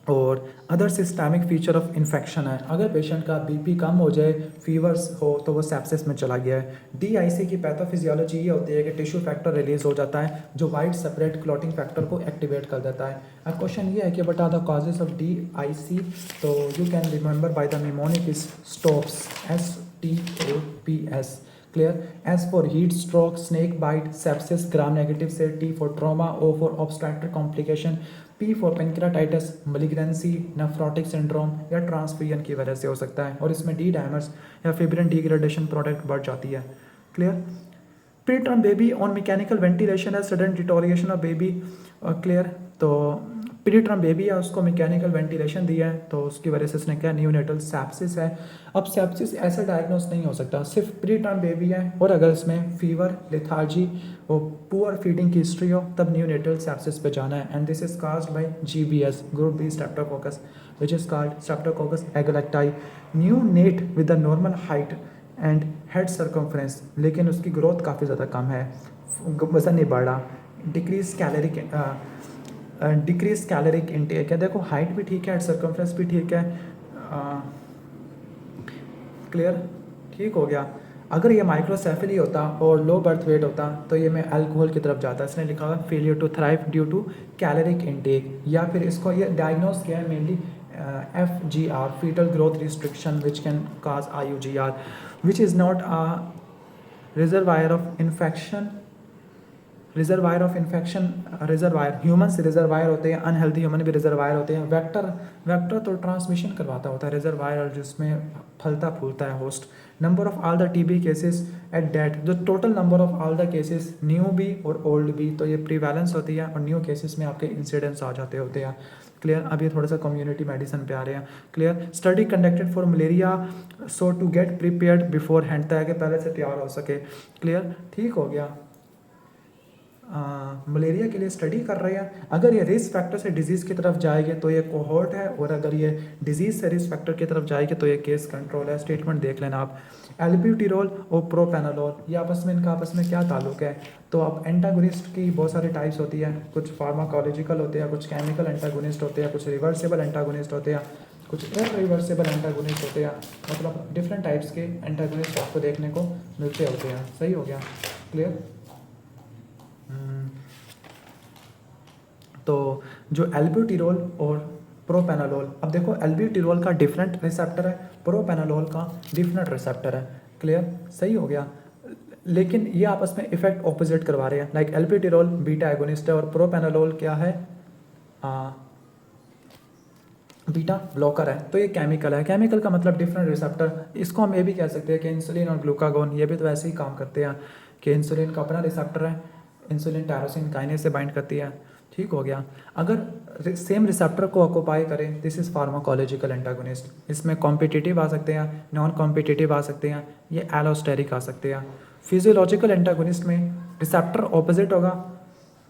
और other systemic feature of infection है, अगर पेशेंट का BP कम हो जाए, फीवर्स हो, तो वो सेप्सिस में चला गया है। DIC की पैथोफिजियोलॉजी ये होती है कि टिश्यू फैक्टर रिलीज हो जाता है जो वाइट सेपरेट क्लॉटिंग फैक्टर को एक्टिवेट कर देता है। अब क्वेश्चन ये है कि but are the causes of DIC, तो you can remember by the mnemonic is stops, STOPS। Clear? S for heat stroke, snake bite, sepsis gram negative से, T for trauma, O for obstructive complication, P for pancreatitis, malignancy, nephrotic syndrome या transfusion की वजह से हो सकता है। और इसमें D डायमर्स या फिब्रिन डिग्रेडेशन प्रोडक्ट बढ़ जाती है। Clear? Preterm baby on mechanical ventilation है, sudden deterioration of baby. Clear? तो प्रीटर्म बेबी है, उसको मैकेनिकल वेंटिलेशन दिया है तो उसकी वजह से उसने क्या, न्यूनेटल सेप्सिस है। अब सेप्सिस ऐसा डायग्नोस नहीं हो सकता, सिर्फ प्रीटर्म बेबी है और अगर इसमें फीवर, लेथार्जी और पुअर फीडिंग की हिस्ट्री हो तब न्यूनेटल सेप्सिस पे जाना है। And this is caused by GBS, group B streptococcus, which is called streptococcus agalactiae. Neonate with the normal height and head circumference, लेकिन उसकी ग्रोथ काफ़ी ज़्यादा कम है, वजन नहीं बढ़ रहा, डिक्रीज कैलोरिक इनटेक है। देखो हाइट भी ठीक है, हेड सर्कमफ्रेंस भी ठीक है। क्लियर? ठीक हो गया। अगर ये माइक्रोसेफेली होता और लो बर्थ वेट होता तो ये मैं अल्कोहल की तरफ जाता। इसने लिखा हुआ failure to thrive due to caloric intake, या फिर इसको ये डायग्नोस किया है mainly FGR, foetal growth restriction which can cause IUGR, which is not a reservoir of infection. Reservoir human से रिजर्वायर होते हैं, अनहेल्दी ह्यूमन भी रिजर्वायर होते हैं। वेक्टर तो ट्रांसमिशन करवाता होता है, रिजर्वायर जिसमें फलता फूलता है host. Number of all the TB cases at date, जो total number of all the cases new भी और ओल्ड भी, तो ये प्रीवैलेंस होती है और न्यू केसेस में आपके इंसिडेंट्स आ जाते होते हैं। क्लियर? अब ये थोड़ा सा कम्युनिटी मेडिसिन पे आ रहे हैं। Clear? Study conducted for malaria, so to get prepared beforehand, ताकि पहले से तैयार हो सके। क्लियर? ठीक हो गया। मलेरिया के लिए स्टडी कर रहे हैं। अगर ये रिस्क फैक्टर से डिजीज़ की तरफ जाएगी तो ये कोहॉर्ट है, और अगर ये डिजीज़ से रिस्क फैक्टर की तरफ जाएगी तो ये केस कंट्रोल है। स्टेटमेंट देख लेना आप। एल्ब्यूटिरोल और प्रोपेनोलोल, ये आपस में क्या ताल्लुक है? तो अब एंटागोनिस्ट की बहुत सारी टाइप्स होती है, कुछ फार्माकोलॉजिकल होते हैं, कुछ केमिकल एंटागोनिस्ट होते हैं, कुछ रिवर्सिबल एंटागोनिस्ट होते हैं, कुछ इरिवर्सिबल एंटागोनिस्ट होते हैं। मतलब डिफरेंट टाइप्स के एंटागोनिस्ट आपको देखने को मिलते होते हैं। सही हो गया? क्लियर? तो जो एल्ब्यूटिरोल और प्रोपेनोलोल, अब देखो एल्ब्यूटिरोल का डिफरेंट रिसेप्टर है, प्रोपेनोलोल का डिफरेंट रिसेप्टर है। क्लियर? सही हो गया। लेकिन ये आपस में इफेक्ट ऑपोजिट करवा रहे हैं। लाइक एल्बिटिरोल बीटा एगोनिस्ट है और प्रोपेनोलोल क्या है, बीटा ब्लॉकर है। तो ये केमिकल है, केमिकल का मतलब डिफरेंट रिसेप्टर। इसको हम ये भी कह सकते हैं कि इंसुलिन और ग्लूकागोन ये भी तो वैसे ही काम करते हैं कि इंसुलिन का अपना रिसेप्टर है, इंसुलिन टायरोसिन काइनेज से बाइंड करती है। ठीक हो गया। अगर सेम रिसेप्टर को ऑक्यूपाई करें, दिस इज फार्माकोलॉजिकल एंटागोनिस्ट। इसमें कॉम्पिटिटिव आ सकते हैं, नॉन कॉम्पिटिटिव आ सकते हैं, ये एलोस्टेरिक आ सकते हैं। फिजियोलॉजिकल एंटागोनिस्ट में रिसेप्टर ऑपोजिट होगा,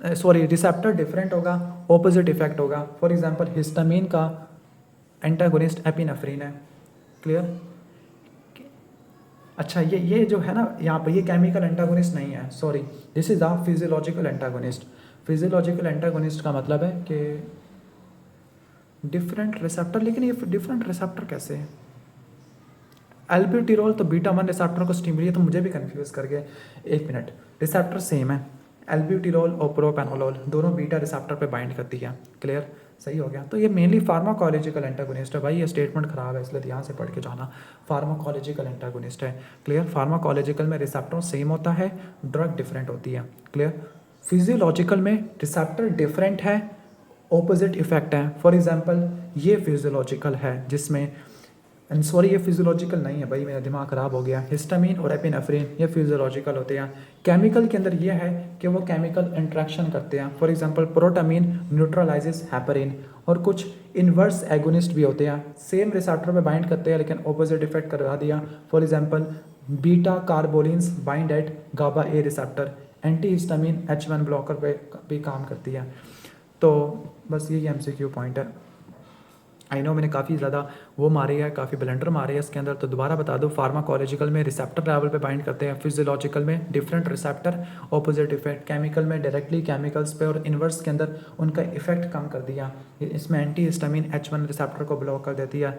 सॉरी रिसेप्टर डिफरेंट होगा, ऑपोजिट इफेक्ट होगा। फॉर एग्जांपल हिस्टामिन का एंटागोनिस्ट एपिनेफ्रिन है। क्लियर। अच्छा ये जो है ना यहाँ पर, ये केमिकल एंटागोनिस्ट नहीं है, sorry, this is a physiological antagonist. Physiological antagonist का मतलब है कि डिफरेंट रिसेप्टर, लेकिन ये डिफरेंट रिसेप्टर कैसे है? एल्ब्यूटिरोल तो बीटा 1 रिसेप्टर को स्टिमुलेट, तो मुझे भी कंफ्यूज कर गए। एक मिनट, रिसेप्टर सेम है, एल्ब्यूटिरोल और प्रोपेनोलोल दोनों बीटा रिसेप्टर पे बाइंड करती है। क्लियर, सही हो गया। तो ये मेनली फार्माकोलॉजिकल एंटागोनिस्ट है। भाई ये स्टेटमेंट खराब है, इसलिए ध्यान से पढ़ के जाना। फार्माकोलॉजिकल एंटागोनिस्ट है। क्लियर। फार्माकोलॉजिकल में रिसेप्टर सेम होता है, ड्रग डिफरेंट होती है। क्लियर। फिजियोलॉजिकल में रिसेप्टर डिफरेंट है, ऑपोजिट इफेक्ट है। फॉर एग्जांपल ये फिजियोलॉजिकल है जिसमें, एंड सॉरी ये फिजियोलॉजिकल नहीं है भाई, मेरा दिमाग ख़राब हो गया। हिस्टामिन और एपिनेफ्रिन ये फिजियोलॉजिकल होते हैं। केमिकल के अंदर ये है कि वो केमिकल इंट्रैक्शन करते हैं। For example protamine neutralises heparin, और कुछ इन्वर्स एगोनिस्ट भी होते हैं, सेम रिसेप्टर पे बाइंड करते हैं लेकिन ऑपोजिट इफेक्ट करवा दिया। For example beta carbolines bind at GABA A receptor, anti histamine H1 blocker पे भी काम करती है। तो बस यही MCQ पॉइंट है। आई नो मैंने काफ़ी ज़्यादा वो मारी है, काफ़ी ब्लेंडर मारे हैं इसके अंदर, तो दोबारा बता दूं, फार्माकोलॉजिकल में रिसेप्टर लेवल पे बाइंड करते हैं, फिजियोलॉजिकल में different receptor opposite effect, chemical में डायरेक्टली केमिकल्स पे, और इन्वर्स के अंदर उनका इफेक्ट कम कर दिया। इसमें एंटी हिस्टामिन H1 रिसेप्टर को ब्लॉक कर देती है।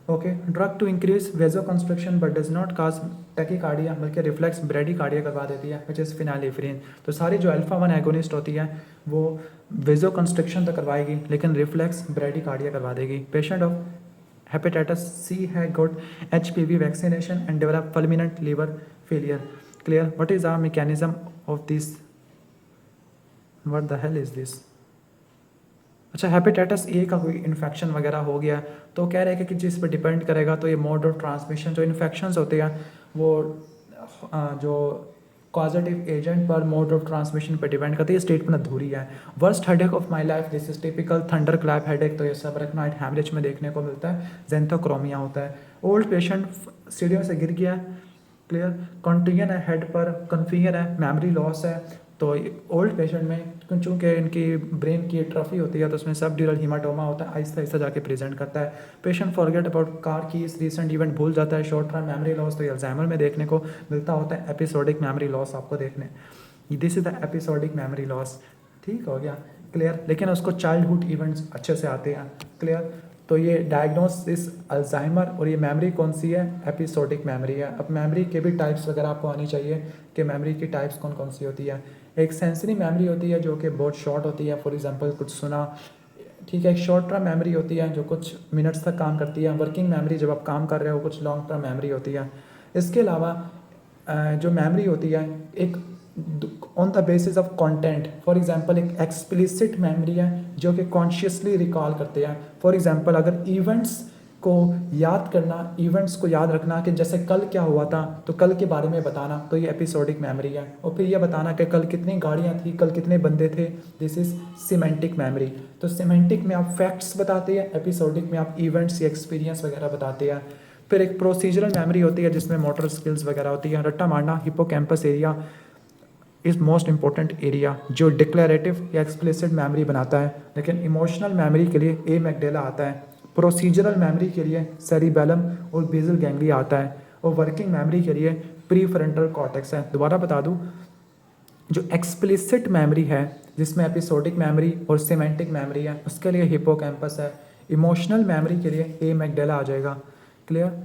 Okay, drug to increase vasoconstriction but does not cause tachycardia, बल्कि रिफ्लेक्स ब्रेडीकार्डिया करवा देती है, विच इज़ फिनाइलिफ्रीन। तो सारी जो अल्फा 1 एगोनिस्ट होती है वो वेजोकंस्ट्रक्शन तो करवाएगी लेकिन रिफ्लेक्स ब्रेडीकार्डिया करवा देगी। पेशेंट ऑफ हेपेटाइटिस सी है good HPV vaccination and develop fulminant liver failure. Clear. What is the mechanism of this, what the hell is this? अच्छा, हेपेटाइटिस ए का कोई इन्फेक्शन वगैरह हो गया तो कह रहे हैं कि जिस पर डिपेंड करेगा, तो ये मोड ऑफ ट्रांसमिशन, जो इन्फेक्शंस होते हैं वो जो कॉजेटिव एजेंट पर, मोड ऑफ ट्रांसमिशन पर डिपेंड करती है। स्टेटमेंट अधूरी है। Worst headache of my life, this is typical thunder clap headache, तो ये सब रेक्नाइट हैमरेज में देखने को मिलता है। जेंथोक्रोमिया होता है। ओल्ड पेशेंट सीढ़ियों से गिर गया। क्लियर। कॉन्ट्रियन है हेड पर, कन्फ्यूजन है, मेमोरी लॉस है। तो ओल्ड पेशेंट में चूँकि इनकी ब्रेन की एट्रोफी होती है तो उसमें सब ड्यूरल हीमाटोमा होता है, आहिस्ता आहिस्ता जाके प्रेजेंट करता है। Patient forget about car keys, recent event भूल जाता है। शॉर्ट टर्म मेमोरी लॉस तो ये अल्जाइमर में देखने को मिलता होता है। एपिसोडिक मेमोरी लॉस आपको देखने, this is the episodic memory loss. ठीक हो गया। क्लियर। लेकिन उसको चाइल्डहुड इवेंट्स अच्छे से आते हैं। क्लियर। तो ये डायग्नोसिस अल्जाइमर, और ये मेमोरी कौन सी है? एपिसोडिक मेमोरी है। अब मेमोरी के भी टाइप्स वगैरह आपको आनी चाहिए कि मेमोरी की टाइप्स कौन कौन सी होती है। एक सेंसरी मेमोरी होती है जो कि बहुत शॉर्ट होती है, फॉर एग्जांपल कुछ सुना, ठीक है। एक शॉर्ट टर्म मेमोरी होती है जो कुछ मिनट्स तक काम करती है। वर्किंग मेमोरी जब आप काम कर रहे हो, कुछ लॉन्ग टर्म मेमोरी होती है। इसके अलावा जो मेमोरी होती है एक on the basis of content, for example एक एक्सप्लिसिट मेमोरी है जो कि कॉन्शियसली रिकॉल करते हैं। फॉर एग्जांपल अगर इवेंट्स को याद करना, इवेंट्स को याद रखना कि जैसे कल क्या हुआ था तो कल के बारे में बताना, तो ये एपिसोडिक मेमोरी है। और फिर ये बताना कि कल कितनी गाड़ियाँ थी, कल कितने बंदे थे, दिस इज सिमेंटिक मेमोरी। तो सिमेंटिक में आप फैक्ट्स बताते हैं, एपिसोडिक में आप इवेंट्स या एक्सपीरियंस वगैरह बताते हैं। फिर एक प्रोसीजरल मेमोरी होती है जिसमें मोटर स्किल्स वगैरह होती है। रट्टा मारना, hippocampus area is most important area जो डिक्लेरेटिव या एक्सप्लिसिट मेमोरी बनाता है, लेकिन इमोशनल मेमोरी के लिए ए मैकडेला आता है। प्रोसीजरल मेमोरी के लिए सेरिबेलम और बेसल गैंग्लिया आता है, और वर्किंग मेमोरी के लिए प्रीफ्रंटल कॉर्टेक्स है। दोबारा बता दूं, जो एक्सप्लिसिट मेमोरी है जिसमें एपिसोडिक मेमोरी और सिमेंटिक मेमोरी है, उसके लिए हिप्पोकैम्पस है। इमोशनल मेमोरी के लिए ए मैकडेला आ जाएगा। क्लियर।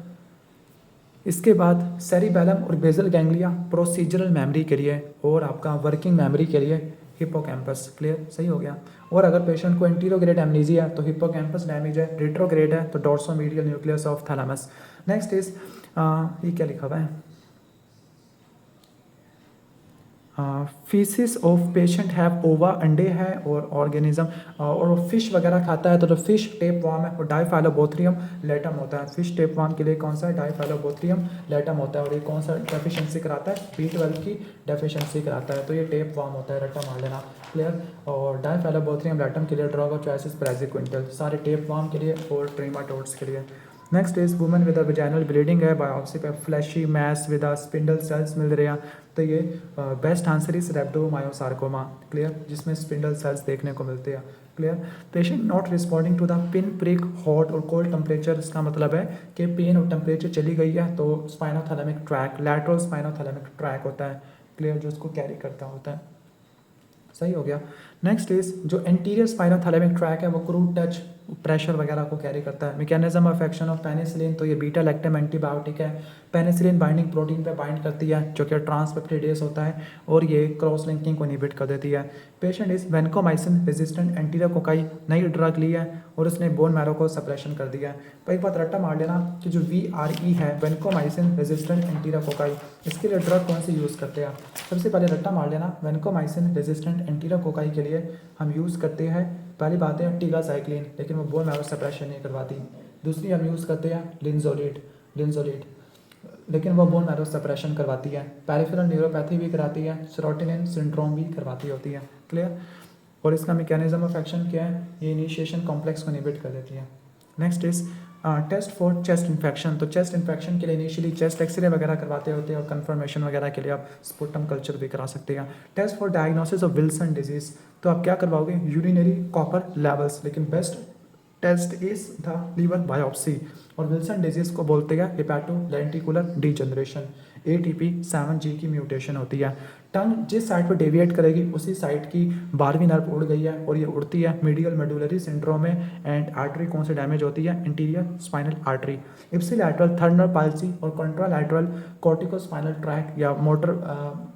इसके बाद सेरिबेलम और बेसल गैंग्लिया प्रोसीजरल मेमोरी के लिए, और आपका वर्किंग मेमोरी के लिए हिप्पोकैम्पस। क्लियर, सही हो गया। और अगर पेशेंट को एंटीरोग्रेड एमनीजिया है तो हिप्पोकैम्पस डैमेज है, रेट्रोग्रेड है तो dorsomedial nucleus of thalamus. Next is ये क्या लिखा हुआ है, फीसिस ऑफ पेशेंट हैव ओवा, अंडे है और ऑर्गेनिज्म, और फिश वगैरह खाता है तो जो फिश टेप वार्म है वो डाइफाइलोबोथ्रियम लेटम होता है। फिश टेप वार्म के लिए कौन सा है? डाइफाइलोबोथ्रियम लेटम होता है। और ये कौन सा डेफिशिएंसी कराता है? B12 की डेफिशिएंसी कराता है। तो ये टेप वार्म होता है, रट्टा मार लेना, क्लियर। और डाइफाइलोबोथ्रियम लेटम के लिए drug of choice is praziquantel, सारे टेप वार्म के लिए और ट्रीमाटोड्स के लिए। Next is women with vaginal bleeding है, बायोप्सी पे fleshy mass with spindle cells मिल रहे हैं, तो ये best answer is rhabdomyosarcoma, clear, जिसमें स्पिंडल सेल्स देखने को मिलते हैं, clear. Patient not responding to the pin prick hot और कोल्ड टेम्परेचर, इसका मतलब है कि पेन और टेम्परेचर चली गई है तो spinothalamic track, lateral spinothalamic track होता है, क्लियर, जो उसको कैरी करता होता है। सही हो गया। नेक्स्ट इज जो एंटीरियर स्पाइनोथैलेमिक ट्रैक है वो क्रूड टच प्रेशर वगैरह को कैरी करता है। Mechanism of action of penicillin, तो ये बीटा लैक्टम एंटीबायोटिक है, पेनिसिलिन बाइंडिंग प्रोटीन पे बाइंड करती है जो कि ट्रांसपेप्टिडेज होता है और ये क्रॉस लिंकिंग को इनहिबिट कर देती है। Patient is vancomycin resistant anterior cocci, नई ड्रग ली है और उसने बोन मैरो को सप्रेशन कर दिया है। तो एक बात रट्टा मार लेना कि जो VRE है वेनकोमाइसिन रेजिस्टेंट एंटीरियर कोकाई, इसके लिए ड्रग कौन सी यूज़ करते हैं? सबसे पहले रट्टा मार लेना, वेनकोमाइसिन रेजिस्टेंट एंटीरियर कोकाई के लिए हम यूज़ करते हैं, पहली बात है टीगासाइक्लिन, लेकिन वो बोन मैरो सप्रेशन नहीं करवाती। दूसरी हम यूज़ करते हैं लिंजोलिड, लेकिन वो बोन मैरो सप्रेशन करवाती है। पेरिफेरल न्यूरोपैथी भी कराती है, सेरोटोनिन सिंड्रोम भी करवाती होती है, क्लियर। और इसका मैकेनिज्म ऑफ एक्शन क्या है? ये इनिशिएशन कॉम्प्लेक्स को इनहिबिट कर देती है। Next is test for chest infection, तो चेस्ट इन्फेक्शन के लिए इनिशियली चेस्ट एक्सरे वगैरह करवाते होते हैं और कंफर्मेशन वगैरह के लिए आप स्पुटम कल्चर भी करा सकते हैं। Test for diagnosis of Wilson disease, तो आप क्या करवाओगे? यूरिनरी कॉपर लेवल्स, लेकिन best test is the liver biopsy. और विल्सन डिजीज को बोलते हैं हेपेटोलेंटिकुलर डीजनरेशन, ATP7G की म्यूटेशन होती है। टंग जिस साइड पर डेविएट करेगी उसी साइड की 12वीं नर्व उड़ गई है और ये उड़ती है मीडियल मेडुलरी सिंड्रोम में। एंड आर्टरी कौन से डैमेज होती है? Interior spinal artery. इप्सिलैटरल थर्नर पाल्सी और कॉन्ट्रालैटरल कॉर्टिकोस्पाइनल ट्रैक या मोटर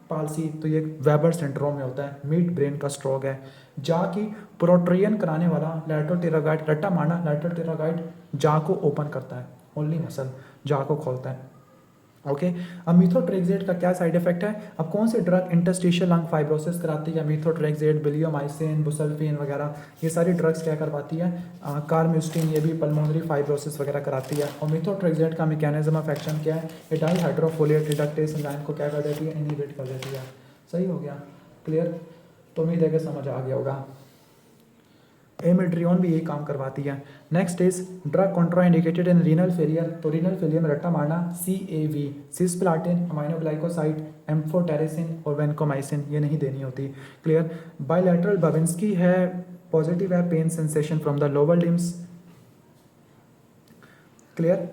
पाल्सी, तो ये वेबर सिंड्रोम में होता है। मिड ब्रेन का स्ट्रोक है। जा की प्रोट्रियन कराने वाला लैटरल टेरागाइड, रट्टा मारना, लैटरल टेरागाइड जा को ओपन करता है, ओनली मसल जा को खोलता है, ओके। अब मीथोट्रेक्सेट का क्या साइड इफेक्ट है? अब कौन सी ड्रग इंटरस्टिशियल लंग फाइब्रोसिस कराती है? मीथोट्रेक्सेट, बिलियोमाइसिन, बुसल्फिन वगैरह, ये सारी ड्रग्स क्या करवाती है? कार्म्यूस्टिन, ये भी पल्मोनरी फाइब्रोसिस वगैरह कराती है। और मीथोट्रेक्सेट का मैकेनिज्म ऑफ एक्शन क्या है? ये डाईहाइड्रोफोलेट रिडक्टेस एंजाइम को क्या कर देती है? इनहिबिट कर देती है। सही हो गया, क्लियर। तो उम्मीद है कि समझ आ गया होगा। एमिड्रियोन भी यही काम करवाती है। Next is drug contraindicated in renal failure, तो रीनल फेलियर में रट्टा मारना, CAV, सिस्प्लाटिन, अमाइनोग्लाइकोसाइड, एम्फोटेरिसिन और वेनकोमाइसिन, ये नहीं देनी होती, क्लियर। बायलैटरल बाबिंस्की है, पॉजिटिव है, pain sensation from the lower limbs, clear.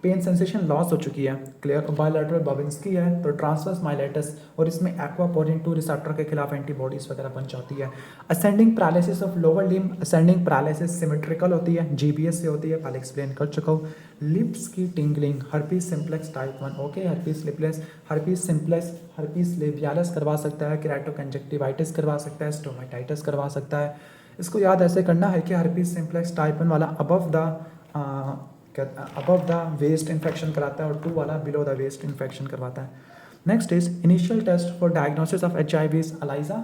Pain sensation loss हो चुकी है, क्लियर। और बायलैटरल बाबिंस्की है तो ट्रांसवर्स माइलेटस, और इसमें एक्वापोरिन 2 रिसेप्टर के खिलाफ एंटीबॉडीज वगैरह बन जाती है। Ascending paralysis of lower limb, ascending paralysis symmetrical होती है, GBS से होती है, पहले एक्सप्लेन कर चुका हूँ। लिप्स की tingling, herpes simplex type 1, okay, herpes labialis, herpes simplex, herpes labialis करवा सकता है, केराटोकंजक्टिवाइटिस करवा सकता है, स्टोमाटाइटिस करवा सकता है। इसको याद ऐसे करना है कि हर्पीस सिम्प्लेक्स टाइप 1 वाला अबव द वेस्ट इन्फेक्शन कराता है और 2 वाला बिलो द वेस्ट इन्फेक्शन करवाता है। Next is initial test for diagnosis of HIV is ELISA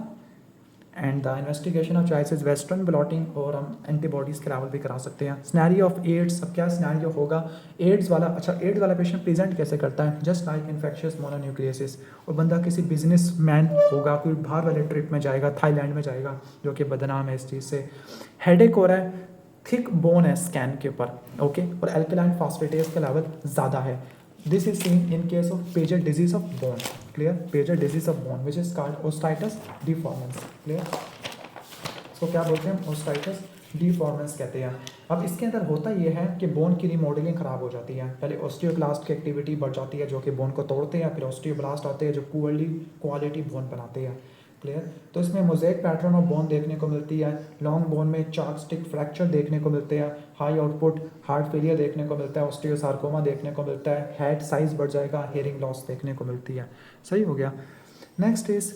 and the investigation of choice is western blotting, और हम एंटीबॉडीज के लेवल भी करा सकते हैं। सिनेरियो ऑफ एड्स, अब क्या सिनेरियो होगा? एड्स वाला, अच्छा एड्स वाला पेशेंट प्रेजेंट कैसे करता है? जस्ट लाइक इन्फेक्शियस मोनोन्यूक्लियोसिस, और बंदा किसी बिजनेस मैन होगा, कोई बाहर वाले ट्रिप में जाएगा, थाईलैंड में जाएगा, जो कि बदनाम है इस चीज़ से। हेडेक हो रहा है, थिक बोन है स्कैन के ऊपर, ओके, और एल्कलाइन फॉस्फेटेज का लेवल ज़्यादा है। This is seen in case of pager disease of bone, clear, pager disease of bone which is called ओस्टाइटिस डिफॉर्मेंस, clear. इसको क्या बोलते हैं? ओस्टाइटिस डिफॉर्मेंस कहते हैं। अब इसके अंदर होता ये है कि बोन की रिमॉडलिंग खराब हो जाती है। पहले ऑस्टियोब्लास्ट की एक्टिविटी बढ़ जाती है जो कि बोन को तोड़ते हैं, फिर ऑस्टियोब्लास्ट आते हैं जो पुअरली क्वालिटी बोन बनाते हैं, क्लियर। तो इसमें मोज़ेक पैटर्न ऑफ बोन देखने को मिलती है। लॉन्ग बोन में चाक स्टिक फ्रैक्चर देखने को मिलते हैं, हाई आउटपुट हार्ट फेलियर देखने को मिलता है, ऑस्टियोसार्कोमा देखने को मिलता है, हेड साइज बढ़ जाएगा, हेयरिंग लॉस देखने को मिलती है। सही हो गया। नेक्स्ट इज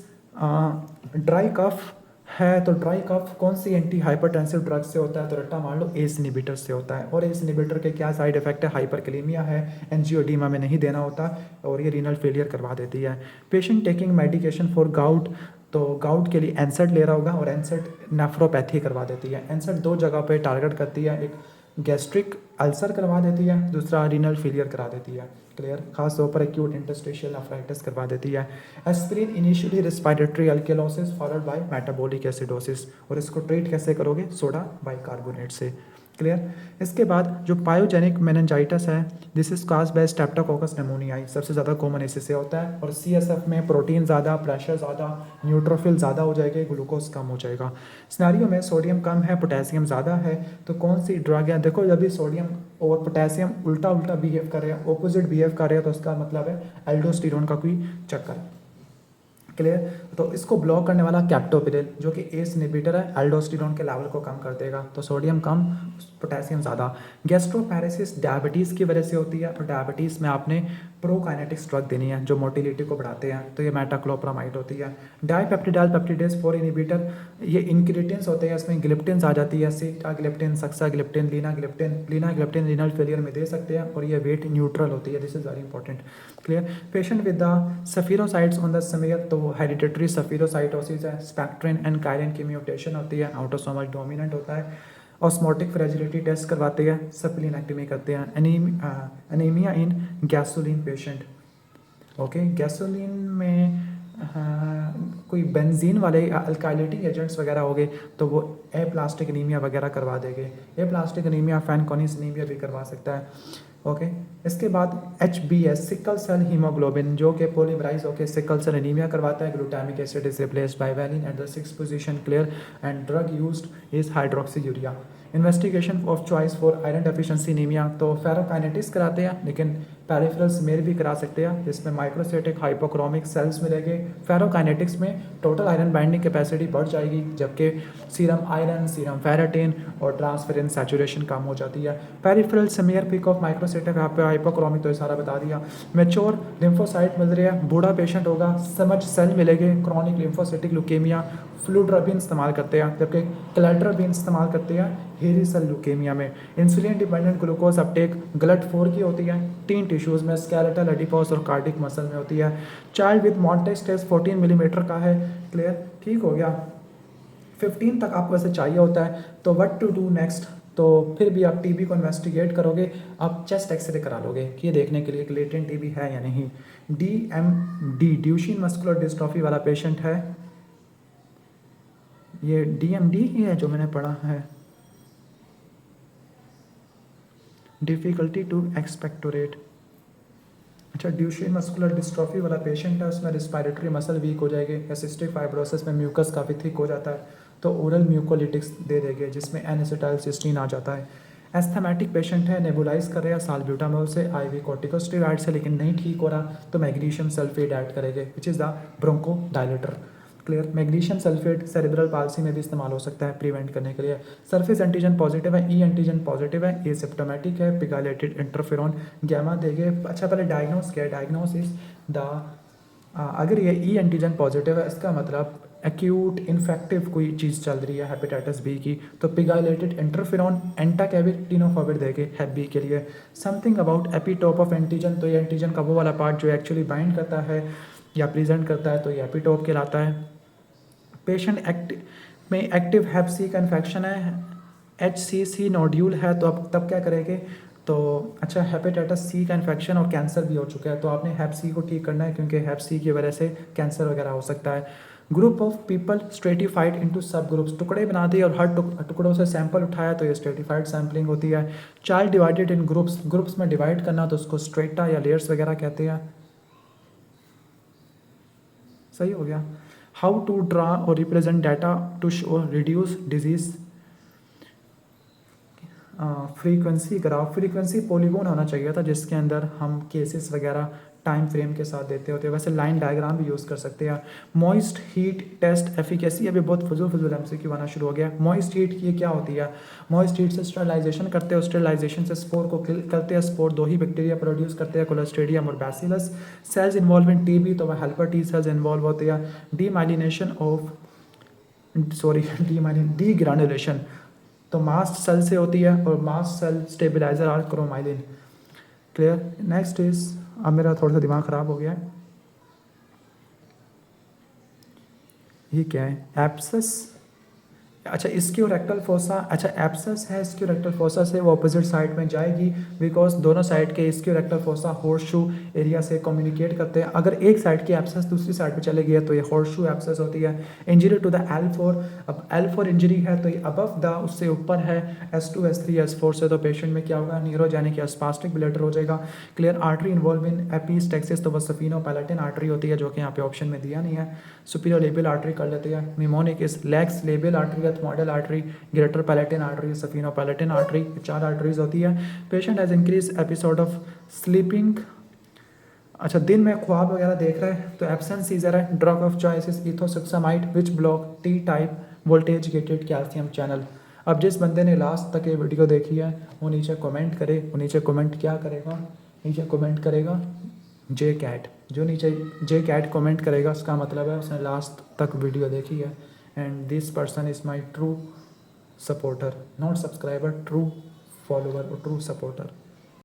ड्राई कफ है। तो ड्राई कफ कौन सी एंटी हाइपरटेंसिव ड्रग से होता है? तो रट्टा मान लो एस इनहिबिटर से होता है। और एस इनहिबिटर के क्या साइड इफेक्ट है? हाइपरकैलेमिया है, एंजियोडीमा में नहीं देना होता और ये रीनल फेलियर करवा देती है। Patient taking medication for gout, तो गाउट के लिए एनसेड ले रहा होगा और एनसेड नेफ्रोपैथी करवा देती है। एनसेड दो जगह पे टारगेट करती है, एक गैस्ट्रिक अल्सर करवा देती है, दूसरा रीनल फेलियर करा देती है। क्लियर? खास तौर पर एक्यूट इंटरस्टिशियल नेफ्राइटिस करवा देती है। Aspirin initially respiratory alkalosis followed by metabolic acidosis, और इसको ट्रीट कैसे करोगे? सोडा बाइकार्बोनेट से। क्लियर? इसके बाद जो पायोजेनिक मेनिंजाइटिस है, this is cause by streptococcus pneumoniae, सबसे ज़्यादा कॉमन इसी से होता है। और CSF में प्रोटीन ज़्यादा, प्रेशर ज़्यादा, न्यूट्रोफिल ज़्यादा हो जाएगा, ग्लूकोज कम हो जाएगा। सिनेरियो में सोडियम कम है, पोटेशियम ज़्यादा है, तो कौन सी ड्रग है? देखो जब भी सोडियम और पोटेशियम उल्टा उल्टा बिहेव कर रहे हैं, ऑपोजिट बिहेव कर रहे हैं, तो उसका मतलब है एल्डोस्टेरोन का कोई चक्कर है। क्लियर? तो इसको ब्लॉक करने वाला कैप्टोप्रिल, जो कि एस इनहिबिटर है, एल्डोस्टेरोन के लेवल को कम कर देगा। तो सोडियम कम, पोटेशियम ज़्यादा। गैस्ट्रोपैरेसिस डायबिटीज़ की वजह से होती है, और डायबिटीज़ में आपने प्रोकाइनेटिक्स ड्रग देनी है जो मोटिलिटी को बढ़ाते हैं, तो ये मेटाक्लोप्रामाइड होती है। डाइपेप्टिडाइल पेप्टिडेज 4 इनहिबिटर, ये इंक्रीटियंस होते हैं, इसमें ग्लिप्टिन्स आ जाती है, सीटाग्लिप्टिन, सक्साग्लिप्टिन, लीनाग्लिप्टिन रीनल फेलियर में दे सकते हैं, और ये वेट न्यूट्रल होती है। This is very important. Clear? Patient with the spherocytes on the smear, तो वो हेरिडिटरी सफीरोसाइटोसिस है, स्पेक्ट्रिन एंड काइलिन की म्यूटेशन होती है, ऑटोसोमल डोमिनेंट होता है। ऑस्मोटिक फ्रेजिलिटी टेस्ट करवाते हैं, स्प्लीनेक्टमी करते हैं। एनीमिया इन गैसोलिन पेशेंट। ओके, गैसोलिन में कोई बेंजीन वाले अल्काइलिटी एजेंट्स वगैरह हो गए, तो वो एप्लास्टिक एनीमिया वगैरह करवा देंगे। एप्लास्टिक एनीमिया, फैनकोनिस एनीमिया भी करवा सकता है। ओके, इसके बाद HbS सिकल सेल हीमोग्लोबिन, जो कि पोलीमराइज होकर सिकल सेल एनीमिया करवाता है। Glutamic acid is replaced by valine at the 6th position. Clear? And drug used is hydroxyurea. Investigation of choice for iron deficiency anaemia, तो फेरोकाइनेटिक्स कराते हैं, लेकिन peripheral smear भी करा सकते हैं, जिसमें माइक्रोसाइटिक हाइपोक्रोमिक सेल्स मिलेंगे। फेरोकाइनेटिक्स में टोटल आयरन बाइंडिंग कैपेसिटी बढ़ जाएगी, जबकि सीरम आयरन, सीरम फेरेटिन और ट्रांसफेरेंस सैचुरेशन कम हो जाती है। Peripheral smear pic of microcytic hypochromic, तो ये सारा बता दिया। मेच्योर लिम्फोसाइट मिल रही है, बूढ़ा पेशेंट होगा, समझ सेल मिलेंगे। क्रॉनिक लिम्फोसिटिक ल्यूकेमिया फ्लूड्राबिन इस्तेमाल करते हैं, जबकि क्लैट्राबिन इस्तेमाल करते हैं हेरी सेल ल्यूकेमिया में। Insulin dependent glucose uptake GLUT4 की होती है, 3 टिश्यूज़ में, स्केलेटल, एडिपोस और कार्डिक मसल में होती है। Child with Mantoux test 14 millimetre का है। क्लियर? ठीक हो गया। 15 तक आपको वैसे चाहिए होता है। तो व्हाट टू डू नेक्स्ट? तो फिर भी आप टीबी को इन्वेस्टिगेट करोगे, आप चेस्ट एक्सरे करा लोगे कि ये देखने के लिए कि लेटेंट टीबी है या नहीं। DMD ड्यूशेन मस्कुलर डिस्ट्रॉफी वाला पेशेंट है, ये DMD ही है जो मैंने पढ़ा है, डिफ़िकल्टी टू एक्सपेक्टोरेट। अच्छा, ड्यूशेन मस्कुलर डिस्ट्रॉफी वाला पेशेंट है, उसमें रिस्पायरेटरी मसल वीक हो जाएगी, सिस्टिक फाइब्रोसिस में म्यूकस काफ़ी थिक हो जाता है, तो ओरल म्यूकोलिटिक्स दे देंगे, जिसमें N-एसिटाइलसिस्टीन आ जाता है। एस्थमेटिक पेशेंट है, नेबुलाइज कर रहे हैं साल्ब्यूटामोल से, IV कॉर्टिकोस्टेरॉइड से, लेकिन नहीं ठीक हो रहा, तो मैग्नीशियम सल्फेट ऐड करेंगे, which is the bronchodilator. Clear? Magnesium sulphate cerebral palsy में भी इस्तेमाल हो सकता है प्रिवेंट करने के लिए। सरफेस एंटीजन पॉजिटिव है, E एंटीजन पॉजिटिव है, एसिम्प्टोमेटिक है, पिगाइलेटेड इंटरफेरॉन गामा देंगे। अच्छा, पहले डायग्नोस क्या है? डायग्नोसिस द अगर ये E एंटीजन पॉजिटिव है, इसका मतलब एक्यूट इन्फेक्टिव कोई चीज़ चल रही है, हेपेटाइटिस बी की, तो पिगाइलेटेड इंटरफेरॉन एंटाकेविटिनोफोबिट देंगे हेप बी के लिए। Something about epitope of antigen, तो ये एंटीजन का वो वाला पार्ट जो एक्चुअली बाइंड करता है या प्रेजेंट करता है, तो ये एपिटोप कहलाता है। पेशेंट में एक्टिव हेप सी का इन्फेक्शन है, HCC नोड्यूल है, तो अब तब क्या करेंगे? तो अच्छा, हेपेटाइटिस सी का इन्फेक्शन और कैंसर भी हो चुका है, तो आपने हेप सी को ठीक करना है, क्योंकि हेप सी की वजह से कैंसर वगैरह हो सकता है। Group of people stratified into सब ग्रुप्स, टुकड़े बना दिए और हर टुकड़ों से सैंपल उठाया, तो ये स्ट्रेटिफाइड सैम्पलिंग होती है। चाइल्ड डिवाइडेड इन ग्रुप्स में डिवाइड करना, तो उसको स्ट्रेटा या लेयर्स वगैरह कहते हैं। सही हो गया। हाउ टू ड्रा और represent data to show reduce disease frequency graph. Frequency polygon होना चाहिए था, जिसके अंदर हम केसेस वगैरह टाइम फ्रेम के साथ देते होते हैं, वैसे लाइन डायग्राम भी यूज़ कर सकते हैं। मॉइस्ट हीट टेस्ट एफिकेसी, अभी बहुत फजूल MCQ आना शुरू हो गया। मॉइस्ट हीट ये क्या होती है? मॉइस्ट हीट से स्टरलाइजेशन करते हैं, स्टरलाइजेशन से स्पोर को किल करते हैं, स्पोर 2 ही बैक्टीरिया प्रोड्यूस करते हैं, कोलोस्ट्रेडियम और bacillus. Cells involve in TB, तो वह हेल्पर T सेल्स इन्वॉल्व होते हैं। Demyelination of sorry D myelin degranulation तो मास्ट सेल से होती है और mast cell stabiliser are cromolyn. Clear. Next is, अब मेरा थोड़ा सा दिमाग ख़राब हो गया है, ये क्या है, एप्सस। अच्छा इसक्यू रेक्टल फोसा, अच्छा एप्सस है इसक्यू रेक्टल फोसा से, वो अपोजिट साइड में जाएगी बिकॉज दोनों साइड के इसक्यू रेक्टल फोसा हॉर्सशू एरिया से कम्युनिकेट करते हैं। अगर एक साइड की एप्सस दूसरी साइड पे चले गई तो ये हॉर्सशू एप्सस होती है। इंजरी टू द L4, अब L4 इंजरी है तो ये अबव द, उससे ऊपर है S2 S3 S4 से, तो पेशेंट में क्या होगा, न्यूरोजेनिक या स्पास्टिक ब्लडर हो जाएगा। Clear. Artery involve in epistaxis, तो वो सफिनो पैलेटिन आर्टरी होती है जो कि यहाँ पे ऑप्शन में दिया नहीं है। सुपीरियर लेबियल आर्टरी कर लेते हैं। Mnemonic is legs labial artery, ethmoidal artery, greater palatine artery, sphenopalatine artery, 4 arteries होती है। Patient has increase episode of sleeping, अच्छा दिन में ख्वाब वगैरह देख रहे हैं तो एब्सेंस सीजर है। Drug of choice is ethosuximide which block T type voltage gated calcium channel. अब जिस बंदे ने लास्ट तक ये वीडियो देखी है वो नीचे कमेंट करे, वो नीचे कमेंट क्या करेगा, नीचे कमेंट करेगा जे कैट। जो नीचे जे कैट कमेंट करेगा उसका मतलब है उसने लास्ट तक वीडियो देखी है। And this person is my true supporter, not subscriber, true follower और ट्रू सपोर्टर।